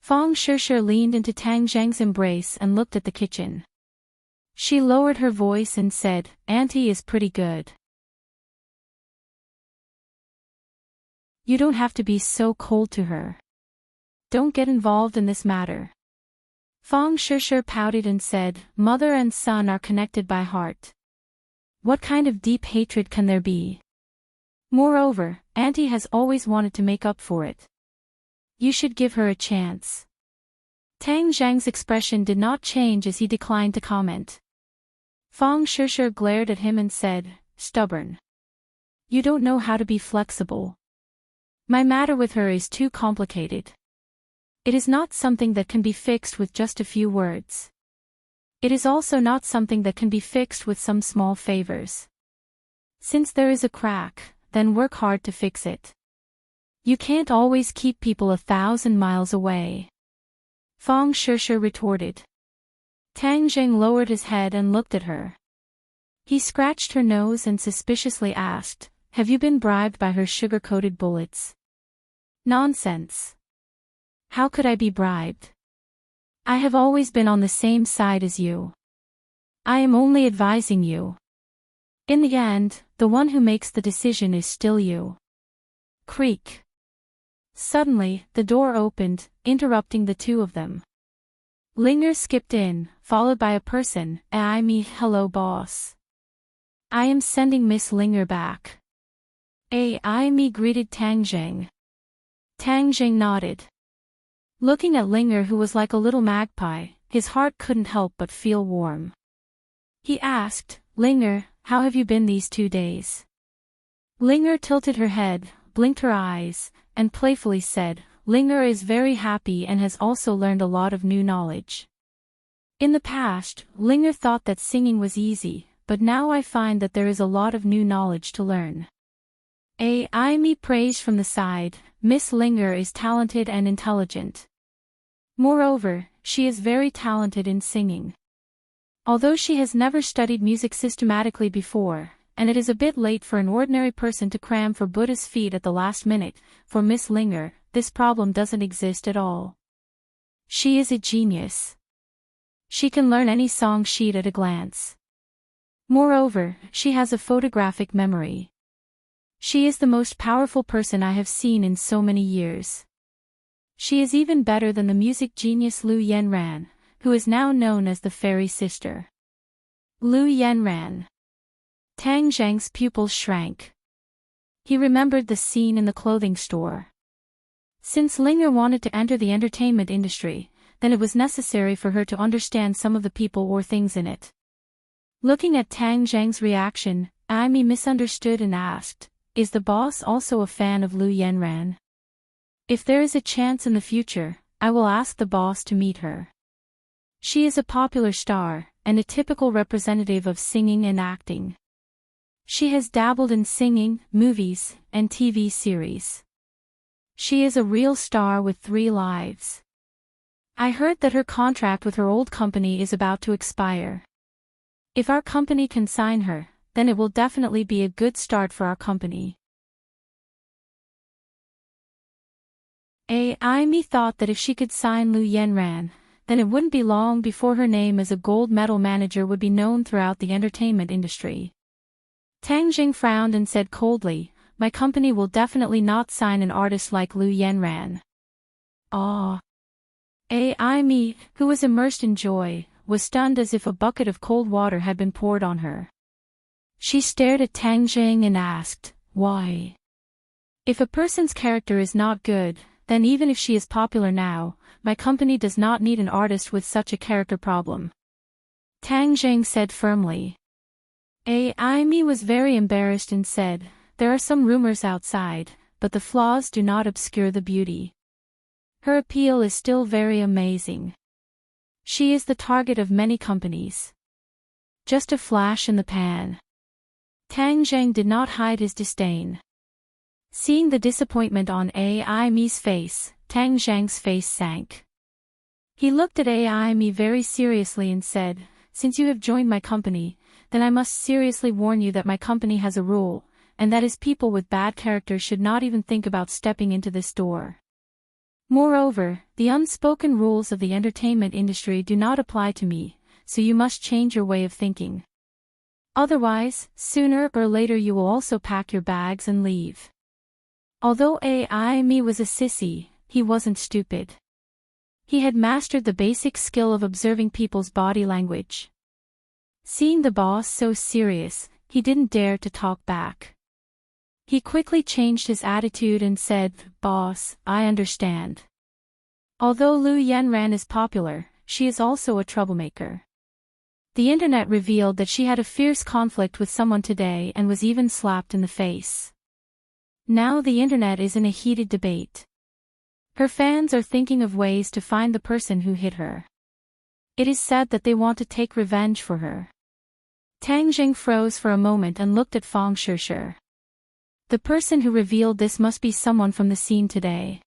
Fang Shishir leaned into Tang Zhang's embrace and looked at the kitchen. She lowered her voice and said, Auntie is pretty good. You don't have to be so cold to her. Don't get involved in this matter. Fang Shishir pouted and said, Mother and son are connected by heart. What kind of deep hatred can there be? Moreover, Auntie has always wanted to make up for it. You should give her a chance. Tang Zhang's expression did not change as he declined to comment. Fang Shishir glared at him and said, Stubborn. You don't know how to be flexible. My matter with her is too complicated. It is not something that can be fixed with just a few words. It is also not something that can be fixed with some small favors. Since there is a crack, then work hard to fix it. You can't always keep people 1,000 miles away. Fang Shishir retorted. Tang Zhang lowered his head and looked at her. He scratched her nose and suspiciously asked, Have you been bribed by her sugar-coated bullets? Nonsense. How could I be bribed? I have always been on the same side as you. I am only advising you. In the end, the one who makes the decision is still you. Creak. Suddenly, the door opened, interrupting the two of them. Linger skipped in, followed by a person. Hello boss. I am sending Miss Linger back. Greeted Tang Zheng. Tang Zheng nodded. Looking at Linger, who was like a little magpie, his heart couldn't help but feel warm. He asked, Linger, how have you been these 2 days? Linger tilted her head, blinked her eyes, and playfully said, Linger is very happy and has also learned a lot of new knowledge. In the past, Linger thought that singing was easy, but now I find that there is a lot of new knowledge to learn. Praised from the side, Miss Linger is talented and intelligent. Moreover, she is very talented in singing. Although she has never studied music systematically before, and it is a bit late for an ordinary person to cram for Buddha's feet at the last minute, for Miss Linger, this problem doesn't exist at all. She is a genius. She can learn any song sheet at a glance. Moreover, she has a photographic memory. She is the most powerful person I have seen in so many years. She is even better than the music genius Lu Yenran, who is now known as the Fairy Sister. Lu Yenran. Tang Zheng's pupils shrank. He remembered the scene in the clothing store. Since Linger wanted to enter the entertainment industry, then it was necessary for her to understand some of the people or things in it. Looking at Tang Zheng's reaction, Amy misunderstood and asked, is the boss also a fan of Lu Yenran? If there is a chance in the future, I will ask the boss to meet her. She is a popular star, and a typical representative of singing and acting. She has dabbled in singing, movies, and TV series. She is a real star with 3 lives. I heard that her contract with her old company is about to expire. If our company can sign her, then it will definitely be a good start for our company. Amy thought that if she could sign Lu Yenran, then it wouldn't be long before her name as a gold medal manager would be known throughout the entertainment industry. Tang Jing frowned and said coldly, my company will definitely not sign an artist like Lu Yenran. Amy, who was immersed in joy, was stunned as if a bucket of cold water had been poured on her. She stared at Tang Jing and asked, why? If a person's character is not good, then even if she is popular now, my company does not need an artist with such a character problem. Tang Jing said firmly. Amy was very embarrassed and said, there are some rumors outside, but the flaws do not obscure the beauty. Her appeal is still very amazing. She is the target of many companies. Just a flash in the pan. Tang Zheng did not hide his disdain. Seeing the disappointment on Amy's face, Tang Zheng's face sank. He looked at Amy very seriously and said, since you have joined my company, then I must seriously warn you that my company has a rule, and that is people with bad character should not even think about stepping into this door. Moreover, the unspoken rules of the entertainment industry do not apply to me, so you must change your way of thinking. Otherwise, sooner or later you will also pack your bags and leave. Although Amy was a sissy, he wasn't stupid. He had mastered the basic skill of observing people's body language. Seeing the boss so serious, he didn't dare to talk back. He quickly changed his attitude and said, boss, I understand. Although Lu Yenran is popular, she is also a troublemaker. The internet revealed that she had a fierce conflict with someone today and was even slapped in the face. Now the internet is in a heated debate. Her fans are thinking of ways to find the person who hit her. It is said that they want to take revenge for her. Tang Jing froze for a moment and looked at Fang Shishir. The person who revealed this must be someone from the scene today.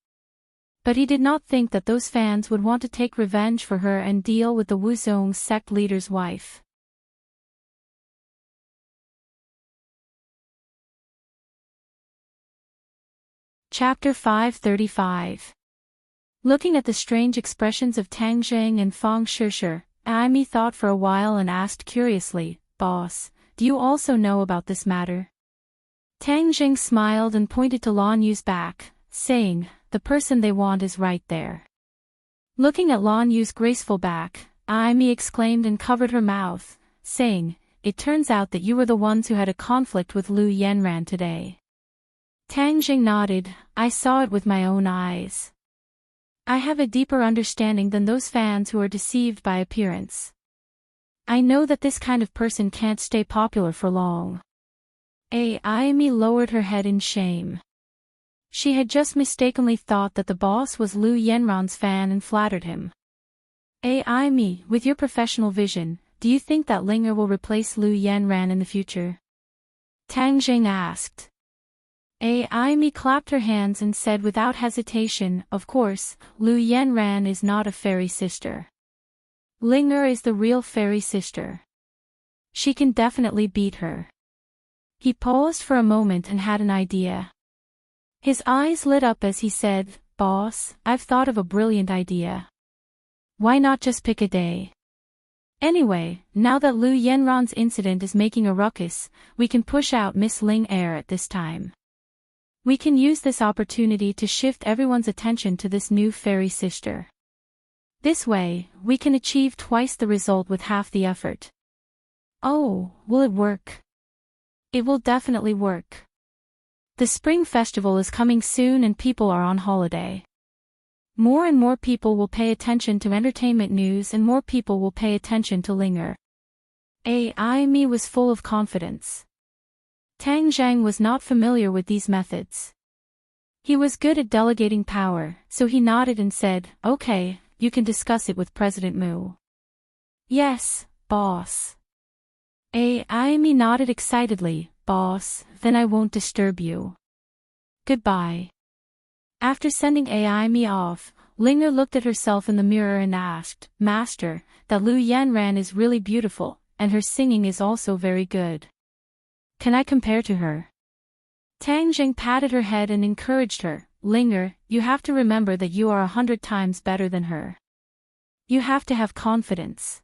But he did not think that those fans would want to take revenge for her and deal with the Wuzong sect leader's wife. Chapter 535. Looking at the strange expressions of Tang Zheng and Fang Shishir, Amy thought for a while and asked curiously, "Boss, do you also know about this matter?" Tang Zheng smiled and pointed to Lan Yu's back, saying, "The person they want is right there." Looking at Lan Yu's graceful back, Amy exclaimed and covered her mouth, saying, "It turns out that you were the ones who had a conflict with Lu Yanran today." Tang Zheng nodded, "I saw it with my own eyes. I have a deeper understanding than those fans who are deceived by appearance. I know that this kind of person can't stay popular for long." Amy lowered her head in shame. She had just mistakenly thought that the boss was Lu Yanran's fan and flattered him. Amy, with your professional vision, do you think that Linger will replace Lu Yanran in the future?" Tang Zheng asked. Amy clapped her hands and said without hesitation, "Of course, Lu Yanran is not a fairy sister. Linger is the real fairy sister. She can definitely beat her." He paused for a moment and had an idea. His eyes lit up as he said, "Boss, I've thought of a brilliant idea. Why not just pick a day? Anyway, now that Lu Yanran's incident is making a ruckus, we can push out Miss Ling Er at this time. We can use this opportunity to shift everyone's attention to this new fairy sister. This way, we can achieve twice the result with half the effort." "Oh, will it work?" "It will definitely work. The spring festival is coming soon and people are on holiday. More and more people will pay attention to entertainment news and more people will pay attention to Linger." Amy was full of confidence. Tang Zheng was not familiar with these methods. He was good at delegating power, so he nodded and said, "Okay, you can discuss it with President Mu." "Yes, boss." Amy nodded excitedly, "Boss, then I won't disturb you. Goodbye." After sending Amy off, Linger looked at herself in the mirror and asked, "Master, that Lu Yanran is really beautiful, and her singing is also very good. Can I compare to her?" Tang Zheng patted her head and encouraged her, "Linger, you have to remember that you are 100 times better than her. You have to have confidence."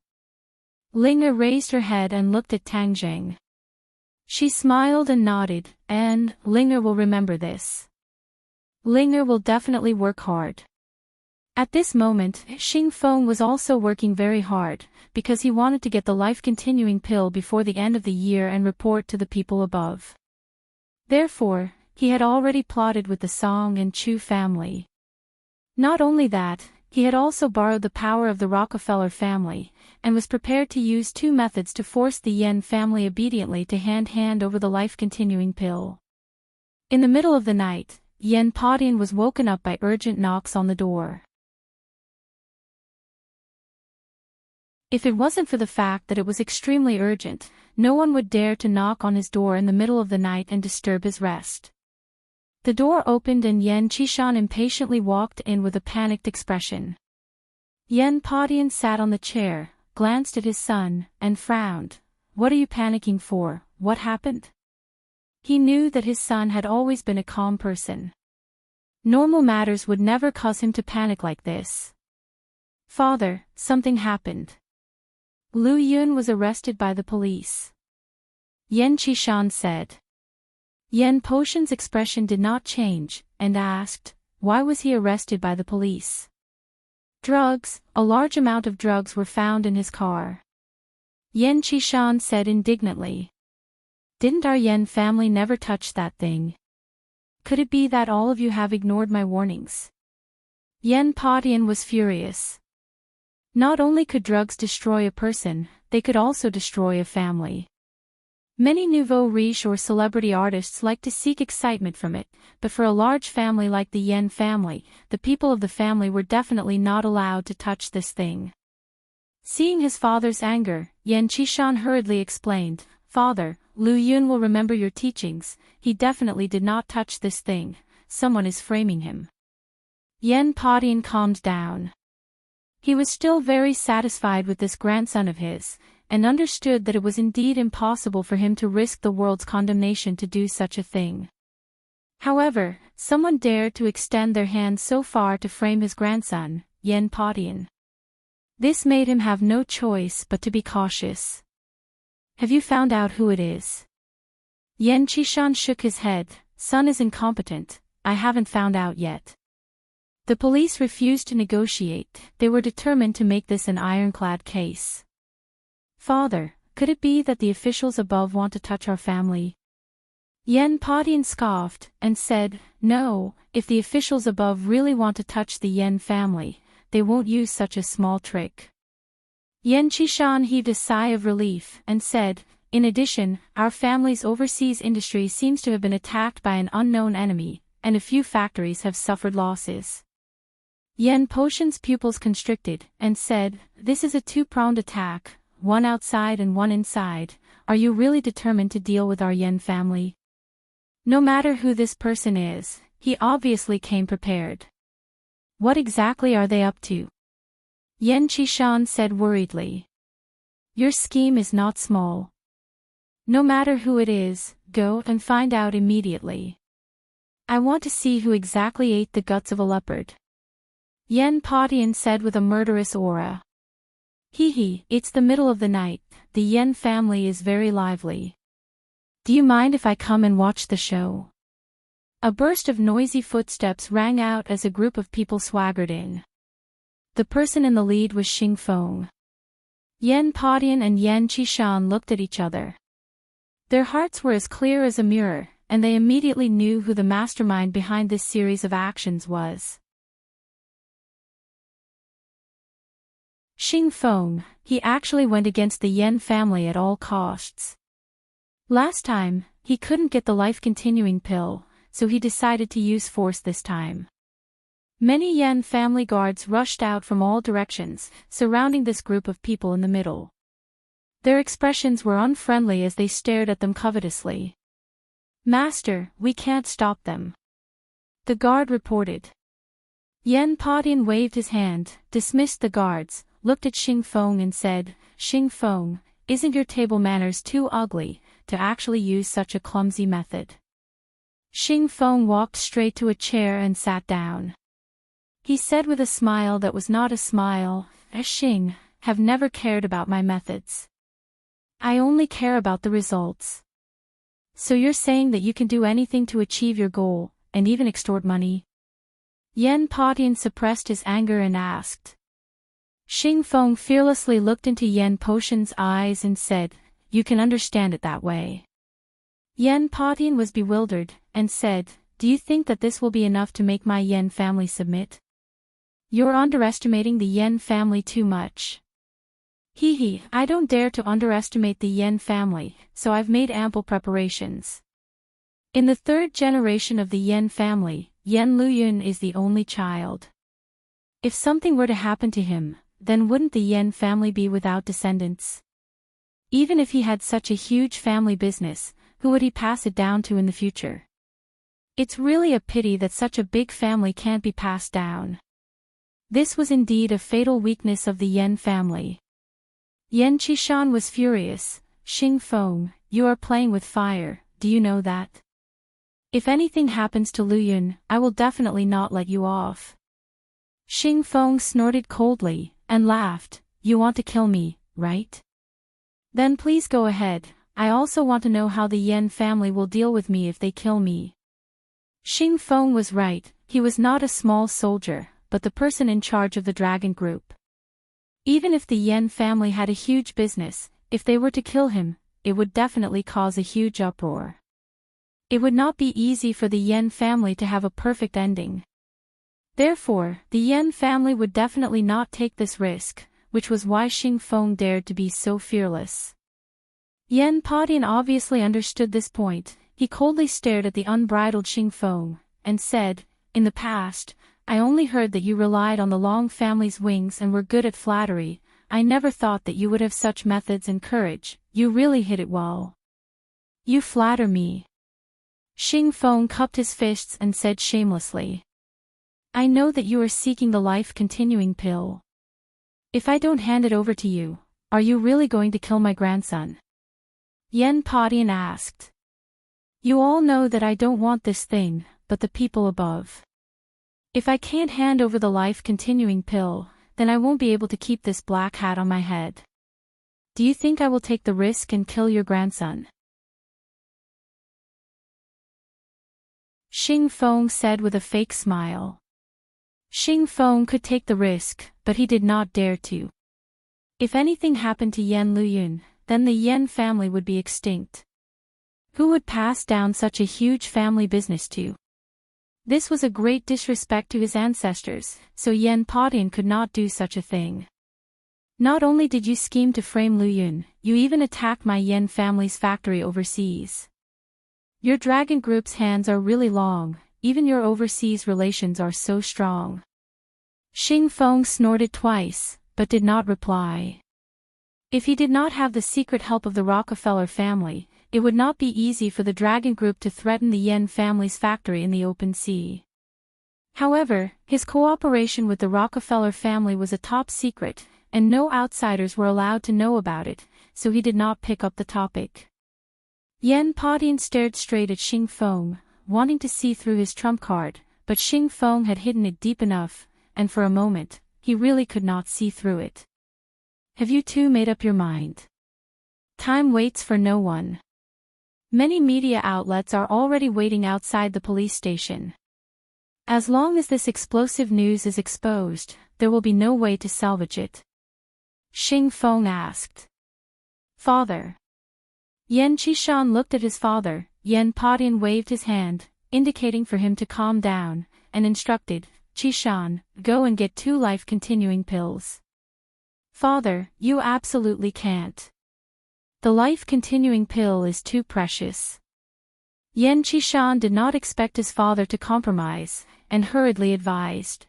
Linger raised her head and looked at Tang Zheng. She smiled and nodded, and Linger will remember this. Linger will definitely work hard. At this moment, Xing Feng was also working very hard, because he wanted to get the life-continuing pill before the end of the year and report to the people above. Therefore, he had already plotted with the Song and Chu family. Not only that, he had also borrowed the power of the Rockefeller family, and was prepared to use two methods to force the Yen family obediently to hand over the life-continuing pill. In the middle of the night, Yen Padian was woken up by urgent knocks on the door. If it wasn't for the fact that it was extremely urgent, no one would dare to knock on his door in the middle of the night and disturb his rest. The door opened and Yen Qishan impatiently walked in with a panicked expression. Yen Padian sat on the chair, glanced at his son, and frowned. "What are you panicking for? What happened?" He knew that his son had always been a calm person. Normal matters would never cause him to panic like this. "Father, something happened. Lu Yun was arrested by the police," Yen Qishan said. Yen Potion's expression did not change, and asked, "Why was he arrested by the police?" "Drugs, a large amount of drugs were found in his car," Yen Qishan said indignantly. "Didn't our Yen family never touch that thing? Could it be that all of you have ignored my warnings?" Yen Padian was furious. Not only could drugs destroy a person, they could also destroy a family. Many nouveau riche or celebrity artists like to seek excitement from it, but for a large family like the Yen family, the people of the family were definitely not allowed to touch this thing. Seeing his father's anger, Yen Qishan hurriedly explained, "Father, Lu Yun will remember your teachings, he definitely did not touch this thing, someone is framing him." Yen Padian calmed down. He was still very satisfied with this grandson of his, and understood that it was indeed impossible for him to risk the world's condemnation to do such a thing. However, someone dared to extend their hand so far to frame his grandson, Yen Padian. This made him have no choice but to be cautious. Have you found out who it is? Yen Qishan shook his head. Son is incompetent, I haven't found out yet. The police refused to negotiate, they were determined to make this an ironclad case. Father, could it be that the officials above want to touch our family? Yen Padian scoffed, and said, no, if the officials above really want to touch the Yen family, they won't use such a small trick. Yen Qishan heaved a sigh of relief, and said, in addition, our family's overseas industry seems to have been attacked by an unknown enemy, and a few factories have suffered losses. Yen Potion's pupils constricted, and said, this is a two-pronged attack, one outside and one inside. Are you really determined to deal with our Yen family? No matter who this person is, he obviously came prepared. What exactly are they up to? Yen Qishan said worriedly. Your scheme is not small. No matter who it is, go and find out immediately. I want to see who exactly ate the guts of a leopard. Yen Padian said with a murderous aura. It's the middle of the night, the Yen family is very lively. Do you mind if I come and watch the show? A burst of noisy footsteps rang out as a group of people swaggered in. The person in the lead was Xing Feng. Yen Padian and Yen Qishan looked at each other. Their hearts were as clear as a mirror, and they immediately knew who the mastermind behind this series of actions was. Xing Feng, he actually went against the Yen family at all costs. Last time, he couldn't get the life-continuing pill, so he decided to use force this time. Many Yen family guards rushed out from all directions, surrounding this group of people in the middle. Their expressions were unfriendly as they stared at them covetously. Master, we can't stop them. The guard reported. Yen Padian waved his hand, dismissed the guards, looked at Xing Feng and said, Xing Feng, isn't your table manners too ugly to actually use such a clumsy method? Xing Feng walked straight to a chair and sat down. He said with a smile that was not a smile, Xing, have never cared about my methods. I only care about the results. So you're saying that you can do anything to achieve your goal, and even extort money? Yen Padian suppressed his anger and asked. Xing Feng fearlessly looked into Yen Potion's eyes and said, you can understand it that way. Yen Padian was bewildered, and said, do you think that this will be enough to make my Yen family submit? You're underestimating the Yen family too much. I don't dare to underestimate the Yen family, so I've made ample preparations. In the third generation of the Yen family, Yen Luyun is the only child. If something were to happen to him, then wouldn't the Yen family be without descendants? Even if he had such a huge family business, who would he pass it down to in the future? It's really a pity that such a big family can't be passed down. This was indeed a fatal weakness of the Yen family. Yen Qishan was furious. Xing Feng, you are playing with fire, do you know that? If anything happens to Luyun, I will definitely not let you off. Xing Feng snorted coldly, and laughed. You want to kill me, right? Then please go ahead, I also want to know how the Yen family will deal with me if they kill me. Xing Feng was right, he was not a small soldier, but the person in charge of the dragon group. Even if the Yen family had a huge business, if they were to kill him, it would definitely cause a huge uproar. It would not be easy for the Yen family to have a perfect ending. Therefore, the Yen family would definitely not take this risk, which was why Xing Feng dared to be so fearless. Yen Padian obviously understood this point. He coldly stared at the unbridled Xing Feng, and said, in the past, I only heard that you relied on the Long family's wings and were good at flattery. I never thought that you would have such methods and courage. You really hit it well. You flatter me. Xing Feng cupped his fists and said shamelessly. I know that you are seeking the life-continuing pill. If I don't hand it over to you, are you really going to kill my grandson? Yen Padian asked. You all know that I don't want this thing, but the people above. If I can't hand over the life-continuing pill, then I won't be able to keep this black hat on my head. Do you think I will take the risk and kill your grandson?" Xing Feng said with a fake smile. Xing Feng could take the risk, but he did not dare to. If anything happened to Yan Luyun, then the Yan family would be extinct. Who would pass down such a huge family business to? This was a great disrespect to his ancestors, so Yan Padian could not do such a thing. Not only did you scheme to frame Luyun, you even attacked my Yan family's factory overseas. Your dragon group's hands are really long, even your overseas relations are so strong. Xing Feng snorted twice, but did not reply. If he did not have the secret help of the Rockefeller family, it would not be easy for the dragon group to threaten the Yan family's factory in the open sea. However, his cooperation with the Rockefeller family was a top secret, and no outsiders were allowed to know about it, so he did not pick up the topic. Yan Padian stared straight at Xing Feng, wanting to see through his trump card, but Xing Feng had hidden it deep enough, and for a moment, he really could not see through it. Have you two made up your mind? Time waits for no one. Many media outlets are already waiting outside the police station. As long as this explosive news is exposed, there will be no way to salvage it. Xing Feng asked. Father. Yan Qishan looked at his father. Yan Padian waved his hand, indicating for him to calm down, and instructed, Qishan, go and get 2 life-continuing pills. Father, you absolutely can't. The life-continuing pill is too precious. Yan Qishan did not expect his father to compromise, and hurriedly advised.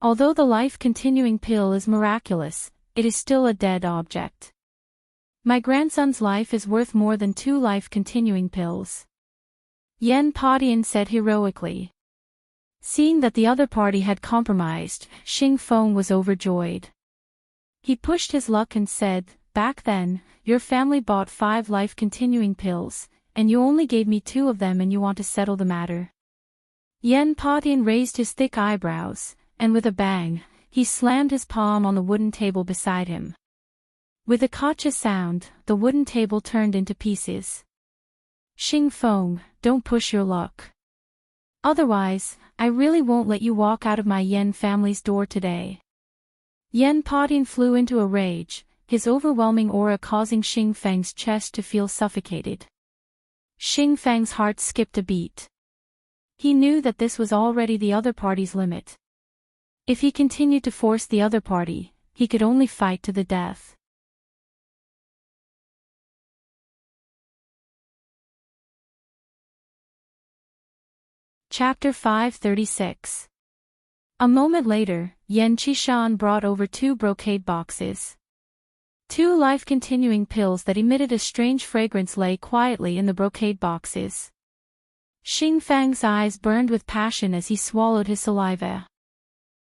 Although the life-continuing pill is miraculous, it is still a dead object. My grandson's life is worth more than 2 life-continuing pills. Yan Padian said heroically. Seeing that the other party had compromised, Xing Feng was overjoyed. He pushed his luck and said, back then, your family bought 5 life-continuing pills, and you only gave me 2 of them and you want to settle the matter. Yan Padian raised his thick eyebrows, and with a bang, he slammed his palm on the wooden table beside him. With a gotcha sound, the wooden table turned into pieces. Xing Feng, don't push your luck. Otherwise, I really won't let you walk out of my Yan family's door today. Yan Padian flew into a rage, his overwhelming aura causing Xing Feng's chest to feel suffocated. Xing Feng's heart skipped a beat. He knew that this was already the other party's limit. If he continued to force the other party, he could only fight to the death. Chapter 536. A moment later, Yan Qishan brought over 2 brocade boxes. 2 life-continuing pills that emitted a strange fragrance lay quietly in the brocade boxes. Xing Feng's eyes burned with passion as he swallowed his saliva.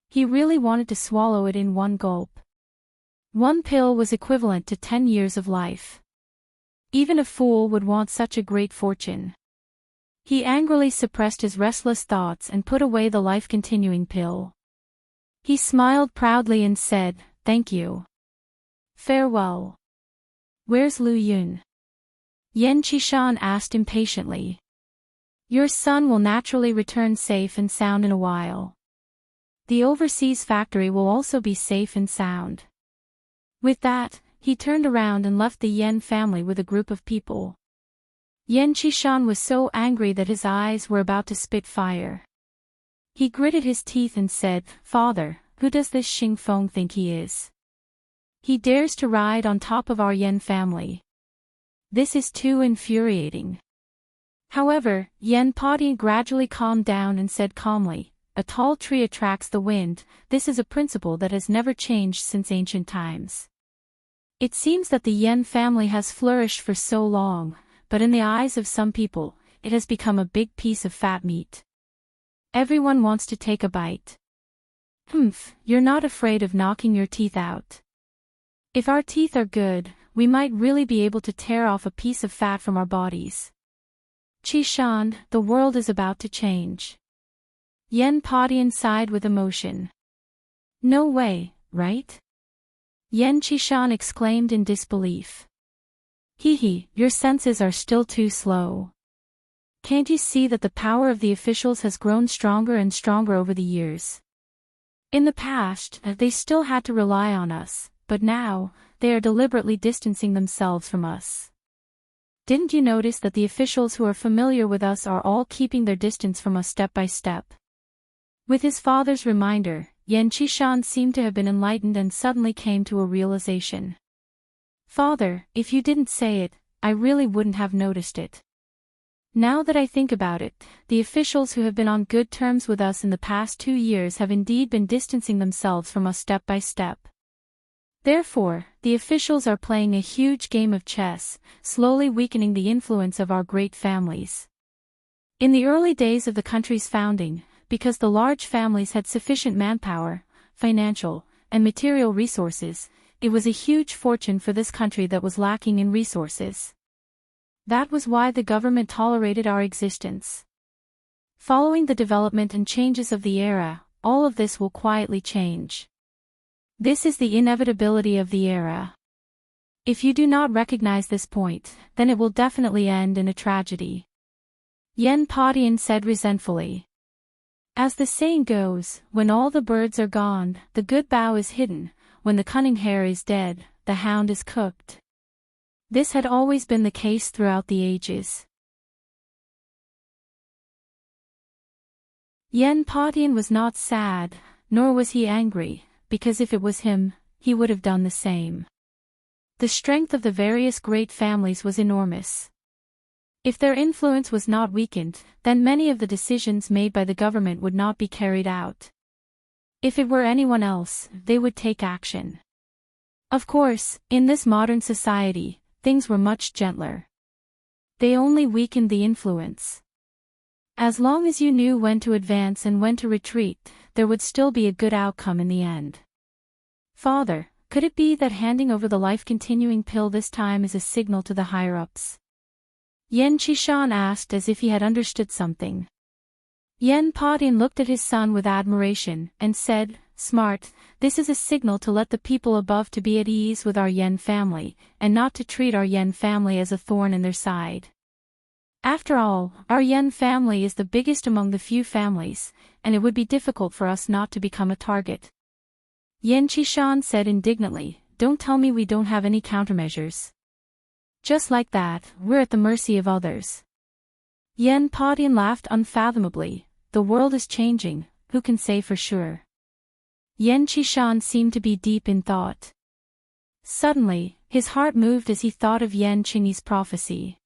He really wanted to swallow it in one gulp. 1 pill was equivalent to 10 years of life. Even a fool would want such a great fortune. He angrily suppressed his restless thoughts and put away the life-continuing pill. He smiled proudly and said, "Thank you. Farewell." "Where's Lu Yun?" Yan Qishan asked impatiently. "Your son will naturally return safe and sound in a while. The overseas factory will also be safe and sound." With that, he turned around and left the Yan family with a group of people. Yan Qishan was so angry that his eyes were about to spit fire. He gritted his teeth and said, "Father, who does this Xing Feng think he is? He dares to ride on top of our Yan family. This is too infuriating." However, Yan Padian gradually calmed down and said calmly, "A tall tree attracts the wind. This is a principle that has never changed since ancient times. It seems that the Yan family has flourished for so long, but in the eyes of some people, it has become a big piece of fat meat. Everyone wants to take a bite. You're not afraid of knocking your teeth out? If our teeth are good, we might really be able to tear off a piece of fat from our bodies." Qishan, the world is about to change. Yen Padian sighed with emotion. No way, right? Yen Qishan exclaimed in disbelief. Hee, your senses are still too slow. Can't you see that the power of the officials has grown stronger and stronger over the years? In the past, they still had to rely on us, but now, they are deliberately distancing themselves from us. Didn't you notice that the officials who are familiar with us are all keeping their distance from us step by step? With his father's reminder, Yen Qishan seemed to have been enlightened and suddenly came to a realization. Father, if you didn't say it, I really wouldn't have noticed it. Now that I think about it, the officials who have been on good terms with us in the past 2 years have indeed been distancing themselves from us step by step. Therefore, the officials are playing a huge game of chess, slowly weakening the influence of our great families. In the early days of the country's founding, because the large families had sufficient manpower, financial, and material resources, it was a huge fortune for this country that was lacking in resources. That was why the government tolerated our existence. Following the development and changes of the era, all of this will quietly change. This is the inevitability of the era. If you do not recognize this point, then it will definitely end in a tragedy. Yen Padian said resentfully. As the saying goes, when all the birds are gone, the good bough is hidden, when the cunning hare is dead, the hound is cooked. This had always been the case throughout the ages. Yen Padian was not sad, nor was he angry, because if it was him, he would have done the same. The strength of the various great families was enormous. If their influence was not weakened, then many of the decisions made by the government would not be carried out. If it were anyone else, they would take action. Of course, in this modern society, things were much gentler. They only weakened the influence. As long as you knew when to advance and when to retreat, there would still be a good outcome in the end. Father, could it be that handing over the life-continuing pill this time is a signal to the higher-ups? Yen Qishan asked as if he had understood something. Yen Padian looked at his son with admiration, and said, Smart, this is a signal to let the people above to be at ease with our Yen family, and not to treat our Yen family as a thorn in their side. After all, our Yen family is the biggest among the few families, and it would be difficult for us not to become a target. Yen Qishan said indignantly, Don't tell me we don't have any countermeasures. Just like that, we're at the mercy of others. Yen Padian laughed unfathomably. The world is changing, who can say for sure? Yen Qishan seemed to be deep in thought. Suddenly, his heart moved as he thought of Yen Qingyi's prophecy.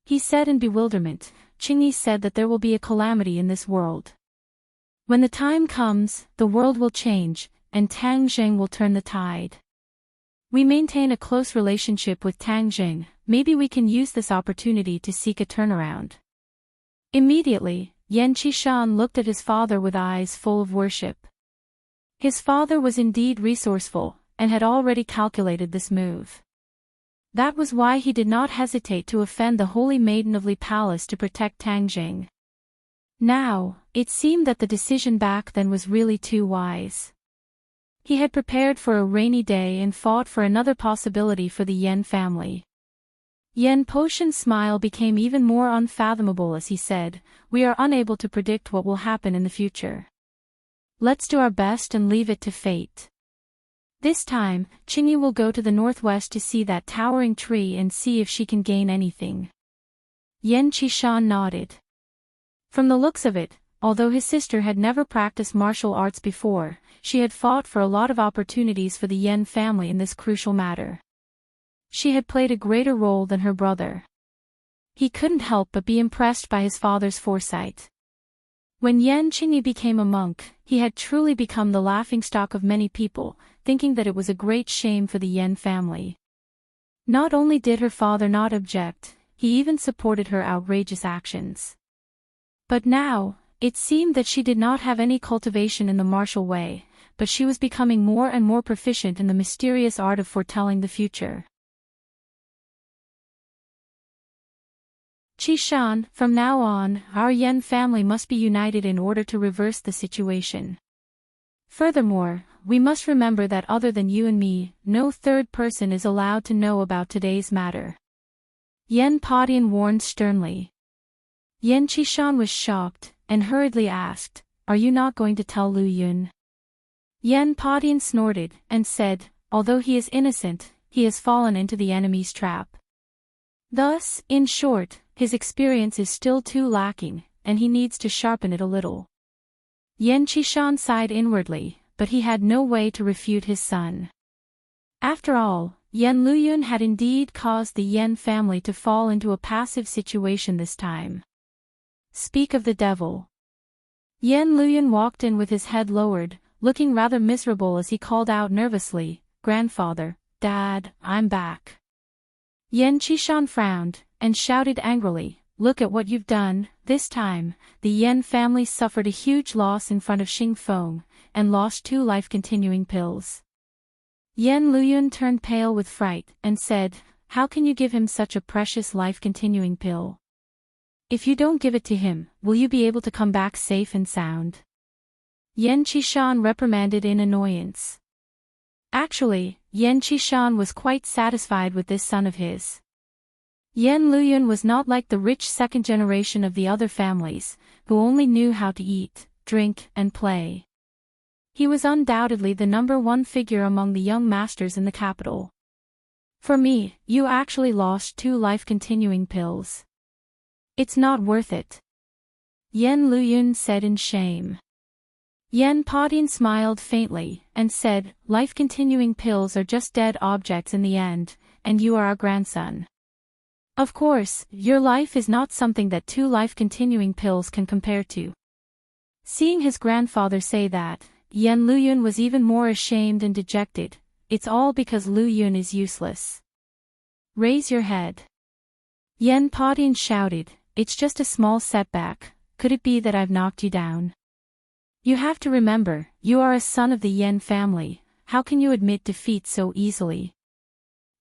He said in bewilderment, Qingyi said that there will be a calamity in this world. When the time comes, the world will change, and Tang Zheng will turn the tide. We maintain a close relationship with Tang Zheng, maybe we can use this opportunity to seek a turnaround. Immediately, Yen Qishan looked at his father with eyes full of worship. His father was indeed resourceful, and had already calculated this move. That was why he did not hesitate to offend the holy maiden of Li Palace to protect Tang Zheng. Now, it seemed that the decision back then was really too wise. He had prepared for a rainy day and fought for another possibility for the Yen family. Yen Poshan's smile became even more unfathomable as he said, We are unable to predict what will happen in the future. Let's do our best and leave it to fate. This time, Qingyi will go to the northwest to see that towering tree and see if she can gain anything. Yen Qishan nodded. From the looks of it, although his sister had never practiced martial arts before, she had fought for a lot of opportunities for the Yen family in this crucial matter. She had played a greater role than her brother. He couldn't help but be impressed by his father's foresight. When Yen Qingyi became a monk, he had truly become the laughingstock of many people, thinking that it was a great shame for the Yen family. Not only did her father not object, he even supported her outrageous actions. But now, it seemed that she did not have any cultivation in the martial way, but she was becoming more and more proficient in the mysterious art of foretelling the future. Qishan, from now on, our Yan family must be united in order to reverse the situation. Furthermore, we must remember that other than you and me, no third person is allowed to know about today's matter. Yan Padian warned sternly. Yan Qishan was shocked, and hurriedly asked, "Are you not going to tell Lu Yun?" Yan Padian snorted, and said, "Although he is innocent, he has fallen into the enemy's trap. Thus, in short, his experience is still too lacking, and he needs to sharpen it a little." Yan Qishan sighed inwardly, but he had no way to refute his son. After all, Yan Luyun had indeed caused the Yan family to fall into a passive situation this time. Speak of the devil. Yan Luyun walked in with his head lowered, looking rather miserable as he called out nervously, "Grandfather, Dad, I'm back." Yan Qishan frowned, and shouted angrily, "Look at what you've done." This time, the Yan family suffered a huge loss in front of Xing Feng, and lost 2 life-continuing pills. Yan Luyun turned pale with fright, and said, "How can you give him such a precious life-continuing pill? If you don't give it to him, will you be able to come back safe and sound?" Yan Qishan reprimanded in annoyance. Actually, Yan Qishan was quite satisfied with this son of his. Yan Luyun was not like the rich second generation of the other families, who only knew how to eat, drink, and play. He was undoubtedly the #1 figure among the young masters in the capital. "For me, you actually lost 2 life-continuing pills. It's not worth it," Yan Luyun said in shame. Yan Padian smiled faintly, and said, "Life-continuing pills are just dead objects in the end, and you are our grandson. Of course, your life is not something that 2 life-continuing pills can compare to." Seeing his grandfather say that, Yan Luyun was even more ashamed and dejected. "It's all because Lu Yun is useless." "Raise your head," Yan Padian shouted. "It's just a small setback. Could it be that I've knocked you down? You have to remember, you are a son of the Yan family. How can you admit defeat so easily?"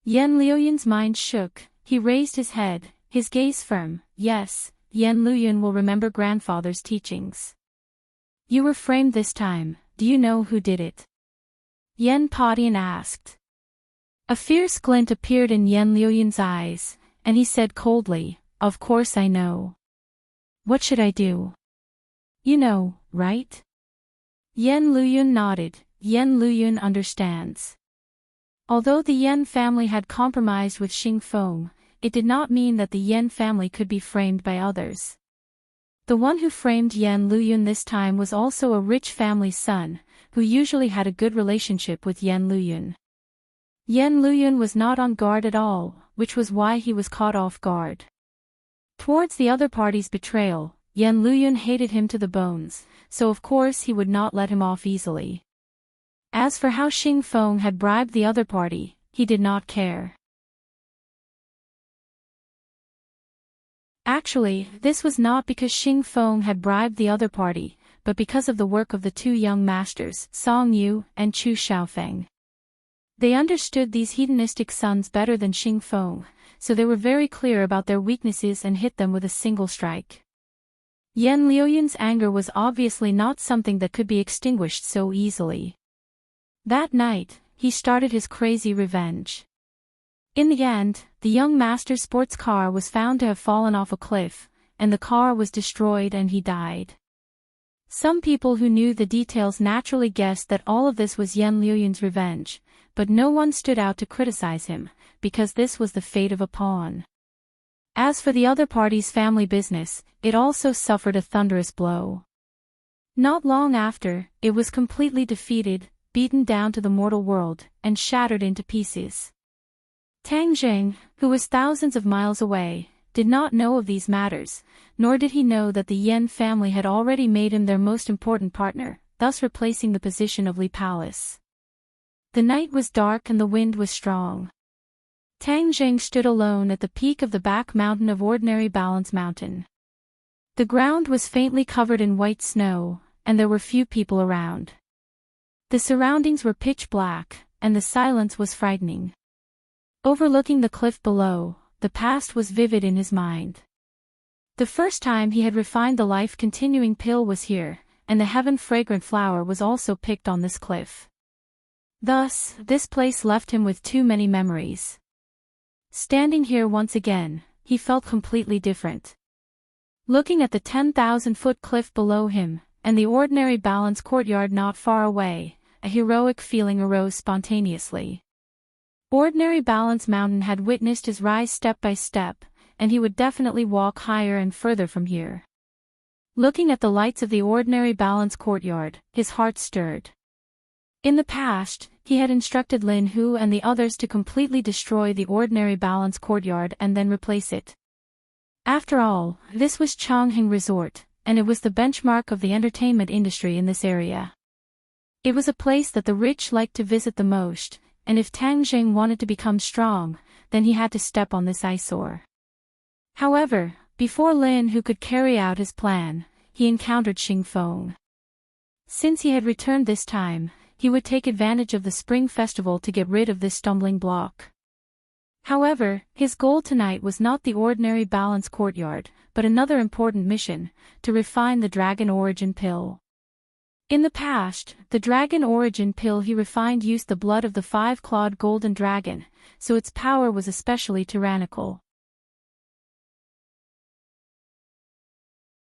Yan Luyun's mind shook. He raised his head, his gaze firm. "Yes, Yan Luyun will remember grandfather's teachings." "You were framed this time. Do you know who did it?" Yan Padian asked. A fierce glint appeared in Yan Luyun's eyes, and he said coldly, "Of course I know. What should I do?" "You know, right?" Yan Luyun nodded. Yan Luyun understands. Although the Yan family had compromised with Xing Feng, it did not mean that the Yan family could be framed by others. The one who framed Yan Luyun this time was also a rich family's son, who usually had a good relationship with Yan Luyun. Yan Luyun was not on guard at all, which was why he was caught off guard. Towards the other party's betrayal, Yan Luyun hated him to the bones, so of course he would not let him off easily. As for how Xing Feng had bribed the other party, he did not care. Actually, this was not because Xing Feng had bribed the other party, but because of the work of the 2 young masters, Song Yu and Chu Xiaofeng. They understood these hedonistic sons better than Xing Feng, so they were very clear about their weaknesses and hit them with a single strike. Yan Luyun's anger was obviously not something that could be extinguished so easily. That night, he started his crazy revenge. In the end, the young master's sports car was found to have fallen off a cliff, and the car was destroyed and he died. Some people who knew the details naturally guessed that all of this was Yan Luyun's revenge, but no one stood out to criticize him, because this was the fate of a pawn. As for the other party's family business, it also suffered a thunderous blow. Not long after, it was completely defeated, beaten down to the mortal world, and shattered into pieces. Tang Zheng, who was thousands of miles away, did not know of these matters, nor did he know that the Yan family had already made him their most important partner, thus replacing the position of Li Palace. The night was dark and the wind was strong. Tang Zheng stood alone at the peak of the back mountain of Ordinary Balance Mountain. The ground was faintly covered in white snow, and there were few people around. The surroundings were pitch black, and the silence was frightening. Overlooking the cliff below, the past was vivid in his mind. The first time he had refined the life-continuing pill was here, and the heaven-fragrant flower was also picked on this cliff. Thus, this place left him with too many memories. Standing here once again, he felt completely different. Looking at the 10,000-foot cliff below him, and the ordinary balance courtyard not far away, a heroic feeling arose spontaneously. Ordinary Balance Mountain had witnessed his rise step by step, and he would definitely walk higher and further from here. Looking at the lights of the Ordinary Balance courtyard, his heart stirred. In the past, he had instructed Lin Hu and the others to completely destroy the Ordinary Balance courtyard and then replace it. After all, this was Chongqing Resort, and it was the benchmark of the entertainment industry in this area. It was a place that the rich liked to visit the most, and if Tang Jing wanted to become strong, then he had to step on this eyesore. However, before Lin Hu could carry out his plan, he encountered Xing Feng. Since he had returned this time, he would take advantage of the Spring Festival to get rid of this stumbling block. However, his goal tonight was not the Ordinary Balance courtyard, but another important mission, to refine the Dragon Origin Pill. In the past, the Dragon Origin Pill he refined used the blood of the 5-clawed golden dragon, so its power was especially tyrannical.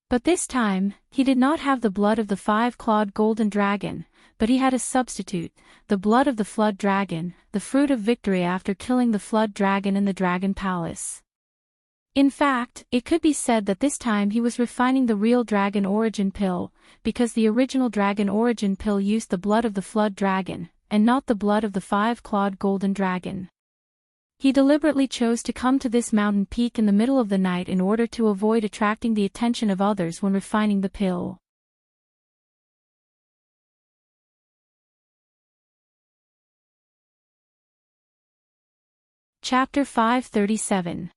But this time, he did not have the blood of the 5-clawed golden dragon, but he had a substitute, the blood of the Flood Dragon, the fruit of victory after killing the Flood Dragon in the Dragon Palace. In fact, it could be said that this time he was refining the real Dragon Origin Pill, because the original Dragon Origin Pill used the blood of the Flood Dragon, and not the blood of the 5-clawed golden dragon. He deliberately chose to come to this mountain peak in the middle of the night in order to avoid attracting the attention of others when refining the pill. Chapter 537.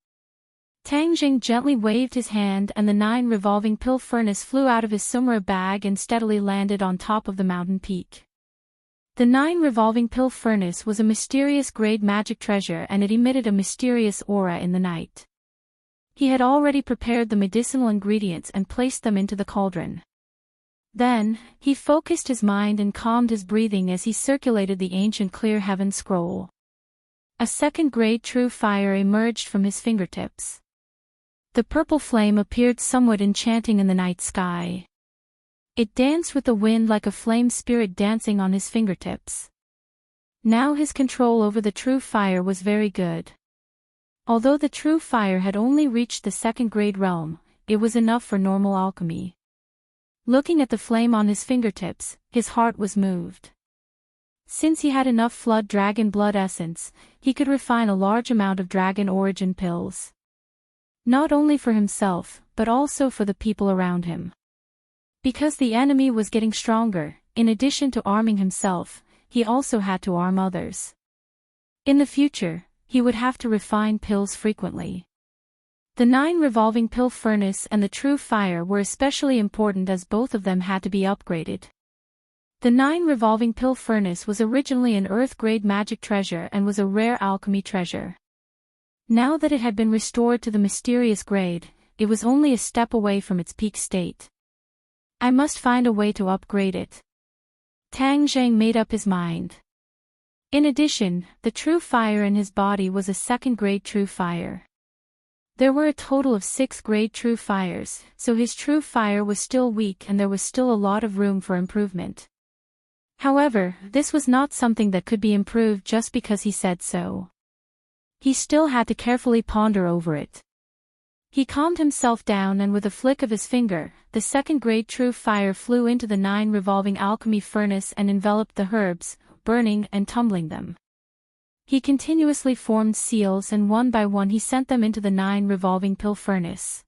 Tang Jing gently waved his hand and the 9 revolving pill furnace flew out of his sumra bag and steadily landed on top of the mountain peak. The 9 revolving pill furnace was a mysterious grade magic treasure and it emitted a mysterious aura in the night. He had already prepared the medicinal ingredients and placed them into the cauldron. Then, he focused his mind and calmed his breathing as he circulated the ancient clear heaven scroll. A second grade true fire emerged from his fingertips. The purple flame appeared somewhat enchanting in the night sky. It danced with the wind like a flame spirit dancing on his fingertips. Now his control over the true fire was very good. Although the true fire had only reached the second grade realm, it was enough for normal alchemy. Looking at the flame on his fingertips, his heart was moved. Since he had enough Flood Dragon blood essence, he could refine a large amount of Dragon Origin pills. Not only for himself, but also for the people around him. Because the enemy was getting stronger, in addition to arming himself, he also had to arm others. In the future, he would have to refine pills frequently. The 9 revolving pill furnace and the true fire were especially important as both of them had to be upgraded. The 9 revolving pill furnace was originally an earth-grade magic treasure and was a rare alchemy treasure. Now that it had been restored to the mysterious grade, it was only a step away from its peak state. I must find a way to upgrade it. Tang Zhang made up his mind. In addition, the true fire in his body was a second-grade true fire. There were a total of 6 grade true fires, so his true fire was still weak and there was still a lot of room for improvement. However, this was not something that could be improved just because he said so. He still had to carefully ponder over it. He calmed himself down and with a flick of his finger, the second-grade true fire flew into the 9 revolving alchemy furnace and enveloped the herbs, burning and tumbling them. He continuously formed seals and one by one he sent them into the 9 revolving pill furnace.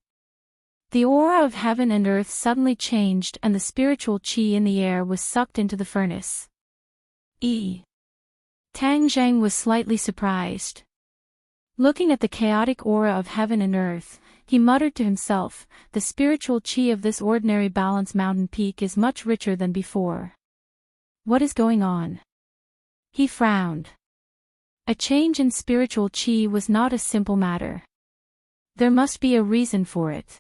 The aura of heaven and earth suddenly changed and the spiritual qi in the air was sucked into the furnace. Tang Zhang was slightly surprised. Looking at the chaotic aura of heaven and earth, he muttered to himself, the spiritual qi of this ordinary balance mountain peak is much richer than before. What is going on? He frowned. A change in spiritual qi was not a simple matter. There must be a reason for it.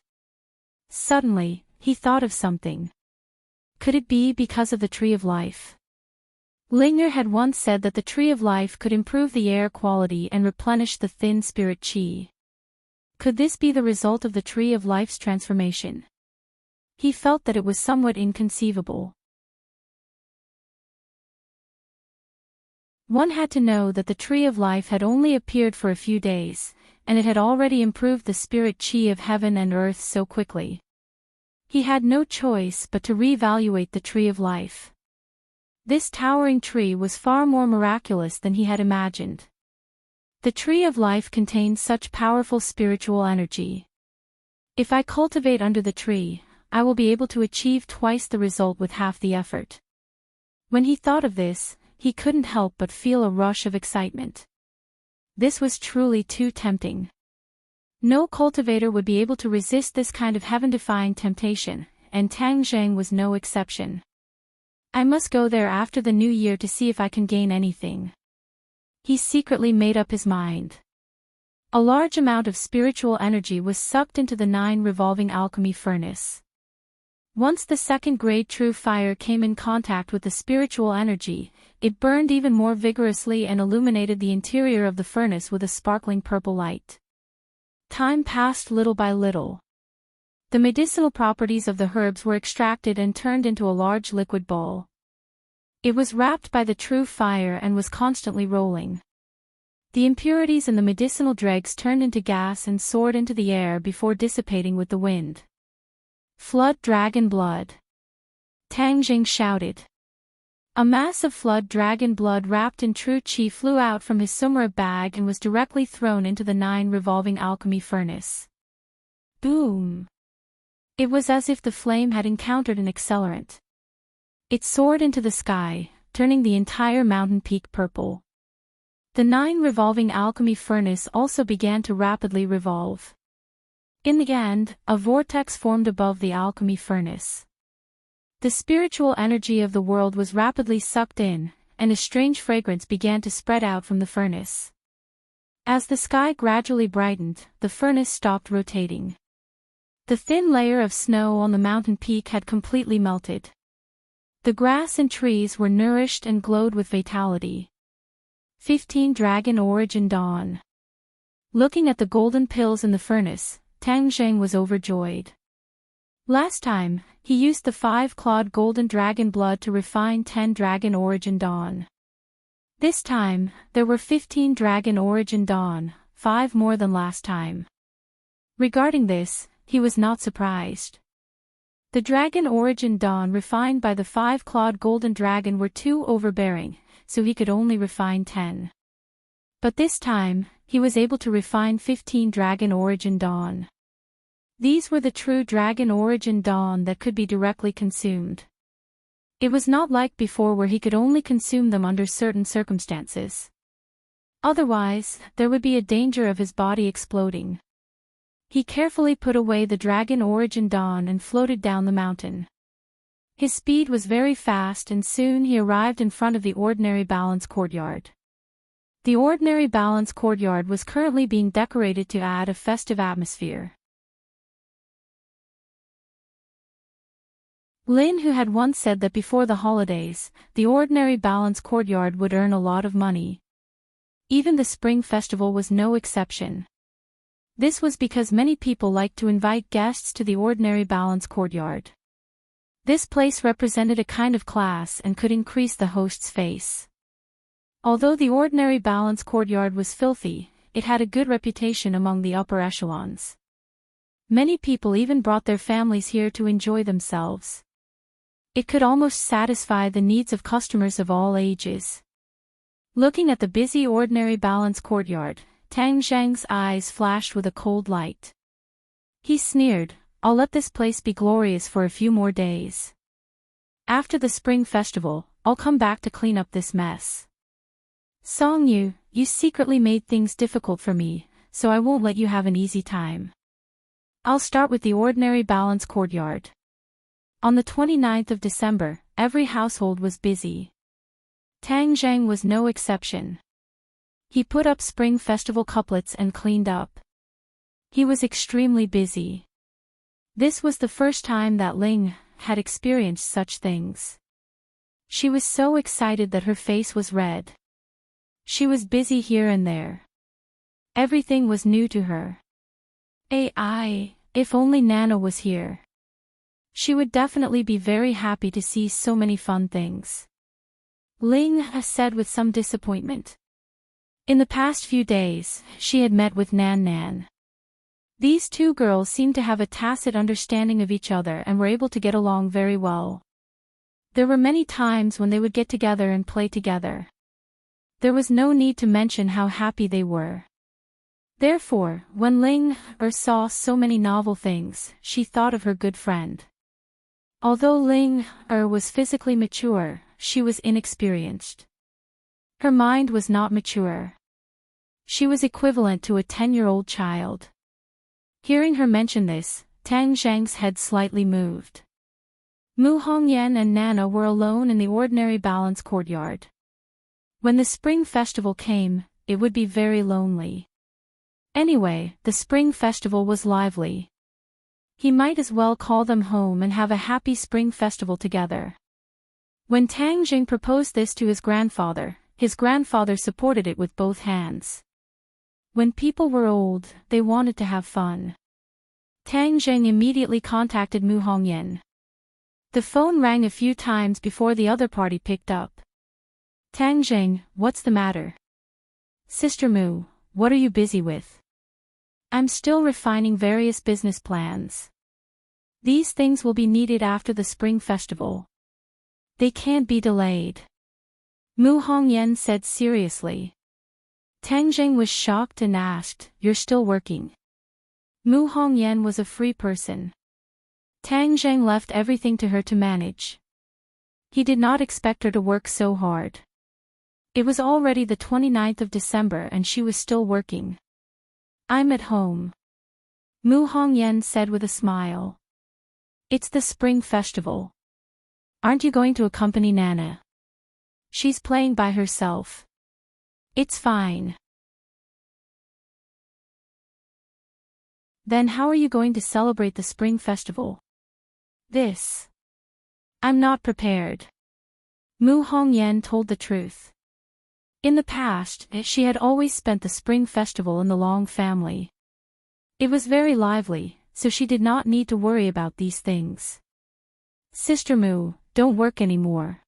Suddenly, he thought of something. Could it be because of the Tree of Life? Lingner had once said that the Tree of Life could improve the air quality and replenish the thin spirit chi. Could this be the result of the Tree of Life's transformation? He felt that it was somewhat inconceivable. One had to know that the Tree of Life had only appeared for a few days, and it had already improved the spirit chi of heaven and earth so quickly. He had no choice but to reevaluate the Tree of Life. This towering tree was far more miraculous than he had imagined. The Tree of Life contains such powerful spiritual energy. If I cultivate under the tree, I will be able to achieve twice the result with half the effort. When he thought of this, he couldn't help but feel a rush of excitement. This was truly too tempting. No cultivator would be able to resist this kind of heaven-defying temptation, and Tang Zheng was no exception. I must go there after the new year to see if I can gain anything. He secretly made up his mind. A large amount of spiritual energy was sucked into the 9 revolving alchemy furnace. Once the second-grade true fire came in contact with the spiritual energy, it burned even more vigorously and illuminated the interior of the furnace with a sparkling purple light. Time passed little by little. The medicinal properties of the herbs were extracted and turned into a large liquid ball. It was wrapped by the true fire and was constantly rolling. The impurities in the medicinal dregs turned into gas and soared into the air before dissipating with the wind. Flood dragon blood! Tang Jing shouted. A mass of flood dragon blood wrapped in true chi flew out from his sumra bag and was directly thrown into the 9 revolving alchemy furnace. Boom! It was as if the flame had encountered an accelerant. It soared into the sky, turning the entire mountain peak purple. The 9 revolving alchemy furnace also began to rapidly revolve. In the end, a vortex formed above the alchemy furnace. The spiritual energy of the world was rapidly sucked in, and a strange fragrance began to spread out from the furnace. As the sky gradually brightened, the furnace stopped rotating. The thin layer of snow on the mountain peak had completely melted. The grass and trees were nourished and glowed with vitality. 15 Dragon Origin Dawn. Looking at the golden pills in the furnace, Tang Zheng was overjoyed. Last time, he used the 5-clawed golden dragon blood to refine 10 Dragon Origin Dawn. This time, there were 15 Dragon Origin Dawn, 5 more than last time. Regarding this, he was not surprised. The Dragon Origin Dawn refined by the 5-clawed golden dragon were too overbearing, so he could only refine 10. But this time, he was able to refine 15 Dragon Origin Dawn. These were the true Dragon Origin Dawn that could be directly consumed. It was not like before where he could only consume them under certain circumstances. Otherwise, there would be a danger of his body exploding. He carefully put away the Dragon Origin Dawn and floated down the mountain. His speed was very fast and soon he arrived in front of the ordinary balance courtyard. The ordinary balance courtyard was currently being decorated to add a festive atmosphere. Lin, who had once said that before the holidays, the ordinary balance courtyard would earn a lot of money. Even the spring festival was no exception. This was because many people liked to invite guests to the ordinary balance courtyard. This place represented a kind of class and could increase the host's face. Although the ordinary balance courtyard was filthy, it had a good reputation among the upper echelons. Many people even brought their families here to enjoy themselves. It could almost satisfy the needs of customers of all ages. Looking at the busy ordinary balance courtyard, Tang Zheng's eyes flashed with a cold light. He sneered, "I'll let this place be glorious for a few more days. After the spring festival, I'll come back to clean up this mess. Song Yu, you secretly made things difficult for me, so I won't let you have an easy time. I'll start with the ordinary balance courtyard." On the 29th of December, every household was busy. Tang Zheng was no exception. He put up spring festival couplets and cleaned up. He was extremely busy. This was the first time that Ling had experienced such things. She was so excited that her face was red. She was busy here and there. Everything was new to her. If only Nana was here. She would definitely be very happy to see so many fun things. Ling said with some disappointment. In the past few days, she had met with Nan Nan. These two girls seemed to have a tacit understanding of each other and were able to get along very well. There were many times when they would get together and play together. There was no need to mention how happy they were. Therefore, when Ling saw so many novel things, she thought of her good friend. Although Ling was physically mature, she was inexperienced. Her mind was not mature. She was equivalent to a 10-year-old child. Hearing her mention this, Tang Zhang's head slightly moved. Mu Hongyan and Nana were alone in the ordinary balance courtyard. When the spring festival came, it would be very lonely. Anyway, the spring festival was lively. He might as well call them home and have a happy spring festival together. When Tang Jing proposed this to his grandfather supported it with both hands. When people were old, they wanted to have fun. Tang Jing immediately contacted Mu Hongyan. The phone rang a few times before the other party picked up. Tang Jing, what's the matter? Sister Mu, what are you busy with? I'm still refining various business plans. These things will be needed after the spring festival. They can't be delayed. Mu Hongyan said seriously. Tang Jing was shocked and asked, You're still working? Mu Hongyan was a free person. Tang Jing left everything to her to manage. He did not expect her to work so hard. It was already the 29th of December and she was still working. I'm at home. Mu Hongyan said with a smile. It's the spring festival. Aren't you going to accompany Nana? She's playing by herself. It's fine. Then how are you going to celebrate the spring festival? I'm not prepared. Mu Hongyan told the truth. In the past, she had always spent the spring festival in the Long family. It was very lively, so she did not need to worry about these things. Sister Mu, don't work anymore.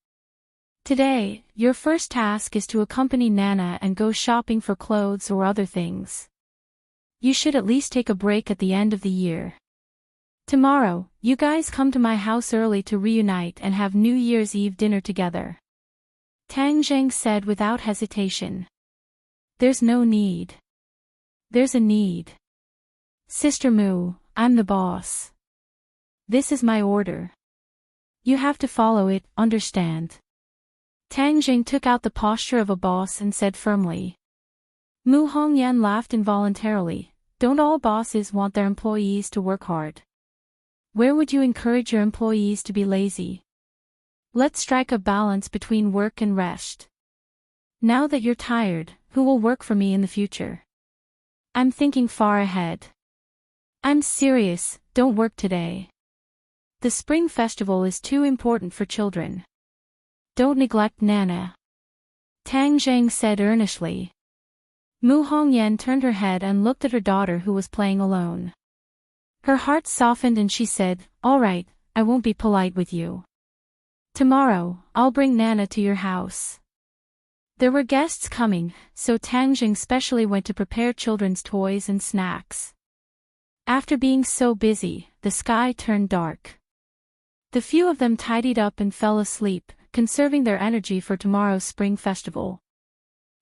Today, your first task is to accompany Nana and go shopping for clothes or other things. You should at least take a break at the end of the year. Tomorrow, you guys come to my house early to reunite and have New Year's Eve dinner together. Tang Zheng said without hesitation. There's no need. There's a need. Sister Mu, I'm the boss. This is my order. You have to follow it, understand? Tang Jing took out the posture of a boss and said firmly. Mu Hongyan laughed involuntarily. Don't all bosses want their employees to work hard? Where would you encourage your employees to be lazy? Let's strike a balance between work and rest. Now that you're tired, who will work for me in the future? I'm thinking far ahead. I'm serious, don't work today. The spring festival is too important for children. Don't neglect Nana. Tang Zheng said earnestly. Mu Hongyan turned her head and looked at her daughter who was playing alone. Her heart softened and she said, All right, I won't be polite with you. Tomorrow, I'll bring Nana to your house. There were guests coming, so Tang Jing specially went to prepare children's toys and snacks. After being so busy, the sky turned dark. The few of them tidied up and fell asleep, conserving their energy for tomorrow's spring festival.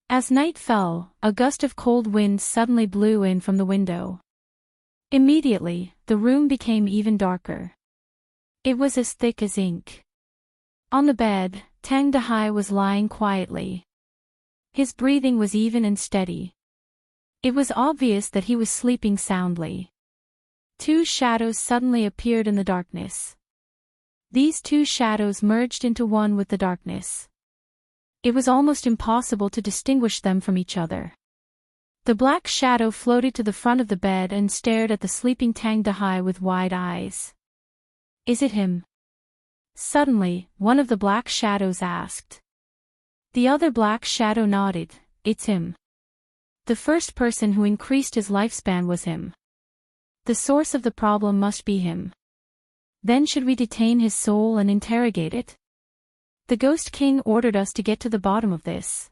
As night fell, a gust of cold wind suddenly blew in from the window. Immediately, the room became even darker. It was as thick as ink. On the bed, Tang Dehai was lying quietly. His breathing was even and steady. It was obvious that he was sleeping soundly. Two shadows suddenly appeared in the darkness. These two shadows merged into one with the darkness. It was almost impossible to distinguish them from each other. The black shadow floated to the front of the bed and stared at the sleeping Tang Dahai with wide eyes. Is it him? Suddenly, one of the black shadows asked. The other black shadow nodded. It's him. The first person who increased his lifespan was him. The source of the problem must be him. Then should we detain his soul and interrogate it? The Ghost King ordered us to get to the bottom of this.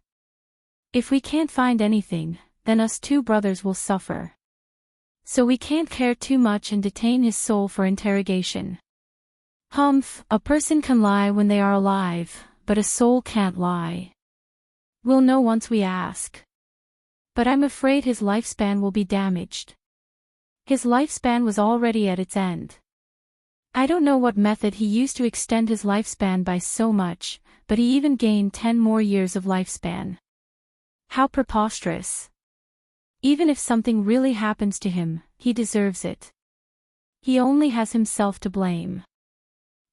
If we can't find anything, then us two brothers will suffer. So we can't care too much and detain his soul for interrogation. Humph, a person can lie when they are alive, but a soul can't lie. We'll know once we ask. But I'm afraid his lifespan will be damaged. His lifespan was already at its end. I don't know what method he used to extend his lifespan by so much, but he even gained 10 more years of lifespan. How preposterous. Even if something really happens to him, he deserves it. He only has himself to blame.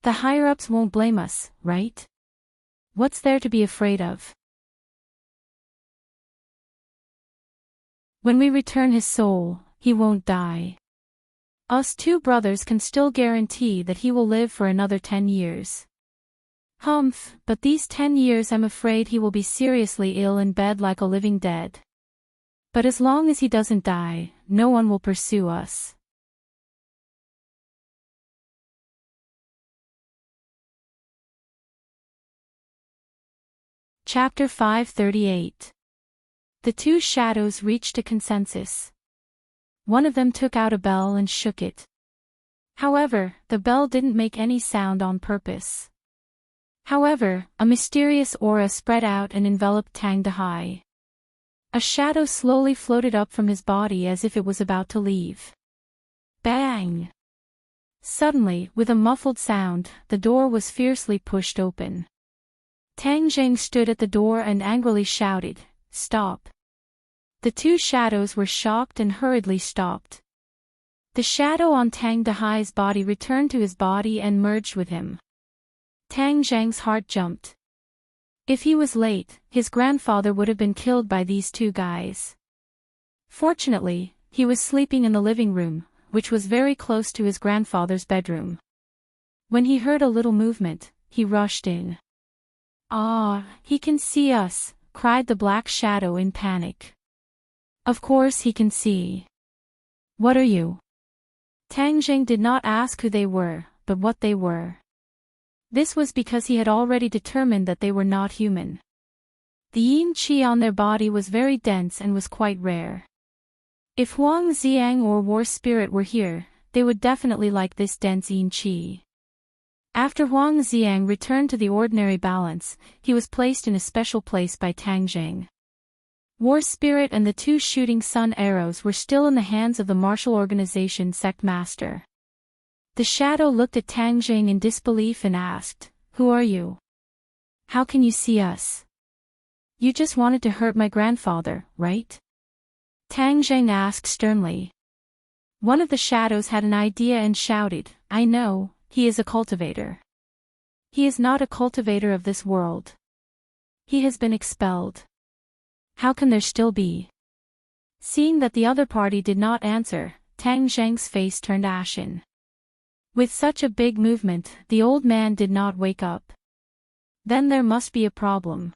The higher-ups won't blame us, right? What's there to be afraid of? When we return his soul, he won't die. Us two brothers can still guarantee that he will live for another 10 years. Humph, but these 10 years I'm afraid he will be seriously ill in bed like a living dead. But as long as he doesn't die, no one will pursue us. Chapter 538. The two shadows reached a consensus. One of them took out a bell and shook it. However, the bell didn't make any sound on purpose. However, a mysterious aura spread out and enveloped Tang Dahai. A shadow slowly floated up from his body as if it was about to leave. Bang! Suddenly, with a muffled sound, the door was fiercely pushed open. Tang Zheng stood at the door and angrily shouted, "Stop!" The two shadows were shocked and hurriedly stopped. The shadow on Tang Dahai's body returned to his body and merged with him. Tang Zheng's heart jumped. If he was late, his grandfather would have been killed by these two guys. Fortunately, he was sleeping in the living room, which was very close to his grandfather's bedroom. When he heard a little movement, he rushed in. "Ah, he can see us," cried the black shadow in panic. "Of course he can see. What are you?" Tang Zheng did not ask who they were, but what they were. This was because he had already determined that they were not human. The yin qi on their body was very dense and was quite rare. If Huang Xiang or War Spirit were here, they would definitely like this dense yin qi. After Huang Xiang returned to the ordinary balance, he was placed in a special place by Tang Zheng. War Spirit and the two shooting sun arrows were still in the hands of the martial organization sect master. The shadow looked at Tang Zheng in disbelief and asked, "Who are you? How can you see us? You just wanted to hurt my grandfather, right?" Tang Zheng asked sternly. One of the shadows had an idea and shouted, "I know, he is a cultivator. He is not a cultivator of this world. He has been expelled. How can there still be?" Seeing that the other party did not answer, Tang Zheng's face turned ashen. With such a big movement, the old man did not wake up. Then there must be a problem.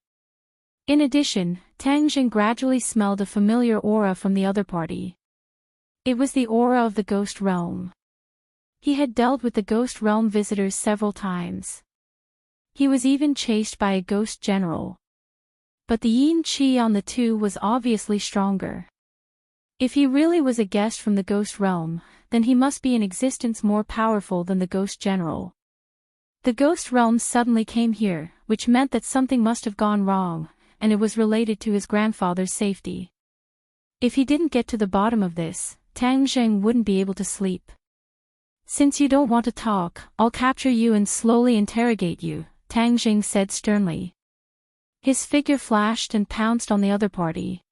In addition, Tang Zheng gradually smelled a familiar aura from the other party. It was the aura of the ghost realm. He had dealt with the ghost realm visitors several times. He was even chased by a ghost general. But the yin qi on the two was obviously stronger. If he really was a guest from the ghost realm, then he must be in existence more powerful than the ghost general. The ghost realm suddenly came here, which meant that something must have gone wrong, and it was related to his grandfather's safety. If he didn't get to the bottom of this, Tang Zheng wouldn't be able to sleep. "Since you don't want to talk, I'll capture you and slowly interrogate you," Tang Zheng said sternly. His figure flashed and pounced on the other party.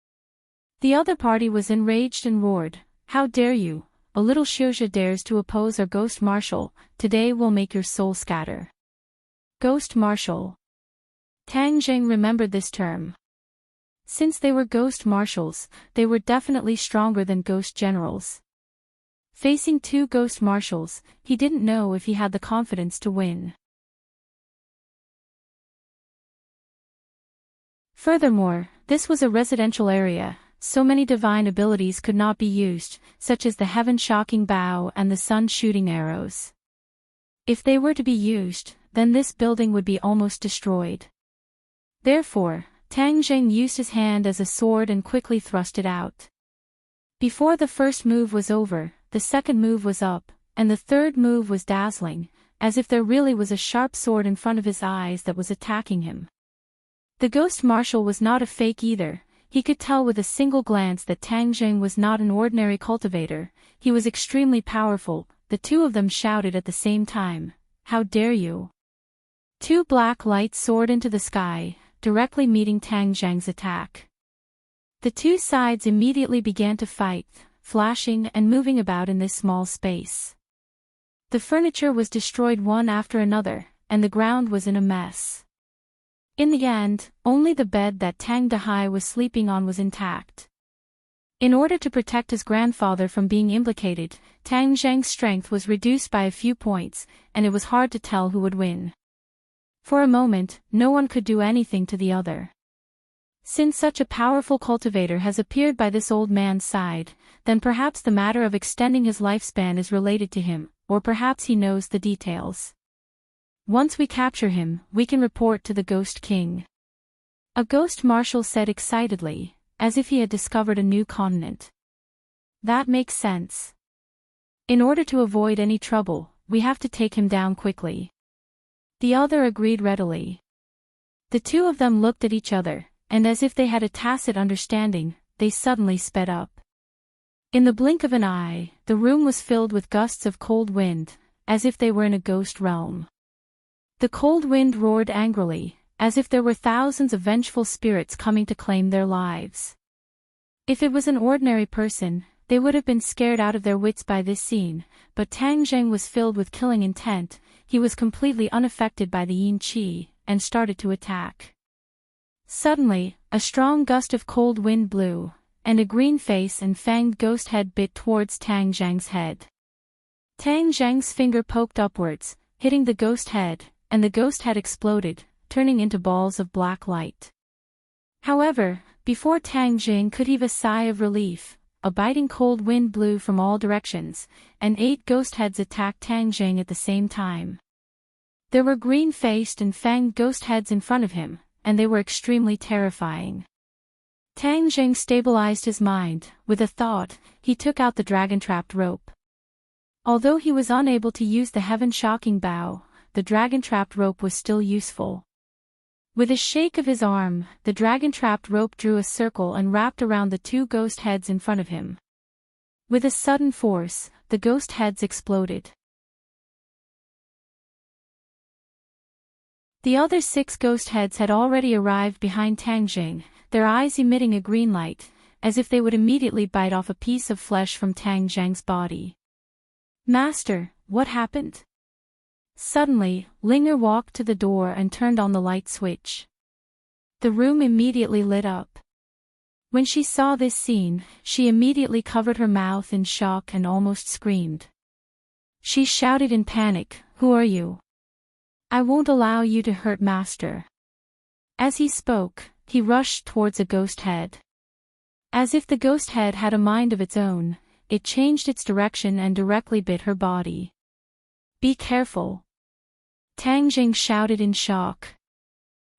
The other party was enraged and roared, "How dare you! A little Xiuzha dares to oppose our ghost marshal, today we'll make your soul scatter." Ghost marshal. Tang Zheng remembered this term. Since they were ghost marshals, they were definitely stronger than ghost generals. Facing two ghost marshals, he didn't know if he had the confidence to win. Furthermore, this was a residential area, so many divine abilities could not be used, such as the heaven-shocking bow and the sun-shooting arrows. If they were to be used, then this building would be almost destroyed. Therefore, Tang Jing used his hand as a sword and quickly thrust it out. Before the first move was over, the second move was up, and the third move was dazzling, as if there really was a sharp sword in front of his eyes that was attacking him. The ghost marshal was not a fake either. He could tell with a single glance that Tang Jing was not an ordinary cultivator. He was extremely powerful. The two of them shouted at the same time, "How dare you!" Two black lights soared into the sky, directly meeting Tang Jing's attack. The two sides immediately began to fight, flashing and moving about in this small space. The furniture was destroyed one after another, and the ground was in a mess. In the end, only the bed that Tang Dehai was sleeping on was intact. In order to protect his grandfather from being implicated, Tang Zheng's strength was reduced by a few points, and it was hard to tell who would win. For a moment, no one could do anything to the other. Since such a powerful cultivator has appeared by this old man's side, then perhaps the matter of extending his lifespan is related to him, or perhaps he knows the details. Once we capture him, we can report to the Ghost King. A ghost marshal said excitedly, as if he had discovered a new continent. That makes sense. In order to avoid any trouble, we have to take him down quickly. The other agreed readily. The two of them looked at each other, and as if they had a tacit understanding, they suddenly sped up. In the blink of an eye, the room was filled with gusts of cold wind, as if they were in a ghost realm. The cold wind roared angrily, as if there were thousands of vengeful spirits coming to claim their lives. If it was an ordinary person, they would have been scared out of their wits by this scene, but Tang Zheng was filled with killing intent. He was completely unaffected by the yin qi, and started to attack. Suddenly, a strong gust of cold wind blew, and a green face and fanged ghost head bit towards Tang Zheng's head. Tang Zheng's finger poked upwards, hitting the ghost head, and the ghost head exploded, turning into balls of black light. However, before Tang Jing could heave a sigh of relief, a biting cold wind blew from all directions, and 8 ghost heads attacked Tang Jing at the same time. There were green-faced and fanged ghost heads in front of him, and they were extremely terrifying. Tang Jing stabilized his mind. With a thought, he took out the dragon-trapped rope. Although he was unable to use the heaven-shocking bow, the dragon-trapped rope was still useful. With a shake of his arm, the dragon-trapped rope drew a circle and wrapped around the 2 ghost heads in front of him. With a sudden force, the ghost heads exploded. The other 6 ghost heads had already arrived behind Tang Jing, their eyes emitting a green light, as if they would immediately bite off a piece of flesh from Tang Jing's body. "Master, what happened?" Suddenly, Linger walked to the door and turned on the light switch. The room immediately lit up. When she saw this scene, she immediately covered her mouth in shock and almost screamed. She shouted in panic, "Who are you? I won't allow you to hurt Master." As he spoke, he rushed towards a ghost head. As if the ghost head had a mind of its own, it changed its direction and directly bit her body. "Be careful!" Tang Jing shouted in shock.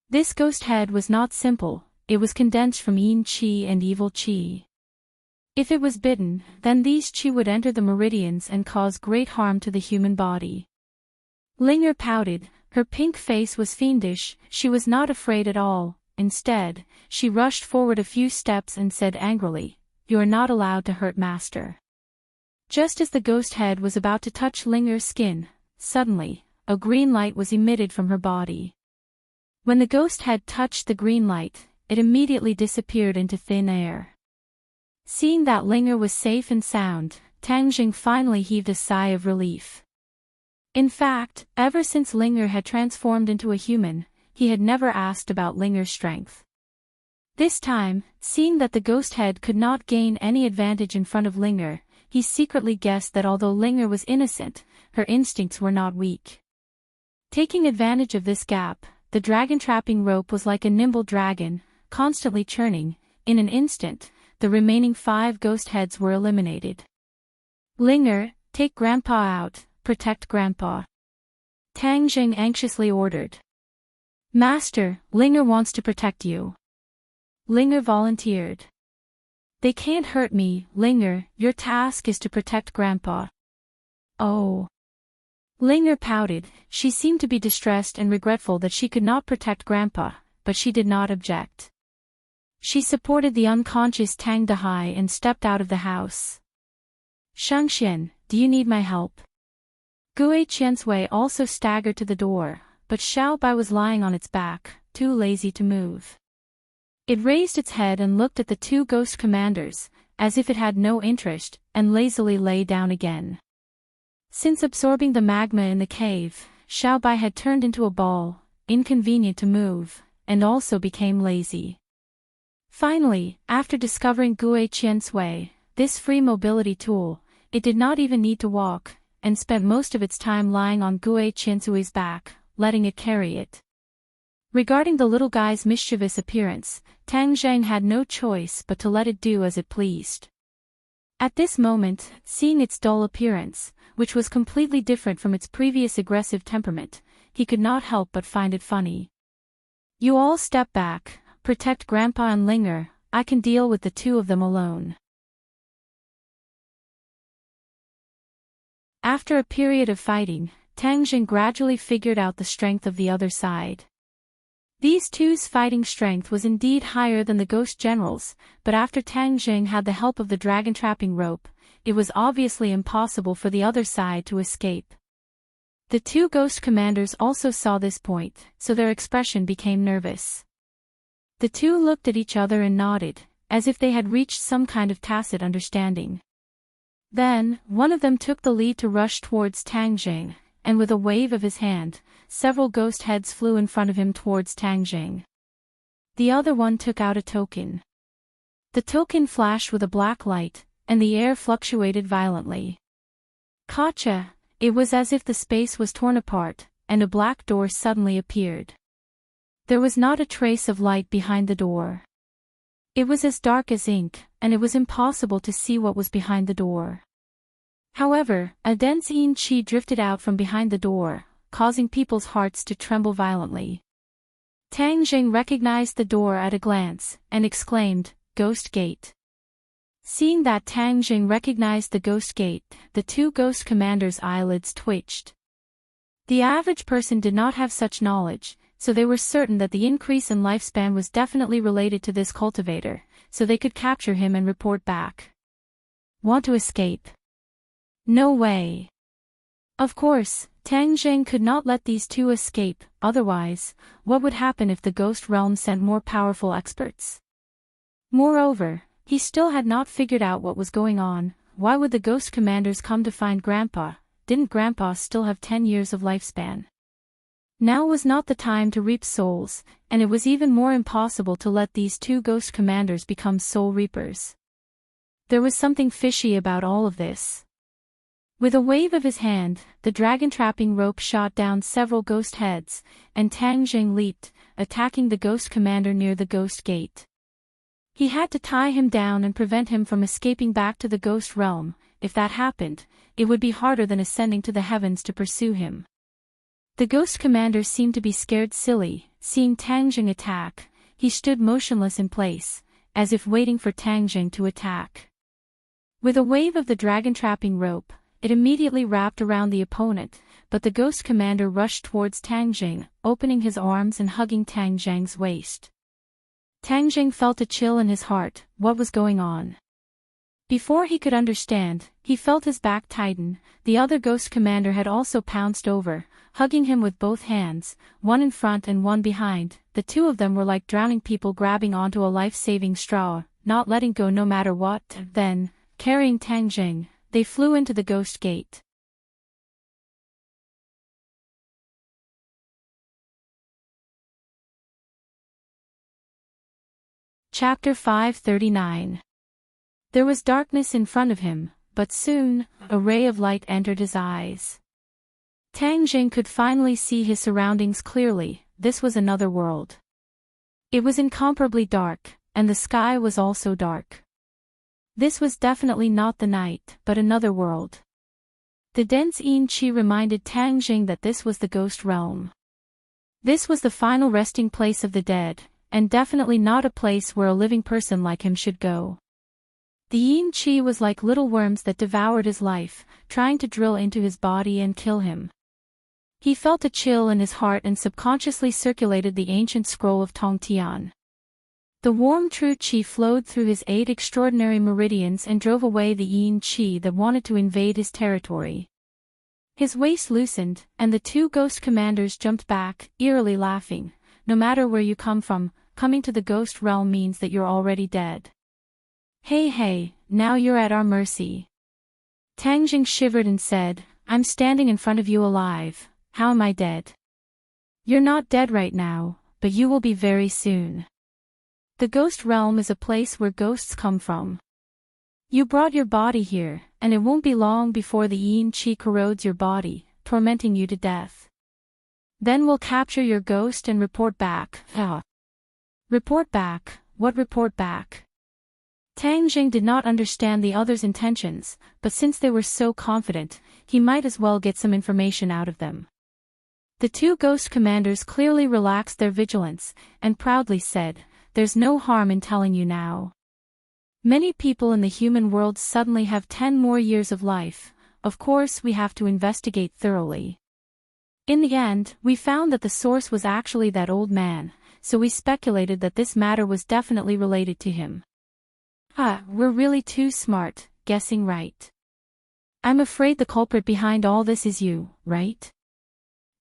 This ghost head was not simple, it was condensed from yin qi and evil qi. If it was bitten, then these qi would enter the meridians and cause great harm to the human body. Linger pouted, her pink face was fiendish. She was not afraid at all. Instead, she rushed forward a few steps and said angrily, "You are not allowed to hurt Master." Just as the ghost head was about to touch Linger's skin, suddenly, a green light was emitted from her body. When the ghost head touched the green light, it immediately disappeared into thin air. Seeing that Linger was safe and sound, Tang Jing finally heaved a sigh of relief. In fact, ever since Linger had transformed into a human, he had never asked about Linger's strength. This time, seeing that the ghost head could not gain any advantage in front of Linger, he secretly guessed that although Linger was innocent, her instincts were not weak. Taking advantage of this gap, the dragon-trapping rope was like a nimble dragon, constantly churning. In an instant, the remaining 5 ghost heads were eliminated. Linger, take Grandpa out, protect Grandpa. Tang Jing anxiously ordered. Master, Linger wants to protect you. Linger volunteered. They can't hurt me, Linger, your task is to protect Grandpa. Oh. Linger pouted. She seemed to be distressed and regretful that she could not protect Grandpa, but she did not object. She supported the unconscious Tang Dahai and stepped out of the house. Shengxian, do you need my help? Gue Qiansui also staggered to the door, but Xiao Bai was lying on its back, too lazy to move. It raised its head and looked at the 2 ghost commanders, as if it had no interest, and lazily lay down again. Since absorbing the magma in the cave, Xiao Bai had turned into a ball, inconvenient to move, and also became lazy. Finally, after discovering Gue Qiansui, this free mobility tool, it did not even need to walk, and spent most of its time lying on Gue Qiansui's back, letting it carry it. Regarding the little guy's mischievous appearance, Tang Zhang had no choice but to let it do as it pleased. At this moment, seeing its dull appearance, which was completely different from its previous aggressive temperament, he could not help but find it funny. You all step back, protect Grandpa and Linger, I can deal with the 2 of them alone. After a period of fighting, Tang Jing gradually figured out the strength of the other side. These 2's fighting strength was indeed higher than the ghost generals, but after Tang Jing had the help of the dragon-trapping rope, it was obviously impossible for the other side to escape. The 2 ghost commanders also saw this point, so their expression became nervous. The 2 looked at each other and nodded, as if they had reached some kind of tacit understanding. Then, one of them took the lead to rush towards Tang Jing, and with a wave of his hand, several ghost heads flew in front of him towards Tang Jing. The other one took out a token. The token flashed with a black light, and the air fluctuated violently. Gotcha! It was as if the space was torn apart, and a black door suddenly appeared. There was not a trace of light behind the door. It was as dark as ink, and it was impossible to see what was behind the door. However, a dense yin qi drifted out from behind the door, causing people's hearts to tremble violently. Tang Jing recognized the door at a glance, and exclaimed, Ghost Gate. Seeing that Tang Jing recognized the Ghost Gate, the 2 ghost commanders' eyelids twitched. The average person did not have such knowledge, so they were certain that the increase in lifespan was definitely related to this cultivator, so they could capture him and report back. Want to escape? No way. Of course, Tang Jing could not let these 2 escape, otherwise, what would happen if the ghost realm sent more powerful experts? Moreover, he still had not figured out what was going on. Why would the ghost commanders come to find Grandpa? Didn't Grandpa still have 10 years of lifespan? Now was not the time to reap souls, and it was even more impossible to let these 2 ghost commanders become soul reapers. There was something fishy about all of this. With a wave of his hand, the dragon-trapping rope shot down several ghost heads, and Tang Jing leaped, attacking the ghost commander near the ghost gate. He had to tie him down and prevent him from escaping back to the ghost realm. If that happened, it would be harder than ascending to the heavens to pursue him. The ghost commander seemed to be scared silly. Seeing Tang Jing attack, he stood motionless in place, as if waiting for Tang Jing to attack. With a wave of the dragon-trapping rope, it immediately wrapped around the opponent, but the ghost commander rushed towards Tang Jing, opening his arms and hugging Tang Jing's waist. Tang Jing felt a chill in his heart. What was going on? Before he could understand, he felt his back tighten. The other ghost commander had also pounced over, hugging him with both hands, one in front and one behind. The 2 of them were like drowning people grabbing onto a life-saving straw, not letting go no matter what. Then, carrying Tang Jing, they flew into the ghost gate. Chapter 539. There was darkness in front of him, but soon, a ray of light entered his eyes. Tang Jing could finally see his surroundings clearly. This was another world. It was incomparably dark, and the sky was also dark. This was definitely not the night, but another world. The dense yin qi reminded Tang Jing that this was the ghost realm. This was the final resting place of the dead, and definitely not a place where a living person like him should go. The yin qi was like little worms that devoured his life, trying to drill into his body and kill him. He felt a chill in his heart and subconsciously circulated the ancient scroll of Tongtian. The warm true qi flowed through his 8 extraordinary meridians and drove away the yin qi that wanted to invade his territory. His waist loosened, and the 2 ghost commanders jumped back, eerily laughing. No matter where you come from, coming to the ghost realm means that you're already dead. Hey, now you're at our mercy. Tang Jing shivered and said, I'm standing in front of you alive. How am I dead? You're not dead right now, but you will be very soon. The ghost realm is a place where ghosts come from. You brought your body here, and it won't be long before the yin qi corrodes your body, tormenting you to death. Then we'll capture your ghost and report back. Report back? What report back? Tang Jing did not understand the others' intentions, but since they were so confident, he might as well get some information out of them. The 2 ghost commanders clearly relaxed their vigilance, and proudly said, There's no harm in telling you now. Many people in the human world suddenly have 10 more years of life. Of course we have to investigate thoroughly. In the end, we found that the source was actually that old man, so we speculated that this matter was definitely related to him. We're really too smart, guessing right. I'm afraid the culprit behind all this is you, right?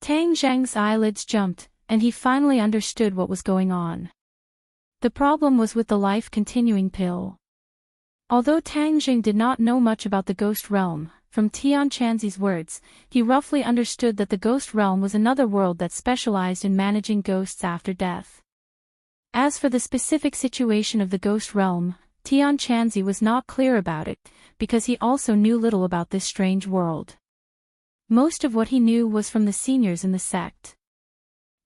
Tang Zheng's eyelids jumped, and he finally understood what was going on. The problem was with the life-continuing pill. Although Tang Jing did not know much about the ghost realm, from Tian Chanzi's words, he roughly understood that the ghost realm was another world that specialized in managing ghosts after death. As for the specific situation of the ghost realm, Tian Chanzi was not clear about it, because he also knew little about this strange world. Most of what he knew was from the seniors in the sect.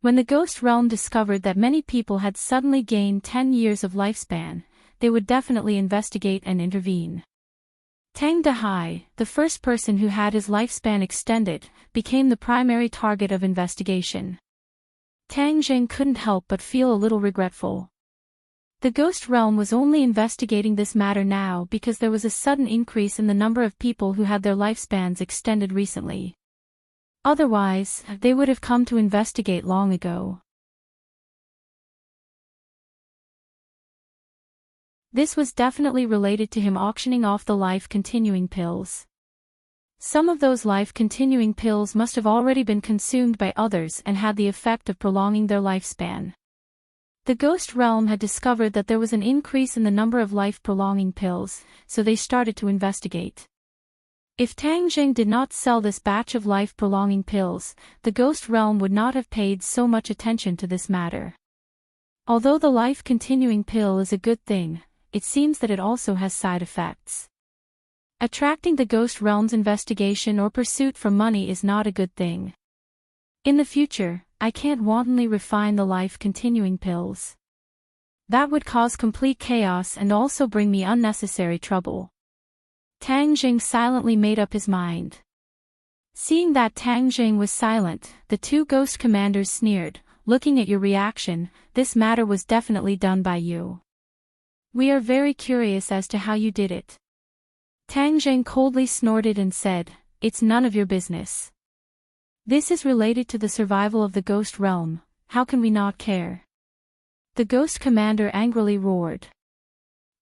When the ghost realm discovered that many people had suddenly gained 10 years of lifespan, they would definitely investigate and intervene. Tang Dehai, the first person who had his lifespan extended, became the primary target of investigation. Tang Jing couldn't help but feel a little regretful. The ghost realm was only investigating this matter now because there was a sudden increase in the number of people who had their lifespans extended recently. Otherwise, they would have come to investigate long ago. This was definitely related to him auctioning off the life-continuing pills. Some of those life-continuing pills must have already been consumed by others and had the effect of prolonging their lifespan. The ghost realm had discovered that there was an increase in the number of life-prolonging pills, so they started to investigate. If Tang Jing did not sell this batch of life-prolonging pills, the ghost realm would not have paid so much attention to this matter. Although the life-continuing pill is a good thing, it seems that it also has side effects. Attracting the ghost realm's investigation or pursuit for money is not a good thing. In the future, I can't wantonly refine the life-continuing pills. That would cause complete chaos and also bring me unnecessary trouble. Tang Jing silently made up his mind. Seeing that Tang Jing was silent, the 2 ghost commanders sneered, looking at your reaction, this matter was definitely done by you. We are very curious as to how you did it. Tang Jing coldly snorted and said, It's none of your business. This is related to the survival of the ghost realm, how can we not care? The ghost commander angrily roared.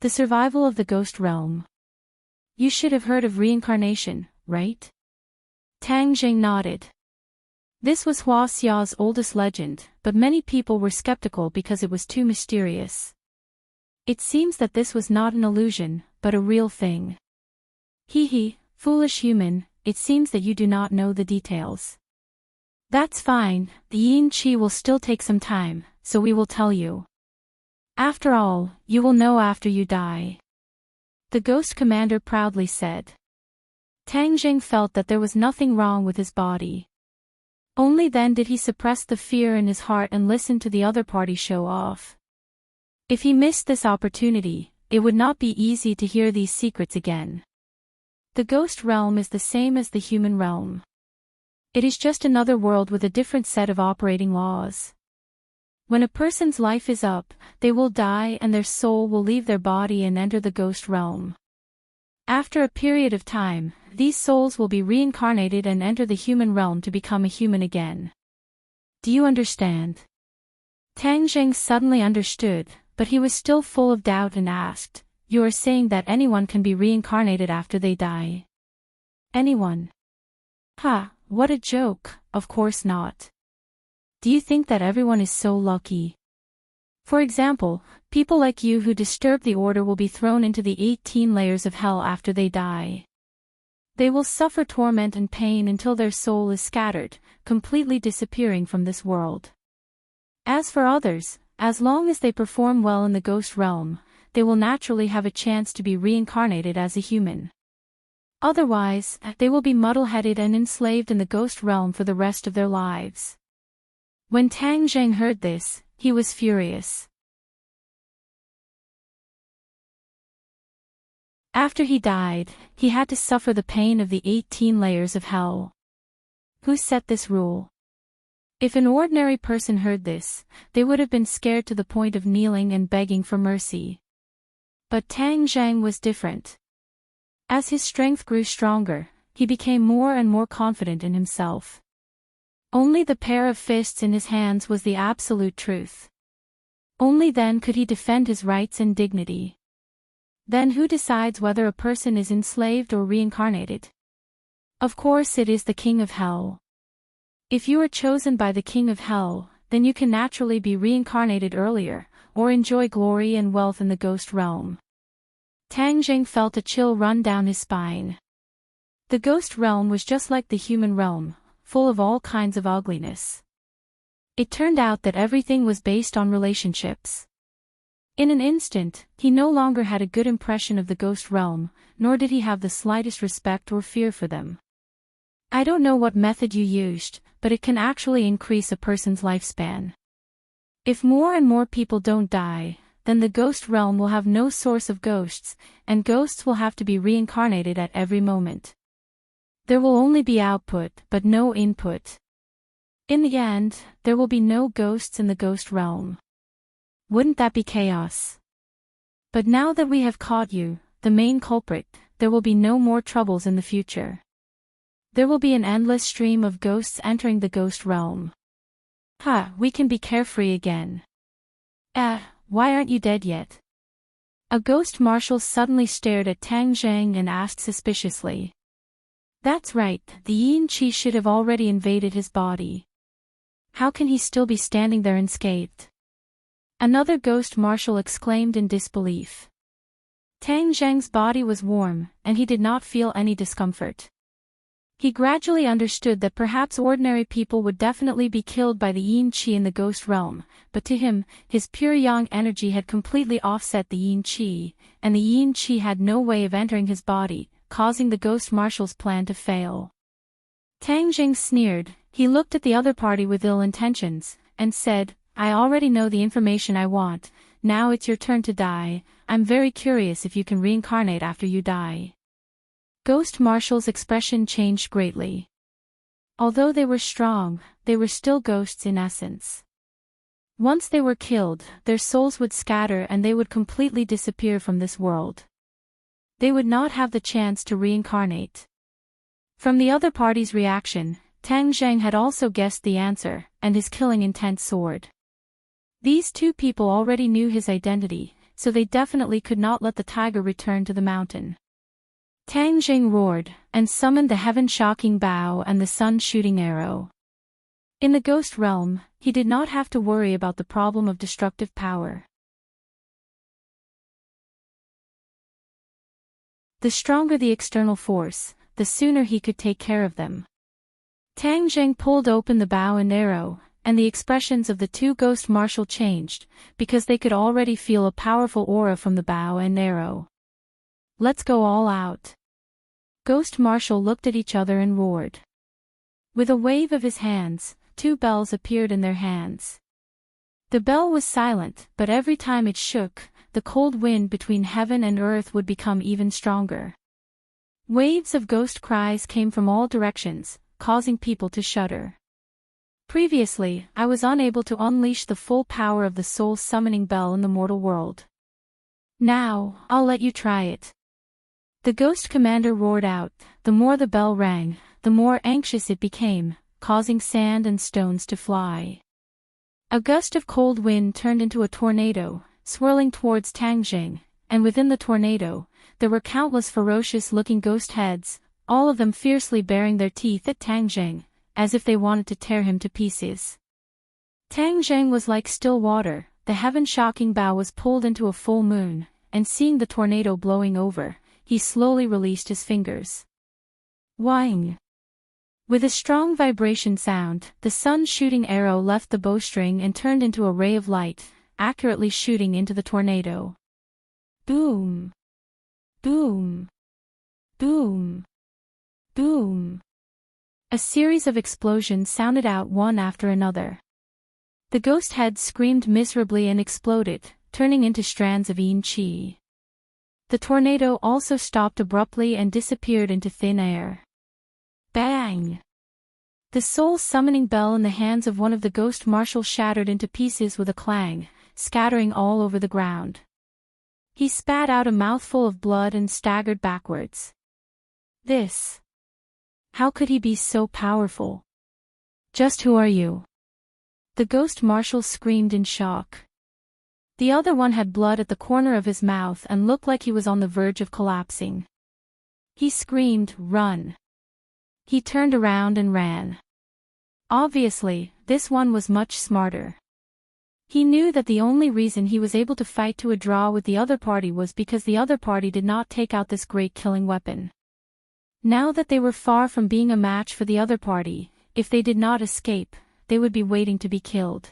The survival of the ghost realm. You should have heard of reincarnation, right? Tang Jing nodded. This was Hua Xia's oldest legend, but many people were skeptical because it was too mysterious. It seems that this was not an illusion, but a real thing. Hee, foolish human, it seems that you do not know the details. That's fine, the yin qi will still take some time, so we will tell you. After all, you will know after you die. The ghost commander proudly said. Tang Jing felt that there was nothing wrong with his body. Only then did he suppress the fear in his heart and listen to the other party show off. If he missed this opportunity, it would not be easy to hear these secrets again. The ghost realm is the same as the human realm. It is just another world with a different set of operating laws. When a person's life is up, they will die and their soul will leave their body and enter the ghost realm. After a period of time, these souls will be reincarnated and enter the human realm to become a human again. Do you understand? Tang Jing suddenly understood, but he was still full of doubt and asked, "You are saying that anyone can be reincarnated after they die?" Anyone? Ha, what a joke, of course not. Do you think that everyone is so lucky? For example, people like you who disturb the order will be thrown into the 18 layers of hell after they die. They will suffer torment and pain until their soul is scattered, completely disappearing from this world. As for others, as long as they perform well in the ghost realm, they will naturally have a chance to be reincarnated as a human. Otherwise, they will be muddle-headed and enslaved in the ghost realm for the rest of their lives. When Tang Jing heard this, he was furious. After he died, he had to suffer the pain of the 18 layers of hell. Who set this rule? If an ordinary person heard this, they would have been scared to the point of kneeling and begging for mercy. But Tang Jing was different. As his strength grew stronger, he became more and more confident in himself. Only the pair of fists in his hands was the absolute truth. Only then could he defend his rights and dignity. Then who decides whether a person is enslaved or reincarnated? Of course it is the King of Hell. If you are chosen by the King of Hell, then you can naturally be reincarnated earlier, or enjoy glory and wealth in the ghost realm. Tang Jing felt a chill run down his spine. The ghost realm was just like the human realm, full of all kinds of ugliness. It turned out that everything was based on relationships. In an instant, he no longer had a good impression of the ghost realm, nor did he have the slightest respect or fear for them. I don't know what method you used, but it can actually increase a person's lifespan. If more and more people don't die, then the ghost realm will have no source of ghosts, and ghosts will have to be reincarnated at every moment. There will only be output, but no input. In the end, there will be no ghosts in the ghost realm. Wouldn't that be chaos? But now that we have caught you, the main culprit, there will be no more troubles in the future. There will be an endless stream of ghosts entering the ghost realm. We can be carefree again. Why aren't you dead yet? A ghost marshal suddenly stared at Tang Jing and asked suspiciously. That's right, the yin qi should have already invaded his body. How can he still be standing there unscathed? Another ghost marshal exclaimed in disbelief. Tang Jing's body was warm, and he did not feel any discomfort. He gradually understood that perhaps ordinary people would definitely be killed by the yin qi in the ghost realm, but to him, his pure yang energy had completely offset the yin qi, and the yin qi had no way of entering his body, causing the ghost marshal's plan to fail. Tang Jing sneered. He looked at the other party with ill intentions, and said, I already know the information I want, now it's your turn to die. I'm very curious if you can reincarnate after you die. Ghost Marshal's expression changed greatly. Although they were strong, they were still ghosts in essence. Once they were killed, their souls would scatter and they would completely disappear from this world. They would not have the chance to reincarnate. From the other party's reaction, Tang Jing had also guessed the answer, and his killing intent soared. These two people already knew his identity, so they definitely could not let the tiger return to the mountain. Tang Jing roared, and summoned the heaven-shocking bow and the sun-shooting arrow. In the ghost realm, he did not have to worry about the problem of destructive power. The stronger the external force, the sooner he could take care of them. Tang Jing pulled open the bow and arrow, and the expressions of the two ghost marshal changed, because they could already feel a powerful aura from the bow and arrow. "Let's go all out." Ghost Marshal looked at each other and roared. With a wave of his hands, two bells appeared in their hands. The bell was silent, but every time it shook, the cold wind between heaven and earth would become even stronger. Waves of ghost cries came from all directions, causing people to shudder. Previously, I was unable to unleash the full power of the soul summoning bell in the mortal world. Now, I'll let you try it. The ghost commander roared out. The more the bell rang, the more anxious it became, causing sand and stones to fly. A gust of cold wind turned into a tornado, swirling towards Tang Jing, and within the tornado, there were countless ferocious-looking ghost heads, all of them fiercely baring their teeth at Tang Jing, as if they wanted to tear him to pieces. Tang Jing was like still water. The heaven-shocking bow was pulled into a full moon, and seeing the tornado blowing over, he slowly released his fingers. Whang! With a strong vibration sound, the sun-shooting arrow left the bowstring and turned into a ray of light, accurately shooting into the tornado. Boom! Boom! Boom! Boom! A series of explosions sounded out one after another. The ghost heads screamed miserably and exploded, turning into strands of yin qi. The tornado also stopped abruptly and disappeared into thin air. Bang! The soul-summoning bell in the hands of one of the ghost marshals shattered into pieces with a clang, scattering all over the ground. He spat out a mouthful of blood and staggered backwards. This. How could he be so powerful? Just who are you? The ghost marshal screamed in shock. The other one had blood at the corner of his mouth and looked like he was on the verge of collapsing. He screamed, "Run!" He turned around and ran. Obviously, this one was much smarter. He knew that the only reason he was able to fight to a draw with the other party was because the other party did not take out this great killing weapon. Now that they were far from being a match for the other party, if they did not escape, they would be waiting to be killed.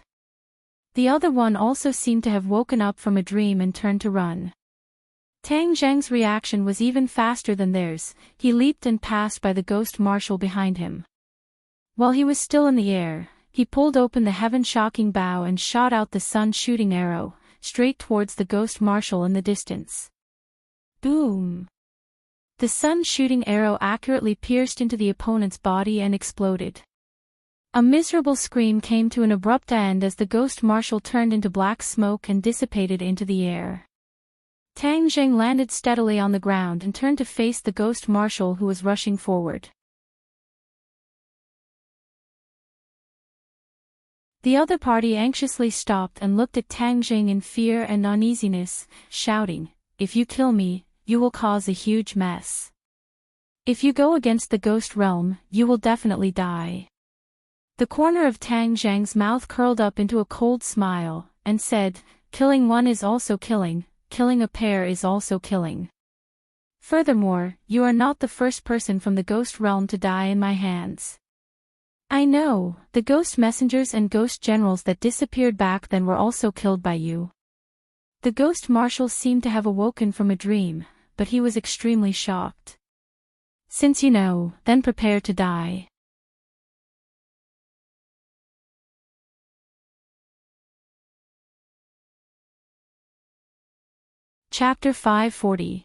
The other one also seemed to have woken up from a dream and turned to run. Tang Zheng's reaction was even faster than theirs. He leaped and passed by the ghost marshal behind him. While he was still in the air, he pulled open the heaven-shocking bow and shot out the sun-shooting arrow, straight towards the ghost marshal in the distance. Boom! The sun-shooting arrow accurately pierced into the opponent's body and exploded. A miserable scream came to an abrupt end as the ghost marshal turned into black smoke and dissipated into the air. Tang Jing landed steadily on the ground and turned to face the ghost marshal who was rushing forward. The other party anxiously stopped and looked at Tang Jing in fear and uneasiness, shouting, "If you kill me, you will cause a huge mess. If you go against the ghost realm, you will definitely die." The corner of Tang Zhang's mouth curled up into a cold smile, and said, "Killing one is also killing, killing a pair is also killing. Furthermore, you are not the first person from the ghost realm to die in my hands. I know, the ghost messengers and ghost generals that disappeared back then were also killed by you." The ghost marshal seemed to have awoken from a dream, but he was extremely shocked. "Since you know, then prepare to die." Chapter 540.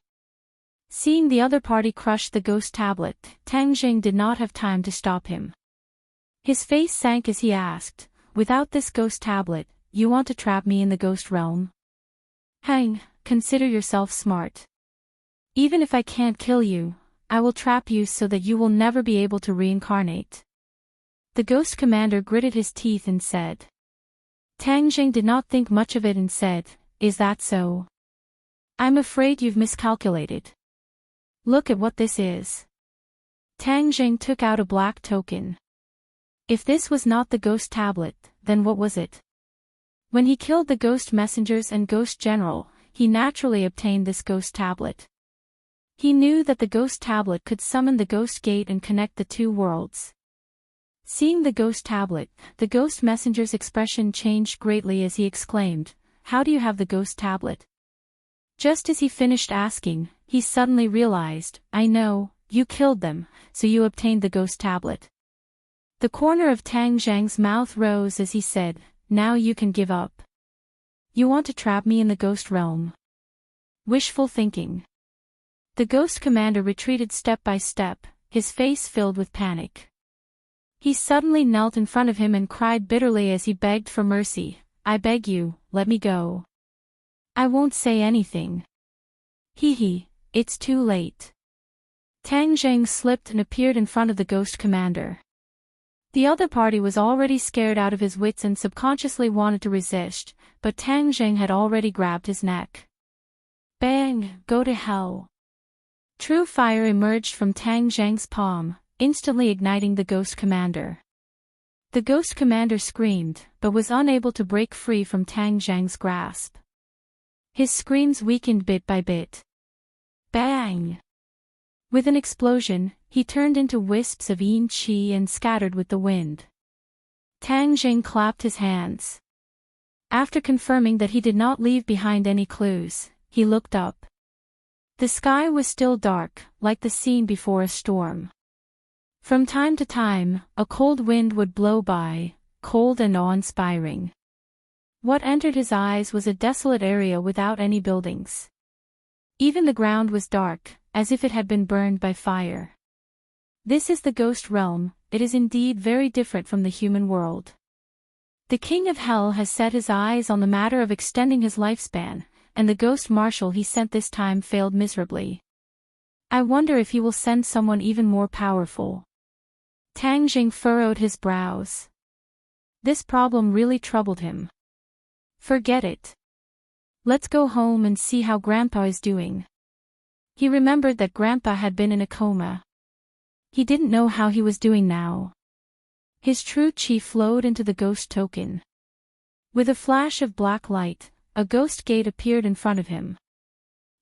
Seeing the other party crush the ghost tablet, Tang Jing did not have time to stop him. His face sank as he asked, "Without this ghost tablet, you want to trap me in the ghost realm? Hang, consider yourself smart. Even if I can't kill you, I will trap you so that you will never be able to reincarnate." The ghost commander gritted his teeth and said. Tang Jing did not think much of it and said, "Is that so? I'm afraid you've miscalculated. Look at what this is." Tang Jing took out a black token. If this was not the ghost tablet, then what was it? When he killed the ghost messengers and ghost general, he naturally obtained this ghost tablet. He knew that the ghost tablet could summon the ghost gate and connect the two worlds. Seeing the ghost tablet, the ghost messenger's expression changed greatly as he exclaimed, "How do you have the ghost tablet?" Just as he finished asking, he suddenly realized, "I know, you killed them, so you obtained the ghost tablet." The corner of Tang Zhang's mouth rose as he said, "Now you can give up. You want to trap me in the ghost realm. Wishful thinking." The ghost commander retreated step by step, his face filled with panic. He suddenly knelt in front of him and cried bitterly as he begged for mercy, "I beg you, let me go. I won't say anything." Hee, it's too late. Tang Zhang slipped and appeared in front of the ghost commander. The other party was already scared out of his wits and subconsciously wanted to resist, but Tang Zhang had already grabbed his neck. Bang, go to hell. True fire emerged from Tang Zhang's palm, instantly igniting the ghost commander. The ghost commander screamed, but was unable to break free from Tang Zhang's grasp. His screams weakened bit by bit. Bang! With an explosion, he turned into wisps of yin qi and scattered with the wind. Tang Zhang clapped his hands. After confirming that he did not leave behind any clues, he looked up. The sky was still dark, like the scene before a storm. From time to time, a cold wind would blow by, cold and awe-inspiring. What entered his eyes was a desolate area without any buildings. Even the ground was dark, as if it had been burned by fire. This is the ghost realm, it is indeed very different from the human world. The king of hell has set his eyes on the matter of extending his lifespan, and the ghost marshal he sent this time failed miserably. I wonder if he will send someone even more powerful. Tang Zhang furrowed his brows. This problem really troubled him. Forget it. Let's go home and see how Grandpa is doing. He remembered that Grandpa had been in a coma. He didn't know how he was doing now. His true chi flowed into the ghost token. With a flash of black light, a ghost gate appeared in front of him.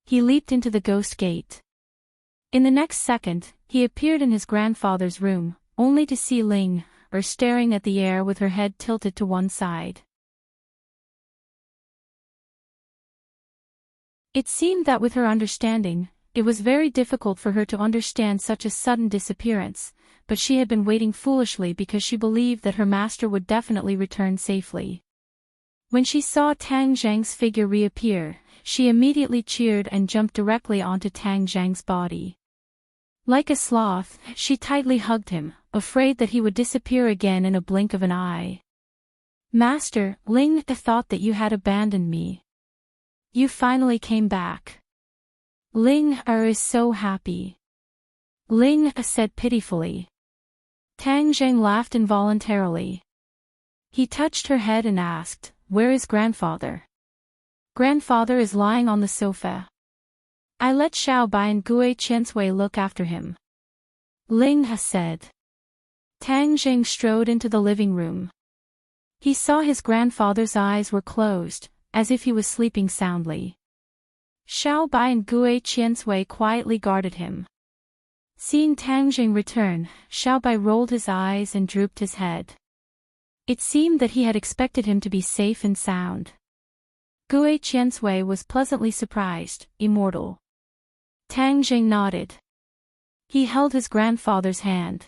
He leaped into the ghost gate. In the next second, he appeared in his grandfather's room, only to see Ling, staring at the air with her head tilted to one side. It seemed that with her understanding, it was very difficult for her to understand such a sudden disappearance, but she had been waiting foolishly because she believed that her master would definitely return safely. When she saw Tang Zhang's figure reappear, she immediately cheered and jumped directly onto Tang Zhang's body. Like a sloth, she tightly hugged him, afraid that he would disappear again in a blink of an eye. "Master, Ling thought that you had abandoned me. You finally came back. Ling is so happy." Ling said pitifully. Tang Zhang laughed involuntarily. He touched her head and asked, "Where is grandfather?" "Grandfather is lying on the sofa. I let Xiao Bai and Gue Qiansui look after him," Ling said. Tang Zhang strode into the living room. He saw his grandfather's eyes were closed, as if he was sleeping soundly. Xiao Bai and Gue Qiansui quietly guarded him. Seeing Tang Zhang return, Xiao Bai rolled his eyes and drooped his head. It seemed that he had expected him to be safe and sound. Gue Qiansui was pleasantly surprised, immortal. Tang Zhang nodded. He held his grandfather's hand.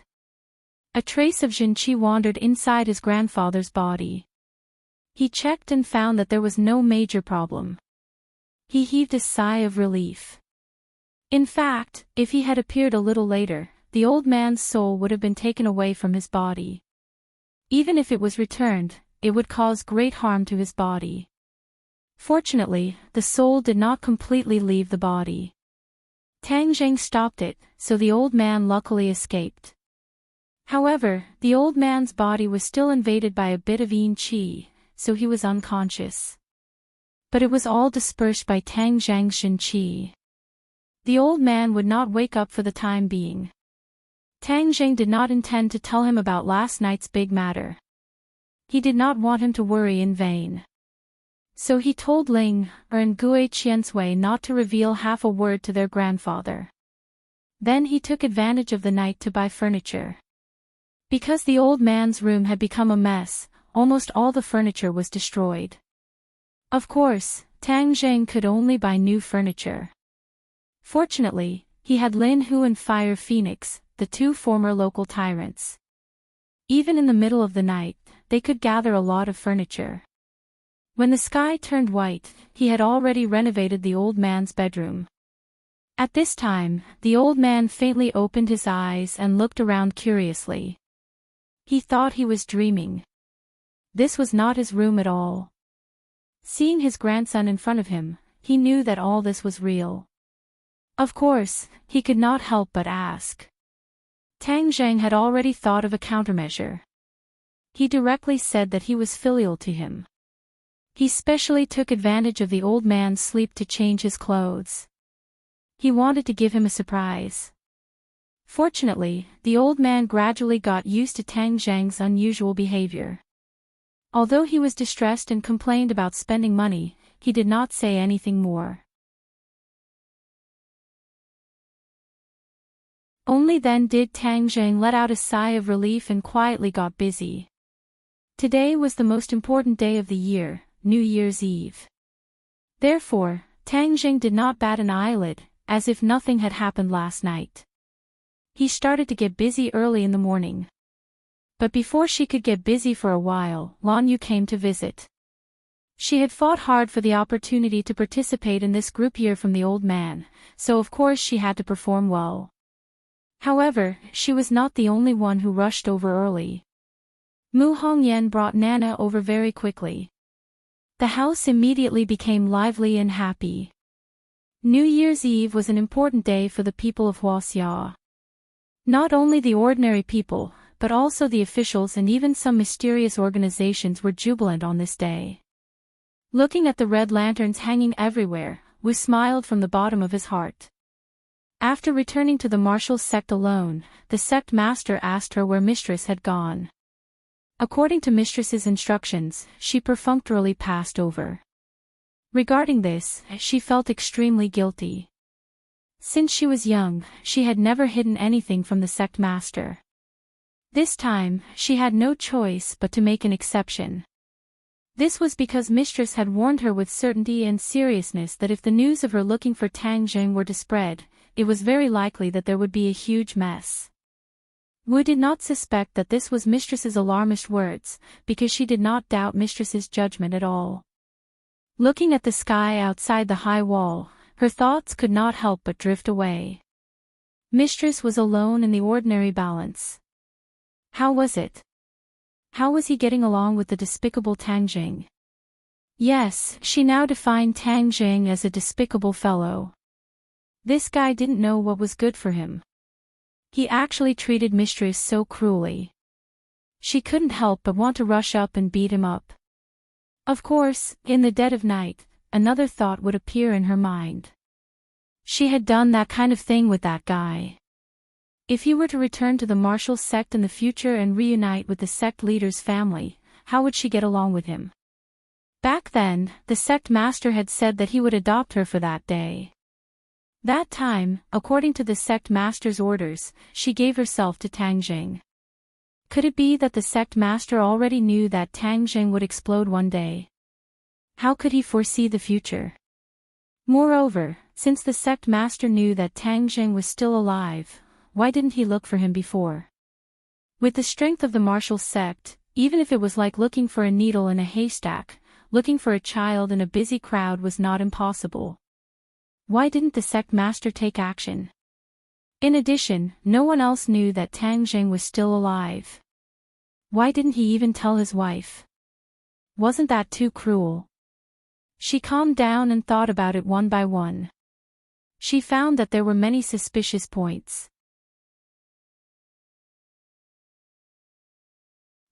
A trace of Jinqi wandered inside his grandfather's body. He checked and found that there was no major problem. He heaved a sigh of relief. In fact, if he had appeared a little later, the old man's soul would have been taken away from his body. Even if it was returned, it would cause great harm to his body. Fortunately, the soul did not completely leave the body. Tang Zhang stopped it, so the old man luckily escaped. However, the old man's body was still invaded by a bit of yin qi, so he was unconscious. But it was all dispersed by Tang Zhang's Shin qi. The old man would not wake up for the time being. Tang Zhang did not intend to tell him about last night's big matter. He did not want him to worry in vain. So he told Ling and Gue Qiansui not to reveal half a word to their grandfather. Then he took advantage of the night to buy furniture. Because the old man's room had become a mess, almost all the furniture was destroyed. Of course, Tang Zheng could only buy new furniture. Fortunately, he had Lin Hu and Fire Phoenix, the two former local tyrants. Even in the middle of the night, they could gather a lot of furniture. When the sky turned white, he had already renovated the old man's bedroom. At this time, the old man faintly opened his eyes and looked around curiously. He thought he was dreaming. This was not his room at all. Seeing his grandson in front of him, he knew that all this was real. Of course, he could not help but ask. Tang Zheng had already thought of a countermeasure. He directly said that he was filial to him. He specially took advantage of the old man's sleep to change his clothes. He wanted to give him a surprise. Fortunately, the old man gradually got used to Tang Zheng's unusual behavior. Although he was distressed and complained about spending money, he did not say anything more. Only then did Tang Zheng let out a sigh of relief and quietly got busy. Today was the most important day of the year, New Year's Eve. Therefore, Tang Zheng did not bat an eyelid, as if nothing had happened last night. He started to get busy early in the morning. But before she could get busy for a while, Lan Yu came to visit. She had fought hard for the opportunity to participate in this group year from the old man, so of course she had to perform well. However, she was not the only one who rushed over early. Mu Hongyan brought Nana over very quickly. The house immediately became lively and happy. New Year's Eve was an important day for the people of Huaxia. Not only the ordinary people, but also the officials and even some mysterious organizations were jubilant on this day. Looking at the red lanterns hanging everywhere, Wu smiled from the bottom of his heart. After returning to the martial sect alone, the sect master asked her where Mistress had gone. According to Mistress's instructions, she perfunctorily passed over. Regarding this, she felt extremely guilty. Since she was young, she had never hidden anything from the sect master. This time, she had no choice but to make an exception. This was because Mistress had warned her with certainty and seriousness that if the news of her looking for Tang Zheng were to spread, it was very likely that there would be a huge mess. Wu did not suspect that this was Mistress's alarmist words, because she did not doubt Mistress's judgment at all. Looking at the sky outside the high wall, her thoughts could not help but drift away. Mistress was alone in the ordinary balance. How was it? How was he getting along with the despicable Tang Zheng? Yes, she now defined Tang Zheng as a despicable fellow. This guy didn't know what was good for him. He actually treated Mistress so cruelly. She couldn't help but want to rush up and beat him up. Of course, in the dead of night, another thought would appear in her mind. She had done that kind of thing with that guy. If he were to return to the martial sect in the future and reunite with the sect leader's family, how would she get along with him? Back then, the sect master had said that he would adopt her for that day. That time, according to the sect master's orders, she gave herself to Tang Zheng. Could it be that the sect master already knew that Tang Zheng would explode one day? How could he foresee the future? Moreover, since the sect master knew that Tang Zheng was still alive, why didn't he look for him before? With the strength of the martial sect, even if it was like looking for a needle in a haystack, looking for a child in a busy crowd was not impossible. Why didn't the sect master take action? In addition, no one else knew that Tang Zheng was still alive. Why didn't he even tell his wife? Wasn't that too cruel? She calmed down and thought about it one by one. She found that there were many suspicious points.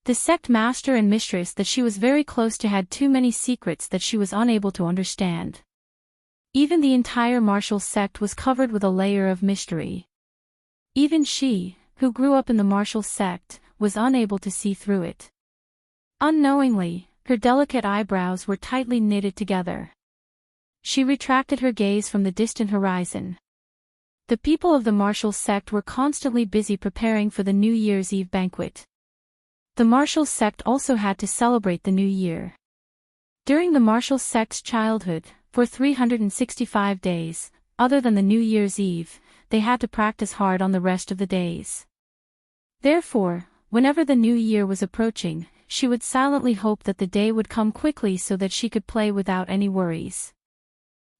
The sect master and mistress that she was very close to had too many secrets that she was unable to understand. Even the entire martial sect was covered with a layer of mystery. Even she, who grew up in the martial sect, was unable to see through it. Unknowingly, her delicate eyebrows were tightly knitted together. She retracted her gaze from the distant horizon. The people of the martial sect were constantly busy preparing for the New Year's Eve banquet. The martial sect also had to celebrate the new year. During the martial sect's childhood, for 365 days, other than the New Year's Eve, they had to practice hard on the rest of the days. Therefore, whenever the new year was approaching, she would silently hope that the day would come quickly so that she could play without any worries.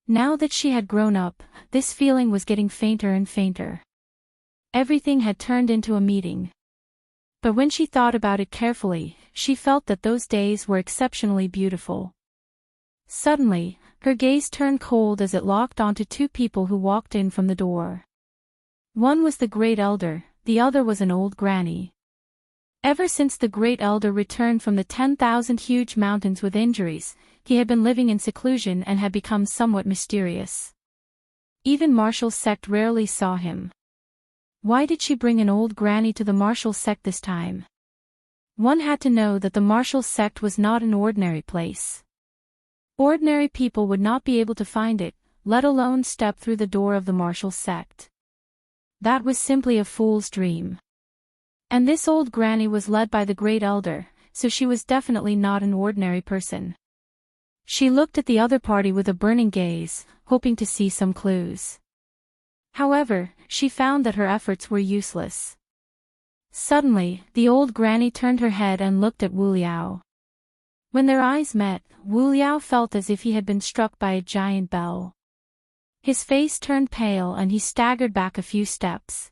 Now that she had grown up, this feeling was getting fainter and fainter. Everything had turned into a meeting. But when she thought about it carefully, she felt that those days were exceptionally beautiful. Suddenly, her gaze turned cold as it locked onto two people who walked in from the door. One was the Great Elder, the other was an old granny. Ever since the Great Elder returned from the 10,000 huge mountains with injuries, he had been living in seclusion and had become somewhat mysterious. Even martial sect rarely saw him. Why did she bring an old granny to the martial sect this time? One had to know that the martial sect was not an ordinary place. Ordinary people would not be able to find it, let alone step through the door of the martial sect. That was simply a fool's dream. And this old granny was led by the Great Elder, so she was definitely not an ordinary person. She looked at the other party with a burning gaze, hoping to see some clues. However, she found that her efforts were useless. Suddenly, the old granny turned her head and looked at Wu Liao. When their eyes met, Wu Liao felt as if he had been struck by a giant bell. His face turned pale and he staggered back a few steps.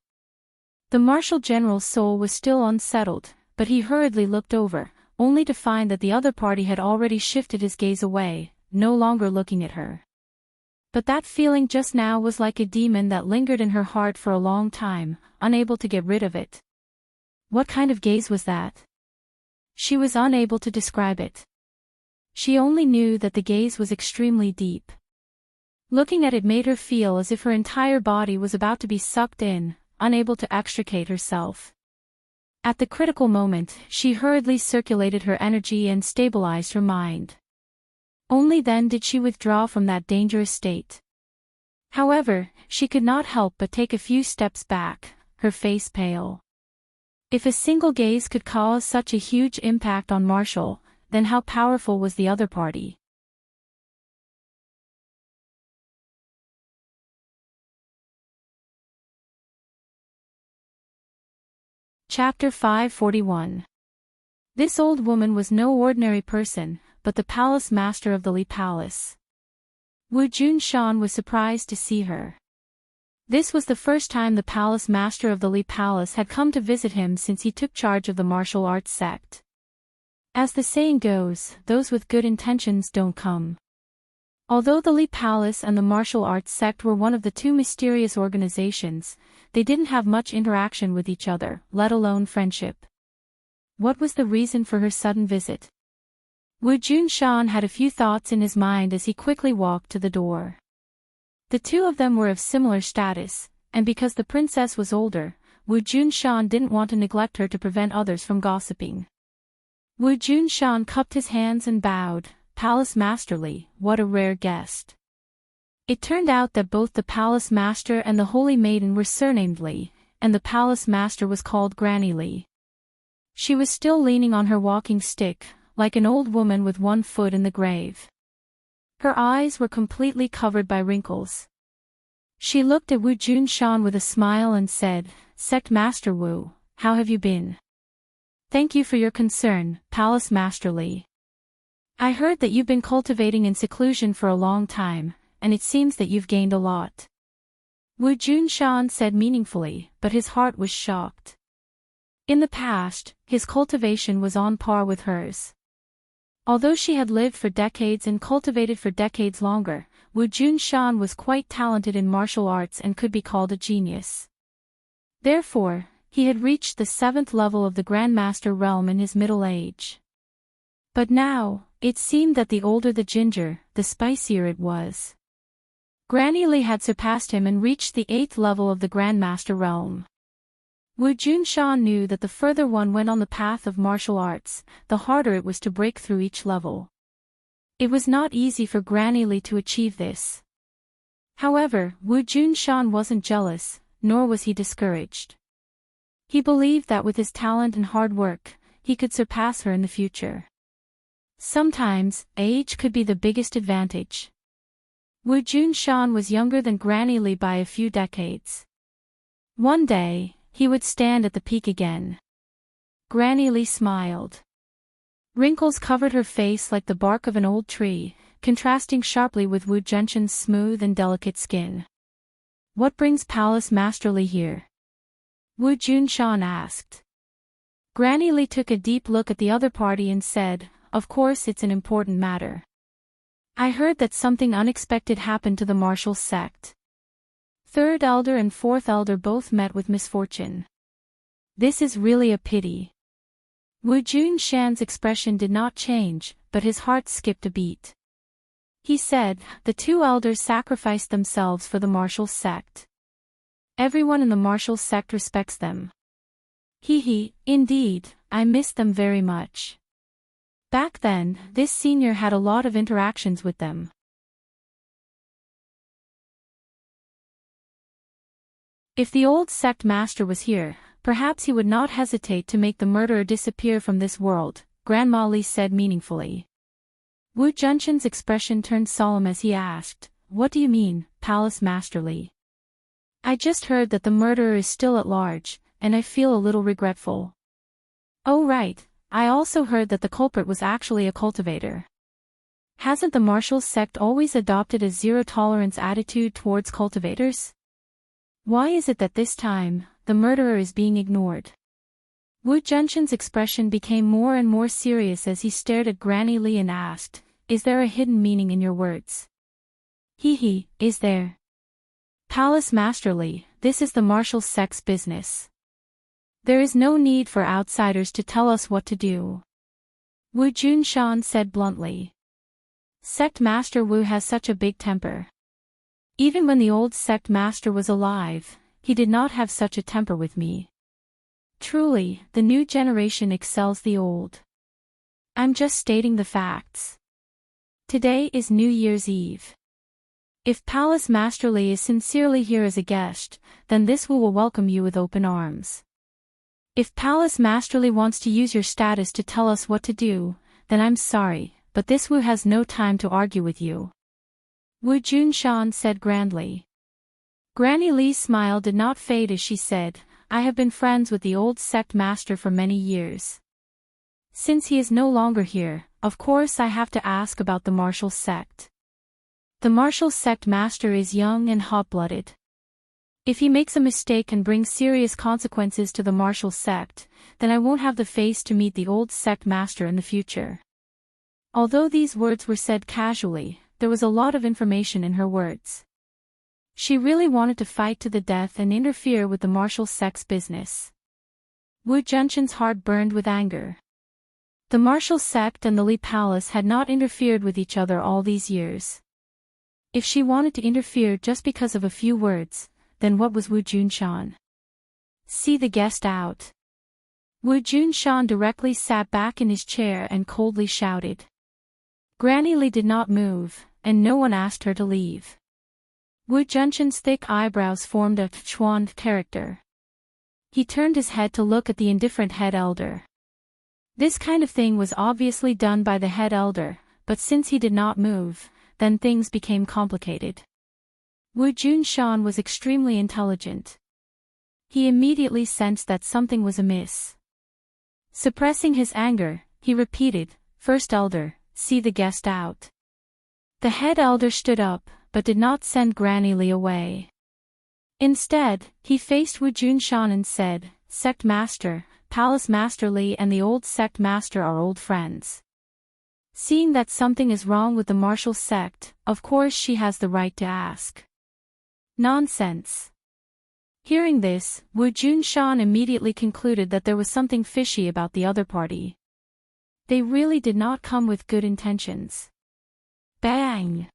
The martial general's soul was still unsettled, but he hurriedly looked over, only to find that the other party had already shifted his gaze away, no longer looking at her. But that feeling just now was like a demon that lingered in her heart for a long time, unable to get rid of it. What kind of gaze was that? She was unable to describe it. She only knew that the gaze was extremely deep. Looking at it made her feel as if her entire body was about to be sucked in, unable to extricate herself. At the critical moment, she hurriedly circulated her energy and stabilized her mind. Only then did she withdraw from that dangerous state. However, she could not help but take a few steps back, her face pale. If a single gaze could cause such a huge impact on Marshall, then how powerful was the other party? Chapter 541. This old woman was no ordinary person, but the palace master of the Li Palace. Wu Junshan was surprised to see her. This was the first time the palace master of the Li Palace had come to visit him since he took charge of the martial arts sect. As the saying goes, those with good intentions don't come. Although the Li Palace and the martial arts sect were one of the two mysterious organizations, they didn't have much interaction with each other, let alone friendship. What was the reason for her sudden visit? Wu Junshan had a few thoughts in his mind as he quickly walked to the door. The two of them were of similar status, and because the princess was older, Wu Junshan didn't want to neglect her to prevent others from gossiping. Wu Junshan cupped his hands and bowed. Palace Masterly, what a rare guest. It turned out that both the palace master and the holy maiden were surnamed Li, and the palace master was called Granny Li. She was still leaning on her walking stick, like an old woman with one foot in the grave. Her eyes were completely covered by wrinkles. She looked at Wu Junshan with a smile and said, "Sect Master Wu, how have you been?" "Thank you for your concern, Palace Master Li. I heard that you've been cultivating in seclusion for a long time, and it seems that you've gained a lot." Wu Junshan said meaningfully, but his heart was shocked. In the past, his cultivation was on par with hers. Although she had lived for decades and cultivated for decades longer, Wu Junshan was quite talented in martial arts and could be called a genius. Therefore, he had reached the 7th level of the Grandmaster realm in his middle age. But now, it seemed that the older the ginger, the spicier it was. Granny Li had surpassed him and reached the 8th level of the Grandmaster realm. Wu Junshan knew that the further one went on the path of martial arts, the harder it was to break through each level. It was not easy for Granny Li to achieve this. However, Wu Junshan wasn't jealous, nor was he discouraged. He believed that with his talent and hard work, he could surpass her in the future. Sometimes, age could be the biggest advantage. Wu Junshan was younger than Granny Li by a few decades. One day, he would stand at the peak again. Granny Li smiled. Wrinkles covered her face like the bark of an old tree, contrasting sharply with Wu Junshan's smooth and delicate skin. "What brings Palace Master Li here?" Wu Junshan asked. Granny Li took a deep look at the other party and said, "Of course it's an important matter. I heard that something unexpected happened to the martial sect. Third elder and fourth elder both met with misfortune. This is really a pity." Wu Junshan's expression did not change, but his heart skipped a beat. He said, "The two elders sacrificed themselves for the martial sect. Everyone in the martial sect respects them. Indeed, I miss them very much. Back then, this senior had a lot of interactions with them." If the old sect master was here, perhaps he would not hesitate to make the murderer disappear from this world, Grandma Li said meaningfully. Wu Junshan's expression turned solemn as he asked, "What do you mean, Palace Master Li?" "I just heard that the murderer is still at large, and I feel a little regretful." "Oh right, I also heard that the culprit was actually a cultivator. Hasn't the martial sect always adopted a zero-tolerance attitude towards cultivators? Why is it that this time, the murderer is being ignored?" Wu Junshan's expression became more and more serious as he stared at Granny Li and asked, "Is there a hidden meaning in your words?" Is there? Palace Master Li, this is the martial sect's business. There is no need for outsiders to tell us what to do." Wu Junshan said bluntly. "Sect Master Wu has such a big temper. Even when the old sect master was alive, he did not have such a temper with me. Truly, the new generation excels the old. I'm just stating the facts. Today is New Year's Eve. If Palace Master Li is sincerely here as a guest, then this Wu will welcome you with open arms. If Palace Master Li wants to use your status to tell us what to do, then I'm sorry, but this Wu has no time to argue with you." Wu Junshan said grandly. Granny Li's smile did not fade as she said, "I have been friends with the old sect master for many years. Since he is no longer here, of course I have to ask about the martial sect. The martial sect master is young and hot-blooded. If he makes a mistake and brings serious consequences to the martial sect, then I won't have the face to meet the old sect master in the future." Although these words were said casually, there was a lot of information in her words. She really wanted to fight to the death and interfere with the martial sect's business. Wu Junshan's heart burned with anger. The martial sect and the Li Palace had not interfered with each other all these years. If she wanted to interfere just because of a few words, then what was Wu Junshan? See the guest out. Wu Junshan directly sat back in his chair and coldly shouted. Granny Li did not move, and no one asked her to leave. Wu Junshan's thick eyebrows formed a Chuan character. He turned his head to look at the indifferent head elder. This kind of thing was obviously done by the head elder, but since he did not move, then things became complicated. Wu Junshan was extremely intelligent. He immediately sensed that something was amiss. Suppressing his anger, he repeated, "First elder, see the guest out." The head elder stood up, but did not send Granny Li away. Instead, he faced Wu Junshan and said, "Sect Master, Palace Master Li and the old sect master are old friends. Seeing that something is wrong with the martial sect, of course she has the right to ask." Nonsense. Hearing this, Wu Junshan immediately concluded that there was something fishy about the other party. They really did not come with good intentions. Bang!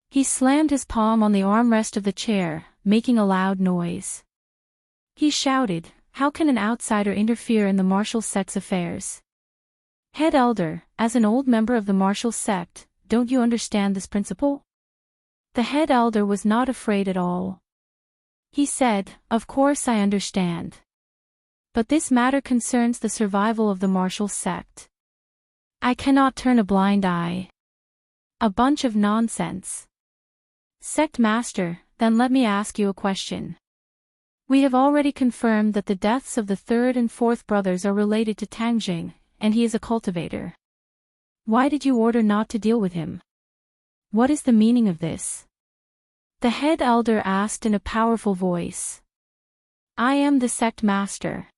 He slammed his palm on the armrest of the chair, making a loud noise. He shouted, "How can an outsider interfere in the martial sect's affairs? Head elder, as an old member of the martial sect, don't you understand this principle?" The head elder was not afraid at all. He said, "Of course I understand. But this matter concerns the survival of the martial sect. I cannot turn a blind eye." A bunch of nonsense. Sect Master, then let me ask you a question. We have already confirmed that the deaths of the third and fourth brothers are related to Tangjing, and he is a cultivator. Why did you order not to deal with him? What is the meaning of this? The head elder asked in a powerful voice. I am the sect master.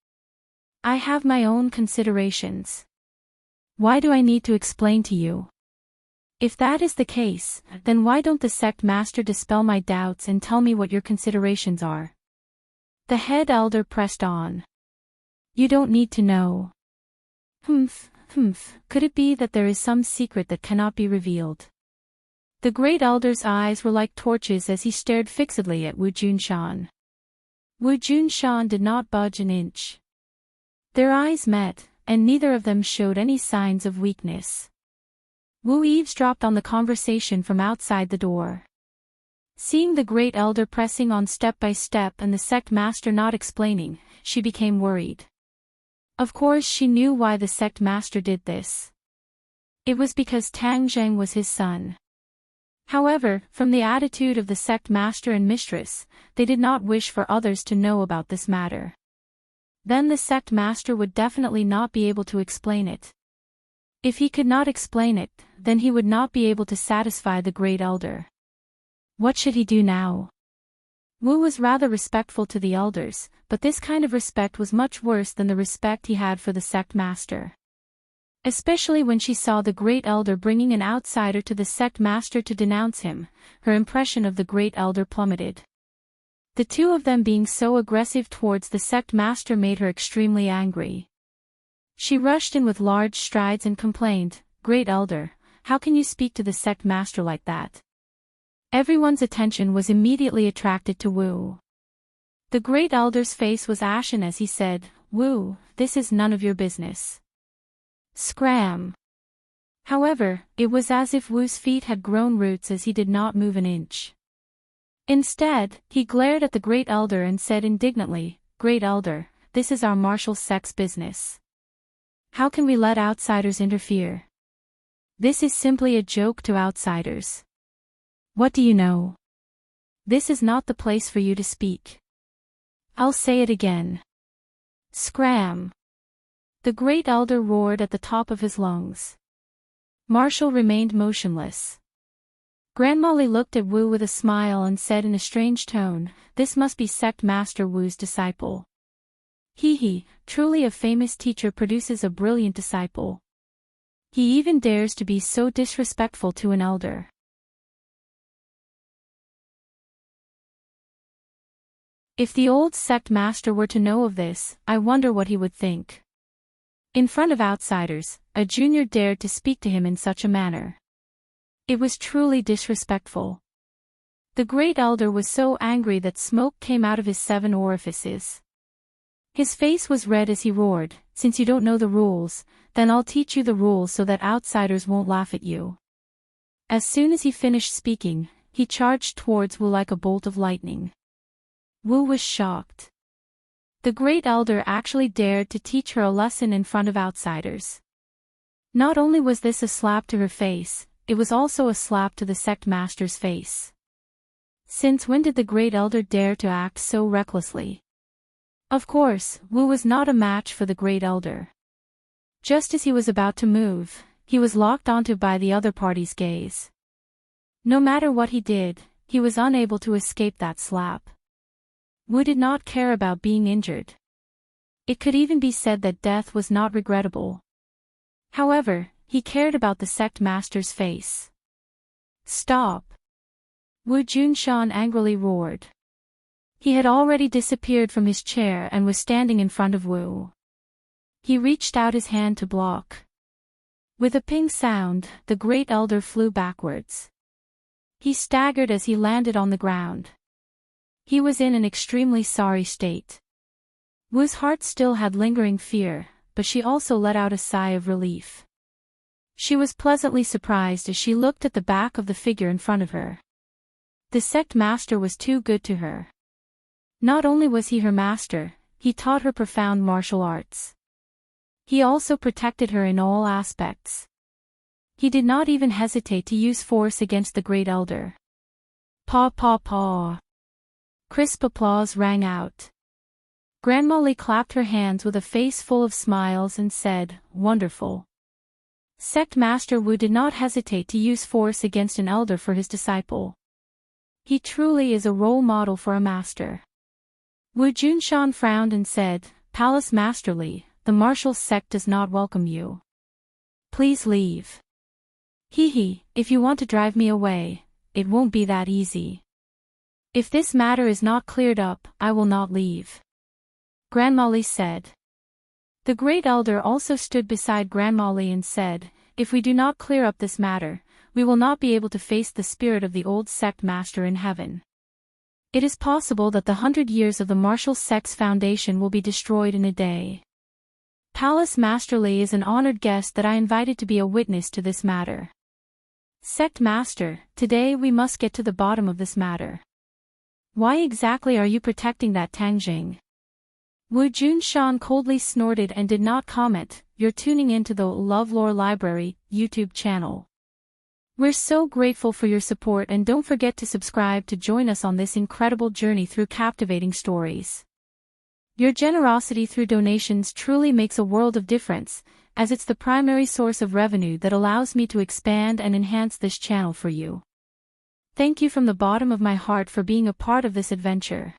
I have my own considerations. Why do I need to explain to you? If that is the case, then why don't the sect master dispel my doubts and tell me what your considerations are? The head elder pressed on. You don't need to know. Could it be that there is some secret that cannot be revealed? The great elder's eyes were like torches as he stared fixedly at Wu Junshan. Wu Junshan did not budge an inch. Their eyes met, and neither of them showed any signs of weakness. Wu eavesdropped on the conversation from outside the door. Seeing the great elder pressing on step by step and the sect master not explaining, she became worried. Of course she knew why the sect master did this. It was because Tang Zheng was his son. However, from the attitude of the sect master and mistress, they did not wish for others to know about this matter. Then the sect master would definitely not be able to explain it. If he could not explain it, then he would not be able to satisfy the great elder. What should he do now? Wu was rather respectful to the elders, but this kind of respect was much worse than the respect he had for the sect master. Especially when she saw the great elder bringing an outsider to the sect master to denounce him, her impression of the great elder plummeted. The two of them being so aggressive towards the sect master made her extremely angry. She rushed in with large strides and complained, "Great elder, how can you speak to the sect master like that?" Everyone's attention was immediately attracted to Wu. The great elder's face was ashen as he said, "Wu, this is none of your business." Scram! However, it was as if Wu's feet had grown roots as he did not move an inch. Instead, he glared at the great elder and said indignantly, "Great elder, this is our martial sect's business. How can we let outsiders interfere? This is simply a joke to outsiders. What do you know? This is not the place for you to speak. I'll say it again. Scram!" The great elder roared at the top of his lungs. Marshall remained motionless. Grandma Li looked at Wu with a smile and said in a strange tone, "This must be sect master Wu's disciple. Truly a famous teacher produces a brilliant disciple. He even dares to be so disrespectful to an elder." If the old sect master were to know of this, I wonder what he would think. In front of outsiders, a junior dared to speak to him in such a manner. It was truly disrespectful. The great elder was so angry that smoke came out of his 7 orifices. His face was red as he roared, "Since you don't know the rules, then I'll teach you the rules so that outsiders won't laugh at you." As soon as he finished speaking, he charged towards Wu like a bolt of lightning. Wu was shocked. The great elder actually dared to teach her a lesson in front of outsiders. Not only was this a slap to her face, it was also a slap to the sect master's face. Since when did the great elder dare to act so recklessly? Of course, Wu was not a match for the great elder. Just as he was about to move, he was locked onto by the other party's gaze. No matter what he did, he was unable to escape that slap. Wu did not care about being injured. It could even be said that death was not regrettable. However, he cared about the sect master's face. "Stop!" Wu Junshan angrily roared. He had already disappeared from his chair and was standing in front of Wu. He reached out his hand to block. With a ping sound, the great elder flew backwards. He staggered as he landed on the ground. He was in an extremely sorry state. Wu's heart still had lingering fear, but she also let out a sigh of relief. She was pleasantly surprised as she looked at the back of the figure in front of her. The sect master was too good to her. Not only was he her master, he taught her profound martial arts. He also protected her in all aspects. He did not even hesitate to use force against the great elder. Paw paw paw. Crisp applause rang out. Grandma Lee clapped her hands with a face full of smiles and said, "Wonderful." Sect Master Wu did not hesitate to use force against an elder for his disciple. He truly is a role model for a master. Wu Junshan frowned and said, "Palace Master Li, the martial sect does not welcome you. Please leave." Hee, if you want to drive me away, it won't be that easy. If this matter is not cleared up, I will not leave. Grandma Li said. The great elder also stood beside Grandma Li and said, "If we do not clear up this matter, we will not be able to face the spirit of the old sect master in heaven. It is possible that the 100 years of the martial sect's foundation will be destroyed in a day. Palace Master Li is an honored guest that I invited to be a witness to this matter. Sect Master, today we must get to the bottom of this matter. Why exactly are you protecting that Tangjing?" Wu Junshan coldly snorted and did not comment. "You're tuning into the LoveLore Library YouTube channel. We're so grateful for your support, and don't forget to subscribe to join us on this incredible journey through captivating stories. Your generosity through donations truly makes a world of difference, as it's the primary source of revenue that allows me to expand and enhance this channel for you. Thank you from the bottom of my heart for being a part of this adventure."